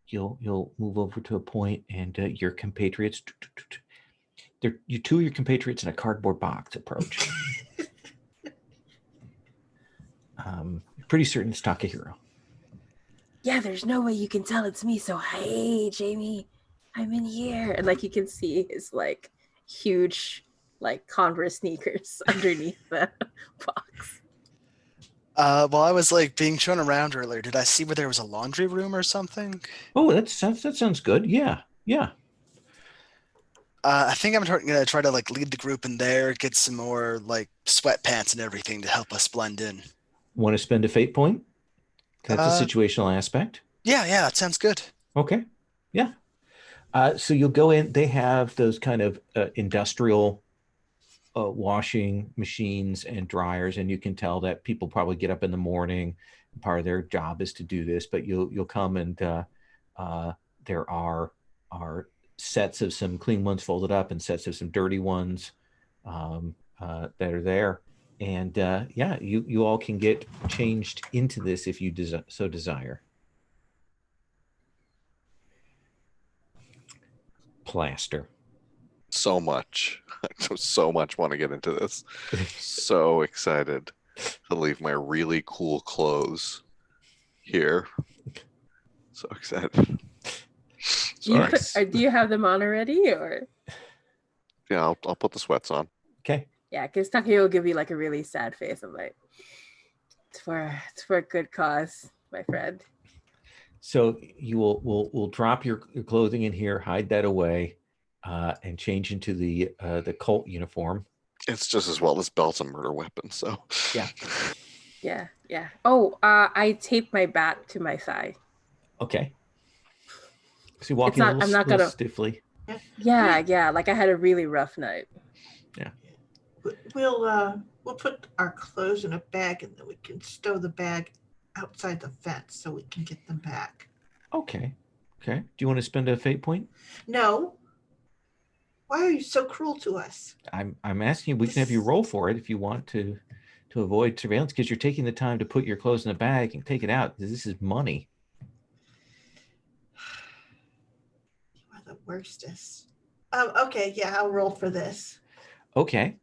[SPEAKER 1] you'll move over to a point, and your compatriots, two of your compatriots in a cardboard box approach. Pretty certain it's Takahiro.
[SPEAKER 2] Yeah, there's no way you can tell it's me. So hey, Jamie, I'm in here, and like you can see his like huge like Converse sneakers underneath the box.
[SPEAKER 4] Well, I was like being shown around earlier. Did I see where there was a laundry room or something?
[SPEAKER 1] Oh, that sounds good. Yeah.
[SPEAKER 4] I think I'm gonna try to like lead the group in there, get some more like sweatpants and everything to help us blend in.
[SPEAKER 1] Want to spend a fate point? That's a situational aspect.
[SPEAKER 4] Yeah, it sounds good.
[SPEAKER 1] Okay. Yeah. So you'll go in. They have those kind of industrial washing machines and dryers, and you can tell that people probably get up in the morning. Part of their job is to do this, but you'll come and there are sets of some clean ones folded up and sets of some dirty ones that are there. And yeah, you all can get changed into this if you so desire. Plaster.
[SPEAKER 3] So much. I so much want to get into this. So excited to leave my really cool clothes here. So excited.
[SPEAKER 2] Do you have them on already, or?
[SPEAKER 3] Yeah, I'll put the sweats on.
[SPEAKER 1] Okay.
[SPEAKER 2] Yeah, because Takahiro will give you like a really sad face. I'm like, it's for a good cause, my friend.
[SPEAKER 1] So you will drop your clothing in here, hide that away, and change into the cult uniform.
[SPEAKER 3] It's just as well as belts and murder weapons. So
[SPEAKER 2] Yeah. Oh, I taped my bat to my thigh.
[SPEAKER 1] Okay. So you walk in a little stiffly.
[SPEAKER 2] Yeah. Like I had a really rough night.
[SPEAKER 1] Yeah.
[SPEAKER 5] We'll put our clothes in a bag, and then we can stow the bag outside the fence so we can get them back.
[SPEAKER 1] Okay. Do you want to spend a fate point?
[SPEAKER 5] No. Why are you so cruel to us?
[SPEAKER 1] I'm asking you. We can have you roll for it if you want to avoid surveillance, because you're taking the time to put your clothes in a bag and take it out. This is money.
[SPEAKER 5] You are the worstest. Okay, yeah, I'll roll for this.
[SPEAKER 1] Okay.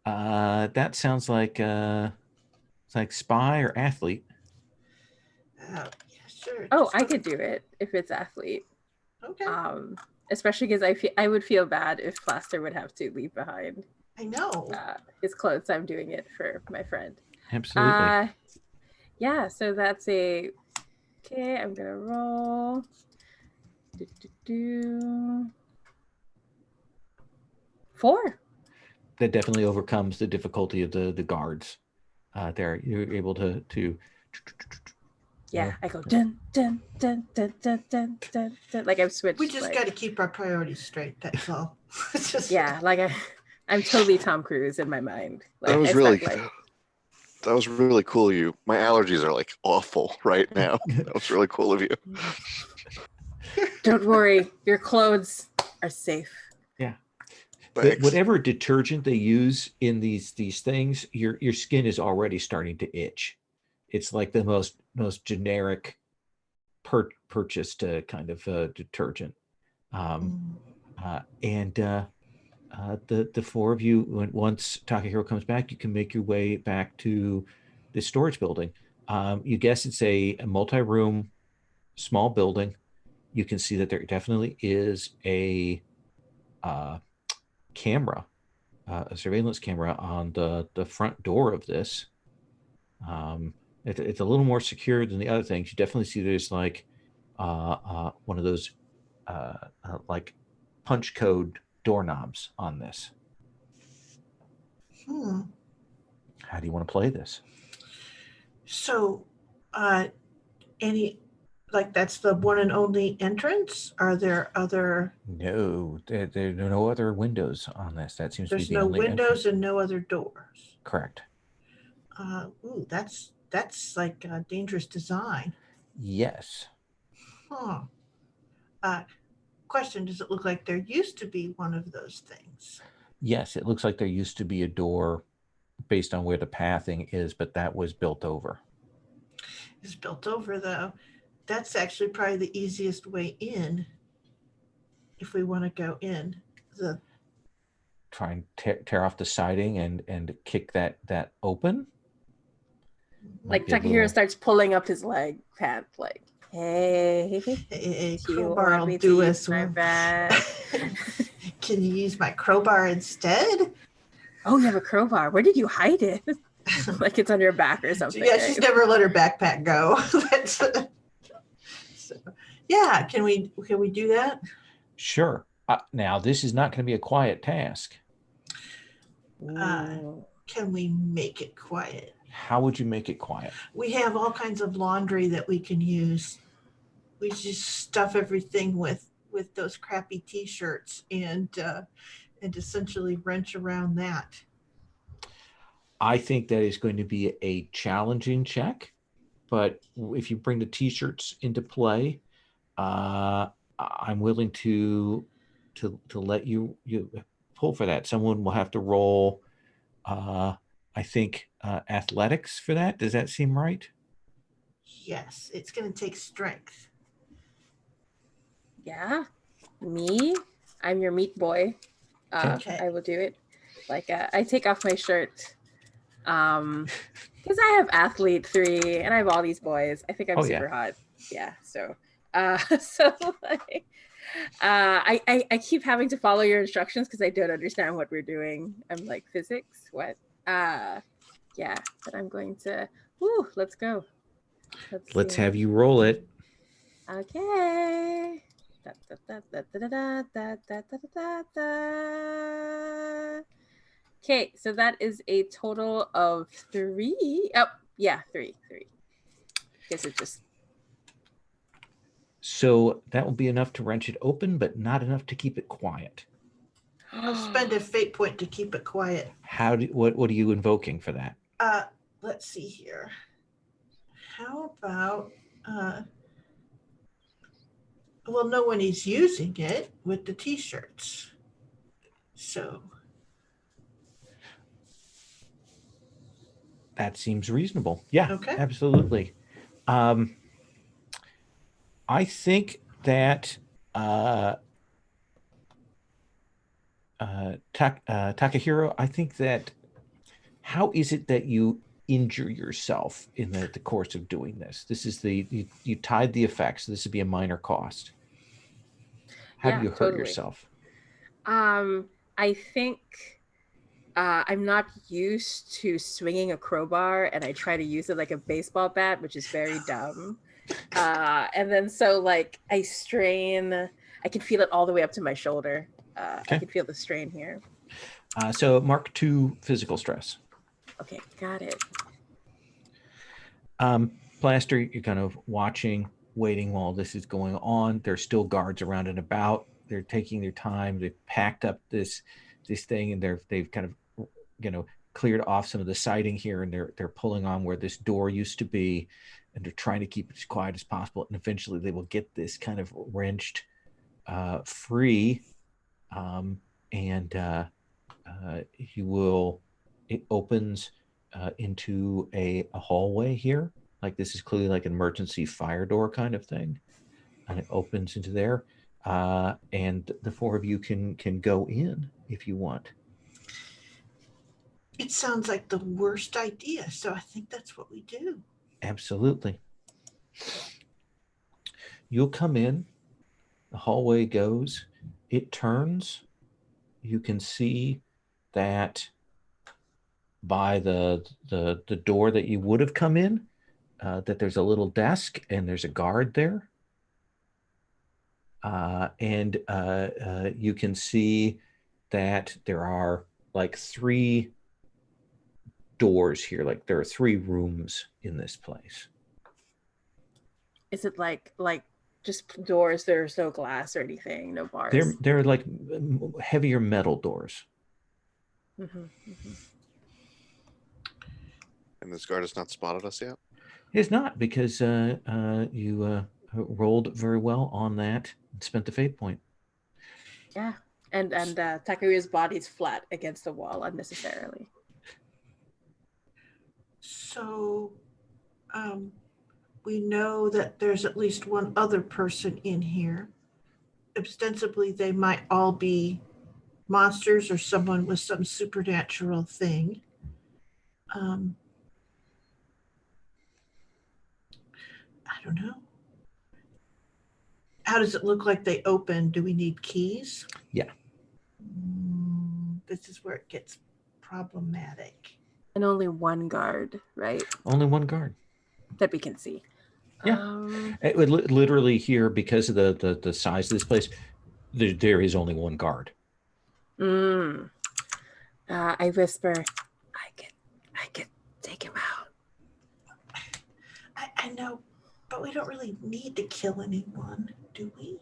[SPEAKER 1] That sounds like it's like spy or athlete.
[SPEAKER 5] Yeah, sure.
[SPEAKER 2] Oh, I could do it if it's athlete.
[SPEAKER 5] Okay.
[SPEAKER 2] Especially because I would feel bad if Plaster would have to leave behind.
[SPEAKER 5] I know.
[SPEAKER 2] His clothes. I'm doing it for my friend.
[SPEAKER 1] Absolutely.
[SPEAKER 2] Yeah. So that's okay. I'm gonna roll. 4.
[SPEAKER 1] That definitely overcomes the difficulty of the guards. There, you're able to
[SPEAKER 2] Yeah, I go dun dun dun dun dun dun dun dun. Like I've switched.
[SPEAKER 5] We just
[SPEAKER 2] like,
[SPEAKER 5] got to keep our priorities straight. That's all. It's just,
[SPEAKER 2] yeah, like I'm totally Tom Cruise in my mind. Like
[SPEAKER 3] That was
[SPEAKER 2] I
[SPEAKER 3] really
[SPEAKER 2] start, like,
[SPEAKER 3] that was really cool of you. My allergies are like awful right now. That was really cool of you.
[SPEAKER 2] don't worry, your clothes are safe.
[SPEAKER 1] Yeah.
[SPEAKER 3] Thanks.
[SPEAKER 1] Whatever detergent they use in these things, your skin is already starting to itch. It's like the most generic purchased kind of detergent. And the four of you, once Takahiro comes back, you can make your way back to this storage building. You guess it's a multi-room, small building. You can see that there definitely is a camera, a surveillance camera on the front door of this. It's a little more secure than the other things. You definitely see there's like one of those like punch code doorknobs on this. How do you want to play this?
[SPEAKER 5] So, any, like that's the one and only entrance? Are there other?
[SPEAKER 1] No, there are no other windows on this. That seems to be
[SPEAKER 5] There's
[SPEAKER 1] the
[SPEAKER 5] no
[SPEAKER 1] only
[SPEAKER 5] windows
[SPEAKER 1] entrance.
[SPEAKER 5] and no other doors.
[SPEAKER 1] Correct.
[SPEAKER 5] Ooh, that's like a dangerous design.
[SPEAKER 1] Yes.
[SPEAKER 5] Huh. Question: does it look like there used to be one of those things?
[SPEAKER 1] Yes, it looks like there used to be a door based on where the pathing is, but that was built over.
[SPEAKER 5] It's built over though. That's actually probably the easiest way in. If we want to go in,
[SPEAKER 1] Try and tear off the siding and kick that open.
[SPEAKER 2] Like
[SPEAKER 1] Might be a
[SPEAKER 2] Takahiro
[SPEAKER 1] little-
[SPEAKER 2] starts pulling up his leg pant, like, hey,
[SPEAKER 5] a
[SPEAKER 2] do you
[SPEAKER 5] crowbar
[SPEAKER 2] want
[SPEAKER 5] will
[SPEAKER 2] me
[SPEAKER 5] do
[SPEAKER 2] to
[SPEAKER 5] us
[SPEAKER 2] use my
[SPEAKER 5] well.
[SPEAKER 2] bag?
[SPEAKER 5] Can you use my crowbar instead?
[SPEAKER 2] Oh, you have a crowbar. Where did you hide it? Like it's on your back or something.
[SPEAKER 5] Yeah,
[SPEAKER 2] right?
[SPEAKER 5] she's never let her backpack go. So, yeah, can we do that?
[SPEAKER 1] Sure. Now, this is not going to be a quiet task.
[SPEAKER 2] Ooh.
[SPEAKER 5] Can we make it quiet?
[SPEAKER 1] How would you make it quiet?
[SPEAKER 5] We have all kinds of laundry that we can use. We just stuff everything with those crappy T-shirts and essentially wrench around that.
[SPEAKER 1] I think that is going to be a challenging check, but if you bring the T-shirts into play, I'm willing to let you pull for that. Someone will have to roll, I think, athletics for that. Does that seem right?
[SPEAKER 5] Yes, it's going to take strength.
[SPEAKER 2] Yeah, me. I'm your meat boy.
[SPEAKER 5] Okay.
[SPEAKER 2] I will do it. Like I take off my shirt, because I have athlete 3 and I have all these boys. I think I'm super hot. Yeah. So, so like, I keep having to follow your instructions because I don't understand what we're doing. I'm like, physics? What? Yeah. But I'm going to. Woo! Let's go.
[SPEAKER 1] Let's have you roll it.
[SPEAKER 2] Okay. Okay, so that is a total of 3. Oh, yeah, 3. Guess it just.
[SPEAKER 1] So that will be enough to wrench it open, but not enough to keep it quiet.
[SPEAKER 5] I'll spend a fate point to keep it quiet.
[SPEAKER 1] What are you invoking for that?
[SPEAKER 5] Let's see here. How about well, no one is using it with the T-shirts. So
[SPEAKER 1] that seems reasonable. Yeah,
[SPEAKER 5] okay.
[SPEAKER 1] Absolutely. I think that Takahiro, I think that how is it that you injure yourself in the course of doing this? This is you tied the effects. So this would be a minor cost. How do you hurt yourself?
[SPEAKER 2] I think I'm not used to swinging a crowbar, and I try to use it like a baseball bat, which is very dumb. And then so like I strain. I can feel it all the way up to my shoulder. I can feel the strain here.
[SPEAKER 1] So mark 2 physical stress.
[SPEAKER 2] Okay, got it.
[SPEAKER 1] Plaster, you're kind of watching, waiting while this is going on. There's still guards around and about. They're taking their time. They've packed up this thing, and they've kind of, cleared off some of the siding here, and they're pulling on where this door used to be, and they're trying to keep it as quiet as possible. And eventually, they will get this kind of wrenched free, and it opens into a hallway here. Like this is clearly like an emergency fire door kind of thing, and it opens into there. And the four of you can go in if you want.
[SPEAKER 5] It sounds like the worst idea, so I think that's what we do.
[SPEAKER 1] Absolutely. You'll come in. The hallway goes. It turns. You can see that by the door that you would have come in, that there's a little desk and there's a guard there. And you can see that there are like 3 doors here. Like there are 3 rooms in this place.
[SPEAKER 2] Is it like just doors? There's no glass or anything, no bars.
[SPEAKER 1] They're like heavier metal doors.
[SPEAKER 2] Mm-hmm, mm-hmm.
[SPEAKER 3] And this guard has not spotted us yet?
[SPEAKER 1] It's not, because you rolled very well on that and spent the fate point.
[SPEAKER 2] Yeah, and Takuya's body's flat against the wall unnecessarily.
[SPEAKER 5] So we know that there's at least one other person in here. Ostensibly, they might all be monsters or someone with some supernatural thing. I don't know. How does it look like they open? Do we need keys?
[SPEAKER 1] Yeah.
[SPEAKER 5] This is where it gets problematic.
[SPEAKER 2] And only one guard, right?
[SPEAKER 1] Only one guard.
[SPEAKER 2] That we can see.
[SPEAKER 1] Yeah. It would literally here, because of the size of this place, there is only one guard.
[SPEAKER 2] I whisper, I could take him out.
[SPEAKER 5] I know, but we don't really need to kill anyone, do we?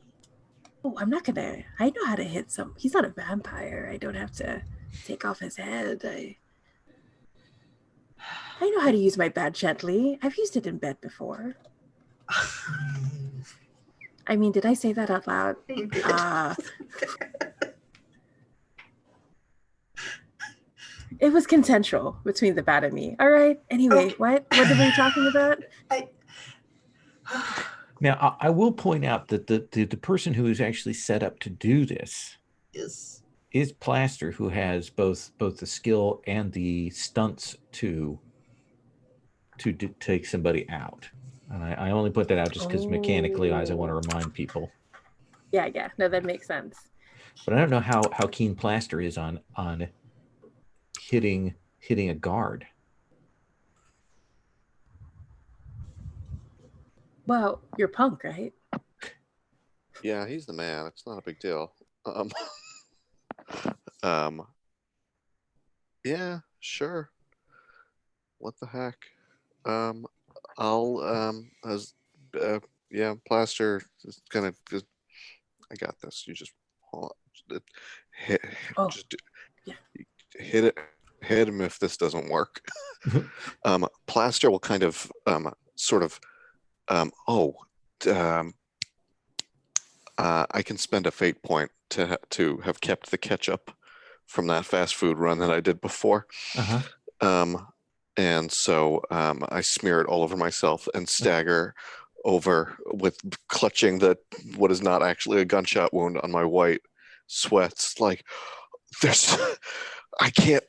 [SPEAKER 2] Oh, I'm not gonna. I know how to hit some. He's not a vampire. I don't have to take off his head. I know how to use my bat gently. I've used it in bed before. I mean, did I say that out loud? It was consensual between the bat and me. All right. Anyway,
[SPEAKER 5] Okay.
[SPEAKER 2] what are we talking about?
[SPEAKER 1] Now, I will point out that the person who is actually set up to do this is Plaster, who has both the skill and the stunts to take somebody out. And I only put that out just because mechanically, as I want to remind people.
[SPEAKER 2] Yeah. No, that makes sense.
[SPEAKER 1] But I don't know how keen Plaster is on hitting a guard.
[SPEAKER 2] Well, you're punk, right?
[SPEAKER 3] Yeah, he's the man. It's not a big deal. Yeah, sure. What the heck? Plaster is gonna. I got this. You just hold on. Hit him if this doesn't work. Plaster will kind of I can spend a fate point to have kept the ketchup from that fast food run that I did before. And so I smear it all over myself and stagger over with clutching what is not actually a gunshot wound on my white sweats. Like, I can't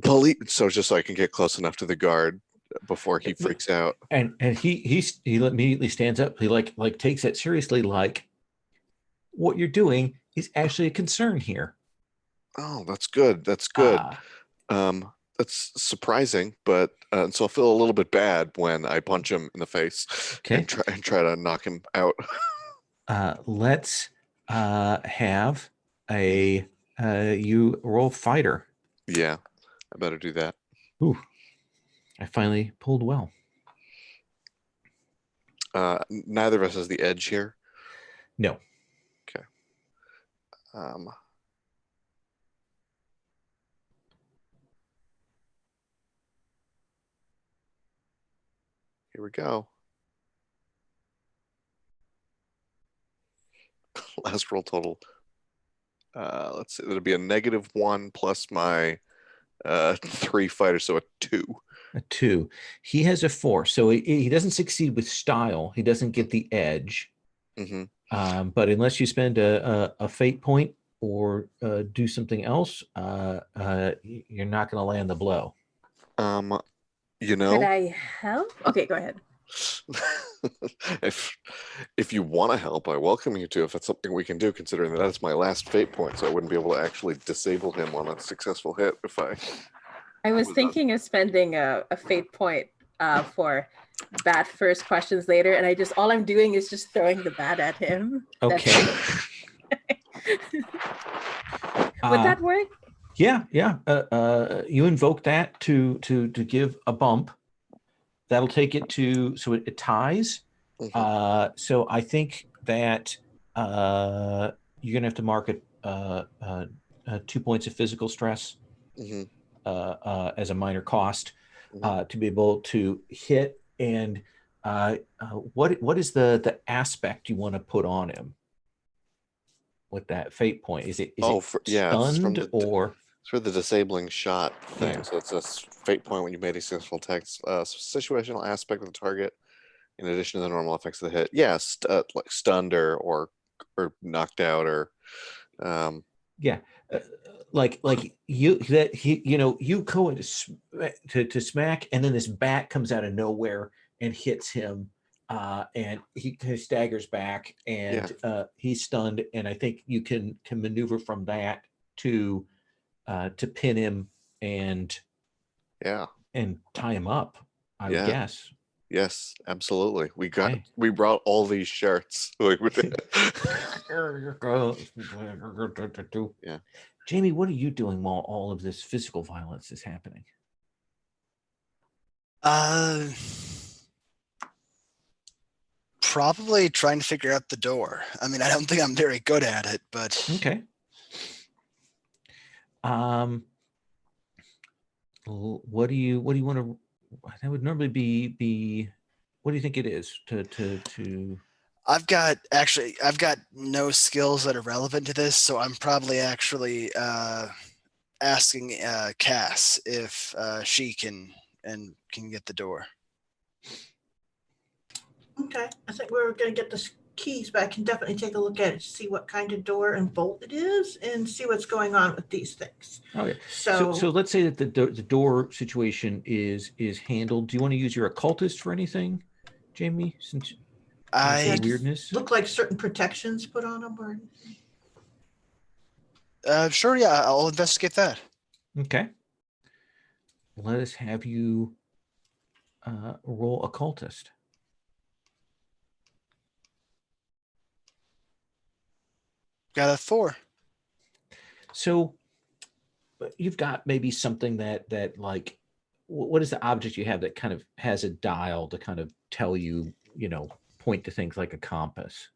[SPEAKER 3] believe. So just so I can get close enough to the guard before he freaks out.
[SPEAKER 1] And he immediately stands up. He like takes it seriously. Like, what you're doing is actually a concern here.
[SPEAKER 3] Oh, that's good. That's good. That's surprising, but so I'll feel a little bit bad when I punch him in the face and try to knock him out.
[SPEAKER 1] Let's have you roll fighter.
[SPEAKER 3] Yeah, I better do that.
[SPEAKER 1] Ooh, I finally pulled well.
[SPEAKER 3] Neither of us has the edge here.
[SPEAKER 1] No.
[SPEAKER 3] Okay. Here we go. Last roll total. Let's see. It'll be a -1 plus my 3 fighters, so a 2.
[SPEAKER 1] A 2. He has a 4, so he doesn't succeed with style. He doesn't get the edge.
[SPEAKER 3] Mm-hmm.
[SPEAKER 1] But unless you spend a fate point or do something else, you're not going to land the blow.
[SPEAKER 3] You know,
[SPEAKER 2] Could I help? Okay, go ahead.
[SPEAKER 3] if you want to help, I welcome you to. If that's something we can do, considering that that's my last fate point, so I wouldn't be able to actually disable him on a successful hit if
[SPEAKER 2] I was thinking of spending a fate point for bat first, questions later, and all I'm doing is just throwing the bat at him.
[SPEAKER 1] Okay.
[SPEAKER 2] Would that work?
[SPEAKER 1] Yeah. You invoke that to give a bump. That'll take it to, so it ties.
[SPEAKER 3] Mm-hmm.
[SPEAKER 1] So I think that you're gonna have to mark it 2 points of physical stress
[SPEAKER 3] Mm-hmm.
[SPEAKER 1] As a minor cost
[SPEAKER 3] Mm-hmm.
[SPEAKER 1] to be able to hit. And what is the aspect you want to put on him with that fate point? Is it stunned
[SPEAKER 3] it's
[SPEAKER 1] or?
[SPEAKER 3] It's for the disabling shot thing.
[SPEAKER 1] Yeah.
[SPEAKER 3] So it's a fate point when you made a successful attack. Situational aspect of the target, in addition to the normal effects of the hit. Yes, like stunned or knocked out or.
[SPEAKER 1] Yeah, like you that he you go into to smack, and then this bat comes out of nowhere and hits him, and he staggers back, and he's stunned. And I think you can maneuver from that to pin him and tie him up. I would guess.
[SPEAKER 3] Yes, absolutely. We brought all these shirts. Yeah.
[SPEAKER 1] Jamie, what are you doing while all of this physical violence is happening?
[SPEAKER 4] Probably trying to figure out the door. I mean, I don't think I'm very good at it, but
[SPEAKER 1] okay. What do you want to? That would normally be. What do you think it is to?
[SPEAKER 4] I've got no skills that are relevant to this, so I'm probably actually asking Cass if she can get the door.
[SPEAKER 5] Okay, I think we're going to get the keys, but I can definitely take a look at it to see what kind of door and bolt it is and see what's going on with these things.
[SPEAKER 1] Okay, so let's say that the door situation is handled. Do you want to use your occultist for anything, Jamie? Since weirdness
[SPEAKER 5] look like certain protections put on them or
[SPEAKER 4] anything? Sure, yeah, I'll investigate that.
[SPEAKER 1] Okay. Let us have you roll occultist.
[SPEAKER 4] Got a 4.
[SPEAKER 1] So you've got maybe something that like, what is the object you have that kind of has a dial to kind of tell you, point to things like a compass?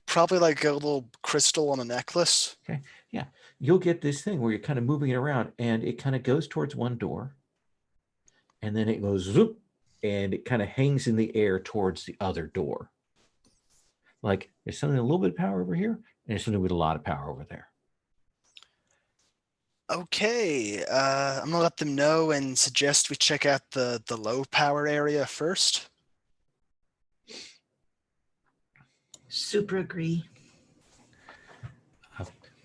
[SPEAKER 4] Probably like a little crystal on a necklace.
[SPEAKER 1] Okay. Yeah. You'll get this thing where you're kind of moving it around and it kind of goes towards one door and then it goes zoop and it kind of hangs in the air towards the other door. Like there's something a little bit of power over here and there's something with a lot of power over there.
[SPEAKER 4] Okay. I'm gonna let them know and suggest we check out the low power area first.
[SPEAKER 5] Super agree.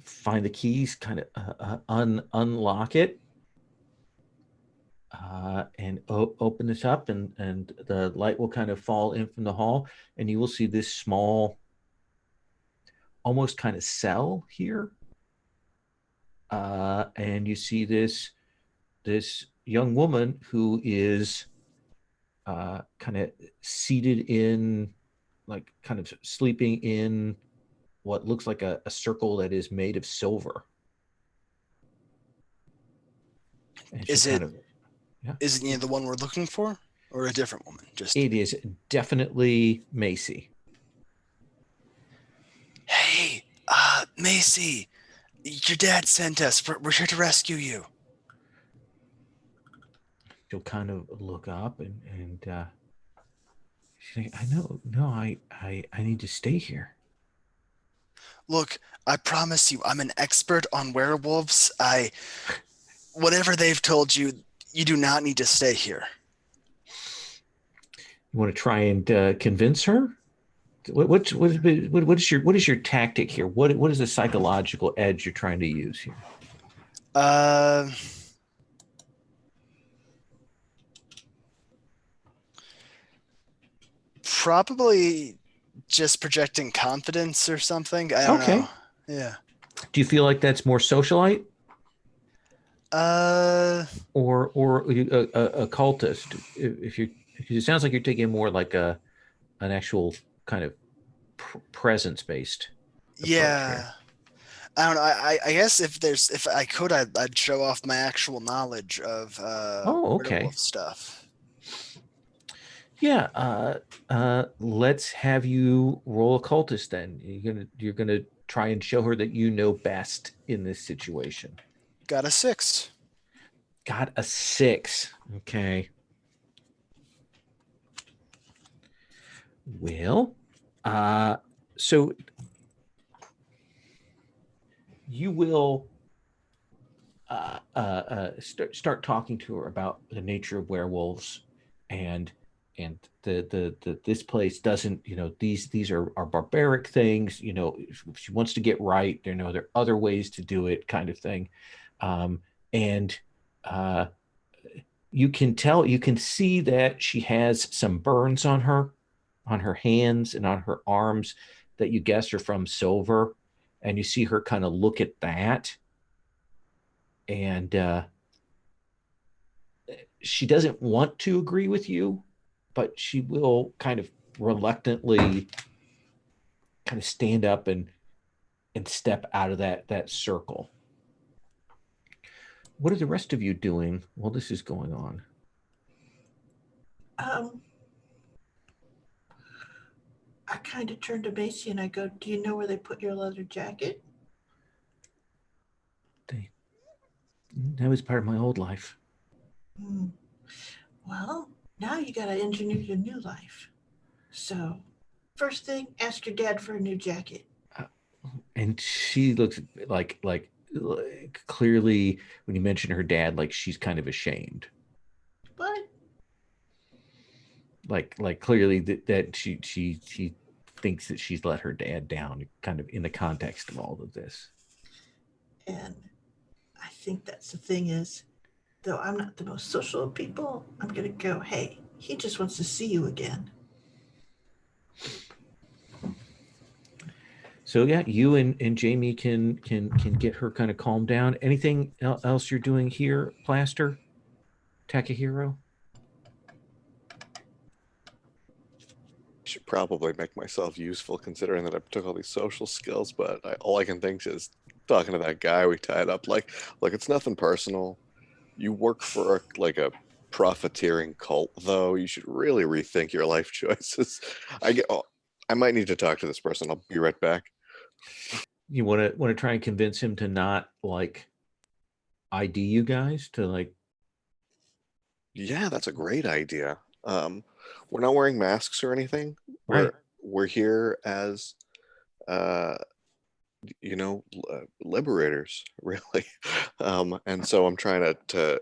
[SPEAKER 1] Find the keys, kind of unlock it, and open this up, and the light will kind of fall in from the hall, and you will see this small, almost kind of cell here, and you see this young woman who is kind of seated in, like kind of sleeping in what looks like a circle that is made of silver. And
[SPEAKER 4] is it the one we're looking for? or a different woman? Just
[SPEAKER 1] It is definitely Macy.
[SPEAKER 4] hey, Macy, your dad sent us. We're here to rescue you.
[SPEAKER 1] She'll kind of look up and she's like, I know, no, I need to stay here.
[SPEAKER 4] Look, I promise you, I'm an expert on werewolves. Whatever they've told you, you do not need to stay here.
[SPEAKER 1] You want to try and convince her? What is your tactic here? What is the psychological edge you're trying to use here?
[SPEAKER 4] Probably just projecting confidence or something. I don't know. Yeah.
[SPEAKER 1] Do you feel like that's more socialite? Or a cultist? Because it sounds like you're taking more like an actual kind of presence based.
[SPEAKER 4] Yeah. I don't know. I guess if I could, I'd show off my actual knowledge of werewolf stuff.
[SPEAKER 1] Yeah. Let's have you roll occultist then. You're gonna try and show her that you know best in this situation.
[SPEAKER 4] Got a 6.
[SPEAKER 1] Got a 6. Okay. Well, so you will start talking to her about the nature of werewolves and this place doesn't, these are barbaric things, if she wants to get right, there are other ways to do it, kind of thing. And you can see that she has some burns on her hands and on her arms that you guess are from silver, and you see her kind of look at that, and she doesn't want to agree with you, but she will kind of reluctantly kind of stand up and step out of that circle. What are the rest of you doing while this is going on?
[SPEAKER 5] I kind of turn to Macy and I go, do you know where they put your leather jacket?
[SPEAKER 1] That was part of my old life.
[SPEAKER 5] Well, now you got to engineer your new life. So first thing, ask your dad for a new jacket.
[SPEAKER 1] And she looks like clearly when you mention her dad, like she's kind of ashamed.
[SPEAKER 5] What?
[SPEAKER 1] Like clearly that she thinks that she's let her dad down, kind of in the context of all of this.
[SPEAKER 5] And I think that's the thing is, though I'm not the most social of people, I'm going to go, hey, he just wants to see you again.
[SPEAKER 1] So yeah, you and Jamie can get her kind of calmed down. Anything else you're doing here, Plaster? Takahiro?
[SPEAKER 3] Should probably make myself useful considering that I took all these social skills, but all I can think is talking to that guy we tied up. Like, look, it's nothing personal. You work for a profiteering cult, though. You should really rethink your life choices. I might need to talk to this person. I'll be right back.
[SPEAKER 1] You want to try and convince him to not ID you guys to
[SPEAKER 3] Yeah, that's a great idea. We're not wearing masks or anything.
[SPEAKER 1] Right.
[SPEAKER 3] We're here as liberators, really. And so I'm trying to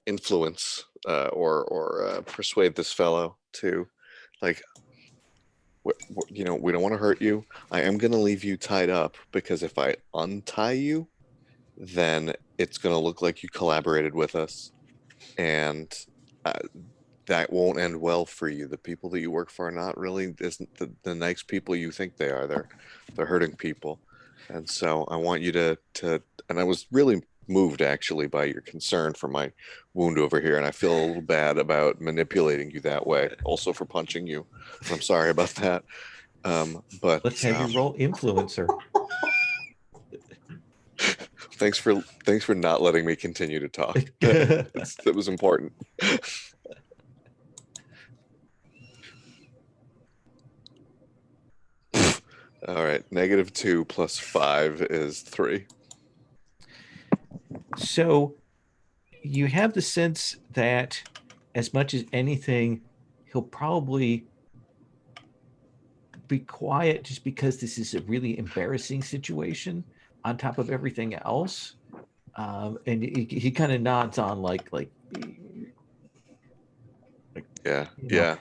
[SPEAKER 3] influence or persuade this fellow to we don't want to hurt you. I am going to leave you tied up because if I untie you, then it's going to look like you collaborated with us, and that won't end well for you. The people that you work for are not really isn't the nice people you think they are. They're hurting people, and so I want you to. And I was really moved actually by your concern for my wound over here, and I feel a little bad about manipulating you that way. Also for punching you, and I'm sorry about that. But
[SPEAKER 1] let's have you roll influencer.
[SPEAKER 3] Thanks for not letting me continue to talk. That was important. All right, -2 plus 5 is 3.
[SPEAKER 1] So you have the sense that as much as anything, he'll probably be quiet just because this is a really embarrassing situation on top of everything else. And he kind of nods on like
[SPEAKER 3] Yeah,
[SPEAKER 1] you know,
[SPEAKER 3] yeah.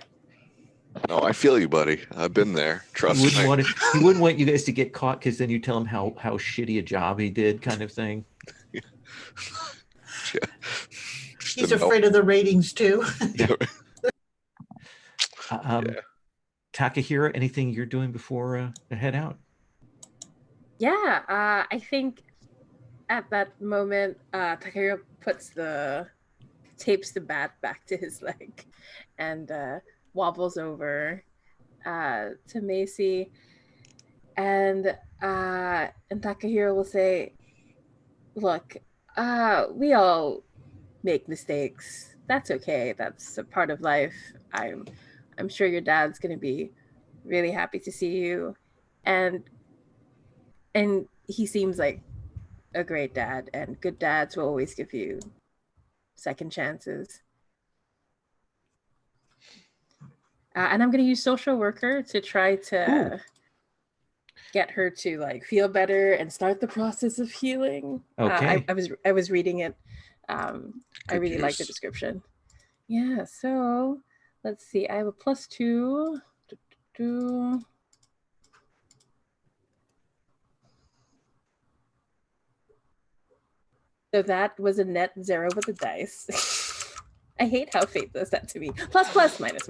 [SPEAKER 3] No, I feel you, buddy. I've been there.
[SPEAKER 1] he
[SPEAKER 3] Trust
[SPEAKER 1] wouldn't
[SPEAKER 3] me.
[SPEAKER 1] want to, he wouldn't want you guys to get caught because then you tell him how shitty a job he did, kind of thing.
[SPEAKER 3] Yeah. Just
[SPEAKER 5] He's
[SPEAKER 3] to know.
[SPEAKER 5] afraid of the ratings too.
[SPEAKER 1] Yeah.
[SPEAKER 3] Yeah.
[SPEAKER 1] Takahira, anything you're doing before I head out?
[SPEAKER 2] Yeah, I think at that moment, Takahiro tapes the bat back to his leg and wobbles over to Macy. And Takahiro will say, look, we all make mistakes. That's okay. That's a part of life. I'm sure your dad's gonna be really happy to see you. And he seems like a great dad, and good dads will always give you second chances. And I'm going to use social worker to try to get her to like feel better and start the process of healing.
[SPEAKER 1] Okay.
[SPEAKER 2] I was reading it. I really like the
[SPEAKER 3] use.
[SPEAKER 2] description. Yeah. So let's see. I have a +2. So that was a net 0 with the dice. I hate how fate does that to me. Plus, minus.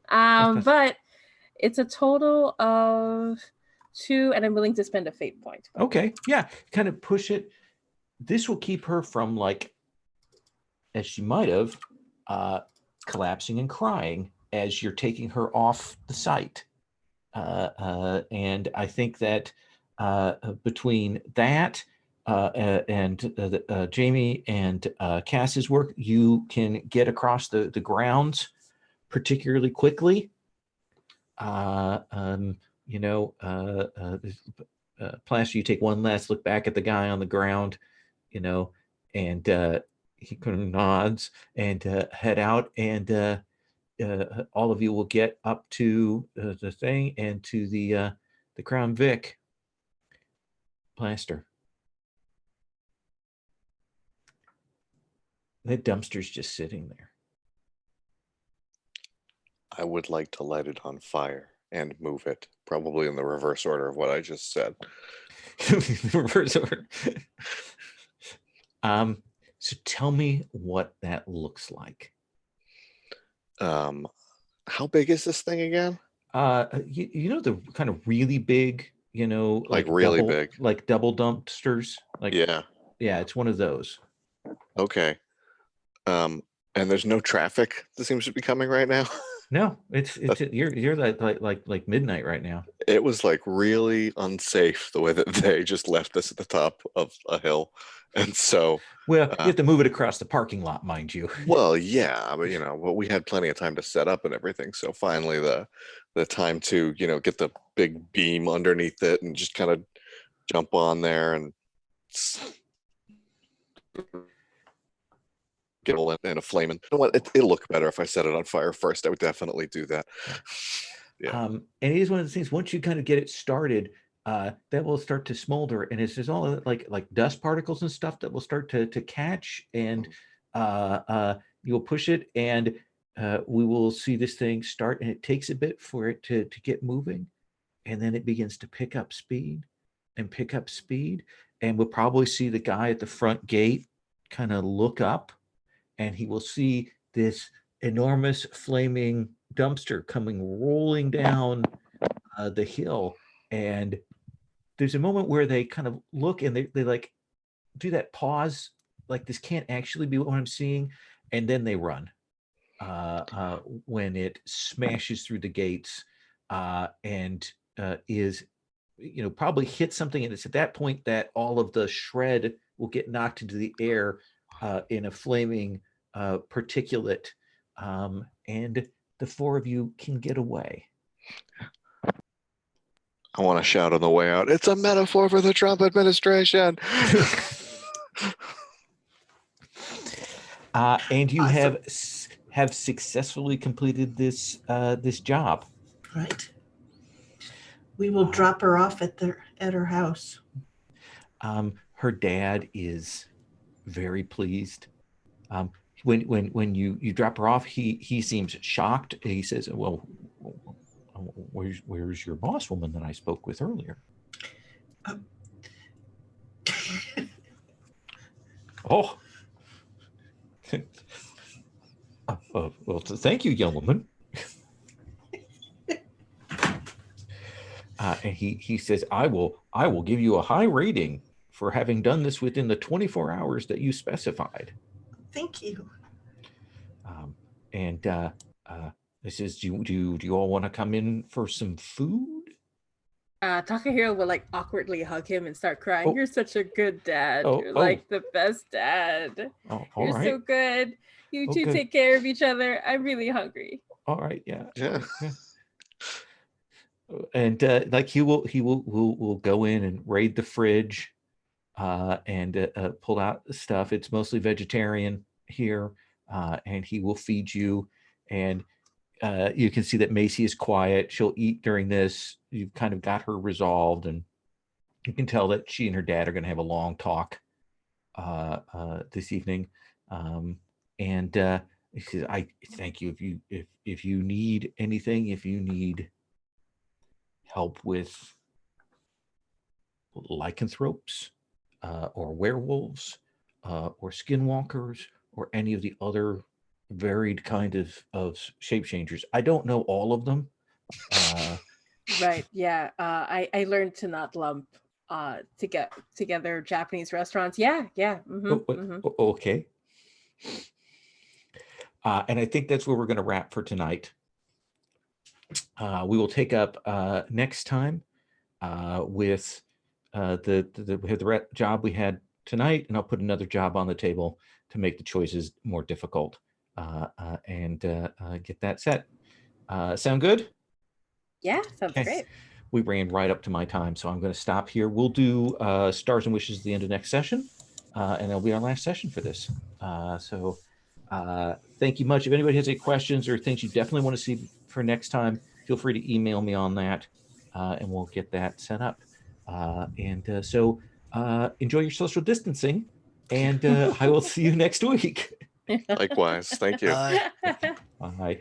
[SPEAKER 2] But it's a total of 2, and I'm willing to spend a fate point.
[SPEAKER 1] Okay. Yeah. Kind of push it. This will keep her from like, as she might have, collapsing and crying as you're taking her off the site. And I think that between that and Jamie and Cass's work, you can get across the grounds particularly quickly. Plaster, you take one last look back at the guy on the ground, and he kind of nods and head out, and all of you will get up to the thing and to the Crown Vic. Plaster. That dumpster's just sitting there.
[SPEAKER 3] I would like to light it on fire and move it, probably in the reverse order of what I just said.
[SPEAKER 1] Reverse order. So tell me what that looks like.
[SPEAKER 3] How big is this thing again?
[SPEAKER 1] You know the kind of really big,
[SPEAKER 3] like really big,
[SPEAKER 1] like double dumpsters. Like
[SPEAKER 3] yeah,
[SPEAKER 1] it's one of those.
[SPEAKER 3] Okay. And there's no traffic that seems to be coming right now.
[SPEAKER 1] No, it's you're like midnight right now.
[SPEAKER 3] It was like really unsafe the way that they just left us at the top of a hill, and so
[SPEAKER 1] you have to move it across the parking lot, mind you.
[SPEAKER 3] Well, yeah, but we had plenty of time to set up and everything. So finally, the time to get the big beam underneath it and just kind of jump on there and get in a flame. And you know what? It'll look better if I set it on fire first. I would definitely do that. Yeah.
[SPEAKER 1] And it is one of the things, once you kind of get it started, that will start to smolder, and there's all like dust particles and stuff that will start to catch, and you'll push it, and we will see this thing start, and it takes a bit for it to get moving, and then it begins to pick up speed, and we'll probably see the guy at the front gate kind of look up, and he will see this enormous flaming dumpster coming rolling down the hill. And there's a moment where they kind of look, and they like do that pause, like this can't actually be what I'm seeing, and then they run when it smashes through the gates and is probably hit something, and it's at that point that all of the shred will get knocked into the air in a flaming particulate, and the four of you can get away.
[SPEAKER 3] I want to shout on the way out. It's a metaphor for the Trump administration.
[SPEAKER 1] And you
[SPEAKER 5] Awesome.
[SPEAKER 1] have successfully completed this this job.
[SPEAKER 5] Right. We will drop her off at her house.
[SPEAKER 1] Her dad is very pleased. When you drop her off, he seems shocked. He says, "Well, where's your boss woman that I spoke with earlier?" Oh, well, thank you, young woman. And he says, I will give you a high rating for having done this within the 24 hours that you specified.
[SPEAKER 5] Thank you.
[SPEAKER 1] And this is, do you all want to come in for some food?
[SPEAKER 2] Takahiro will like awkwardly hug him and start crying.
[SPEAKER 1] Oh.
[SPEAKER 2] You're such a good dad.
[SPEAKER 1] Oh,
[SPEAKER 2] You're
[SPEAKER 1] oh.
[SPEAKER 2] like the best dad.
[SPEAKER 1] Oh, all
[SPEAKER 2] You're
[SPEAKER 1] right.
[SPEAKER 2] so good. You two
[SPEAKER 1] Okay.
[SPEAKER 2] take care of each other. I'm really hungry.
[SPEAKER 1] All right. Yeah.
[SPEAKER 3] Yeah.
[SPEAKER 1] And like he will go in and raid the fridge and pull out stuff. It's mostly vegetarian here, and he will feed you. And you can see that Macy is quiet. She'll eat during this. You've kind of got her resolved, and you can tell that she and her dad are going to have a long talk this evening. And he says, "I thank you. If you need anything, if you need help with lycanthropes or werewolves or skinwalkers or any of the other varied kind of shape changers. I don't know all of them."
[SPEAKER 2] Right. Yeah. I learned to not lump to get together Japanese restaurants. Yeah. Yeah.
[SPEAKER 1] Okay. And I think that's where we're going to wrap for tonight. We will take up next time with the job we had tonight, and I'll put another job on the table to make the choices more difficult and get that set. Sound good?
[SPEAKER 2] Yeah. Sounds
[SPEAKER 1] Okay.
[SPEAKER 2] great.
[SPEAKER 1] We ran right up to my time, so I'm going to stop here. We'll do Stars and Wishes at the end of next session, and that'll be our last session for this. So thank you much. If anybody has any questions or things you definitely want to see for next time, feel free to email me on that, and we'll get that set up. So enjoy your social distancing, and I will see you next week.
[SPEAKER 3] Likewise. Thank you.
[SPEAKER 4] Bye.
[SPEAKER 1] Bye.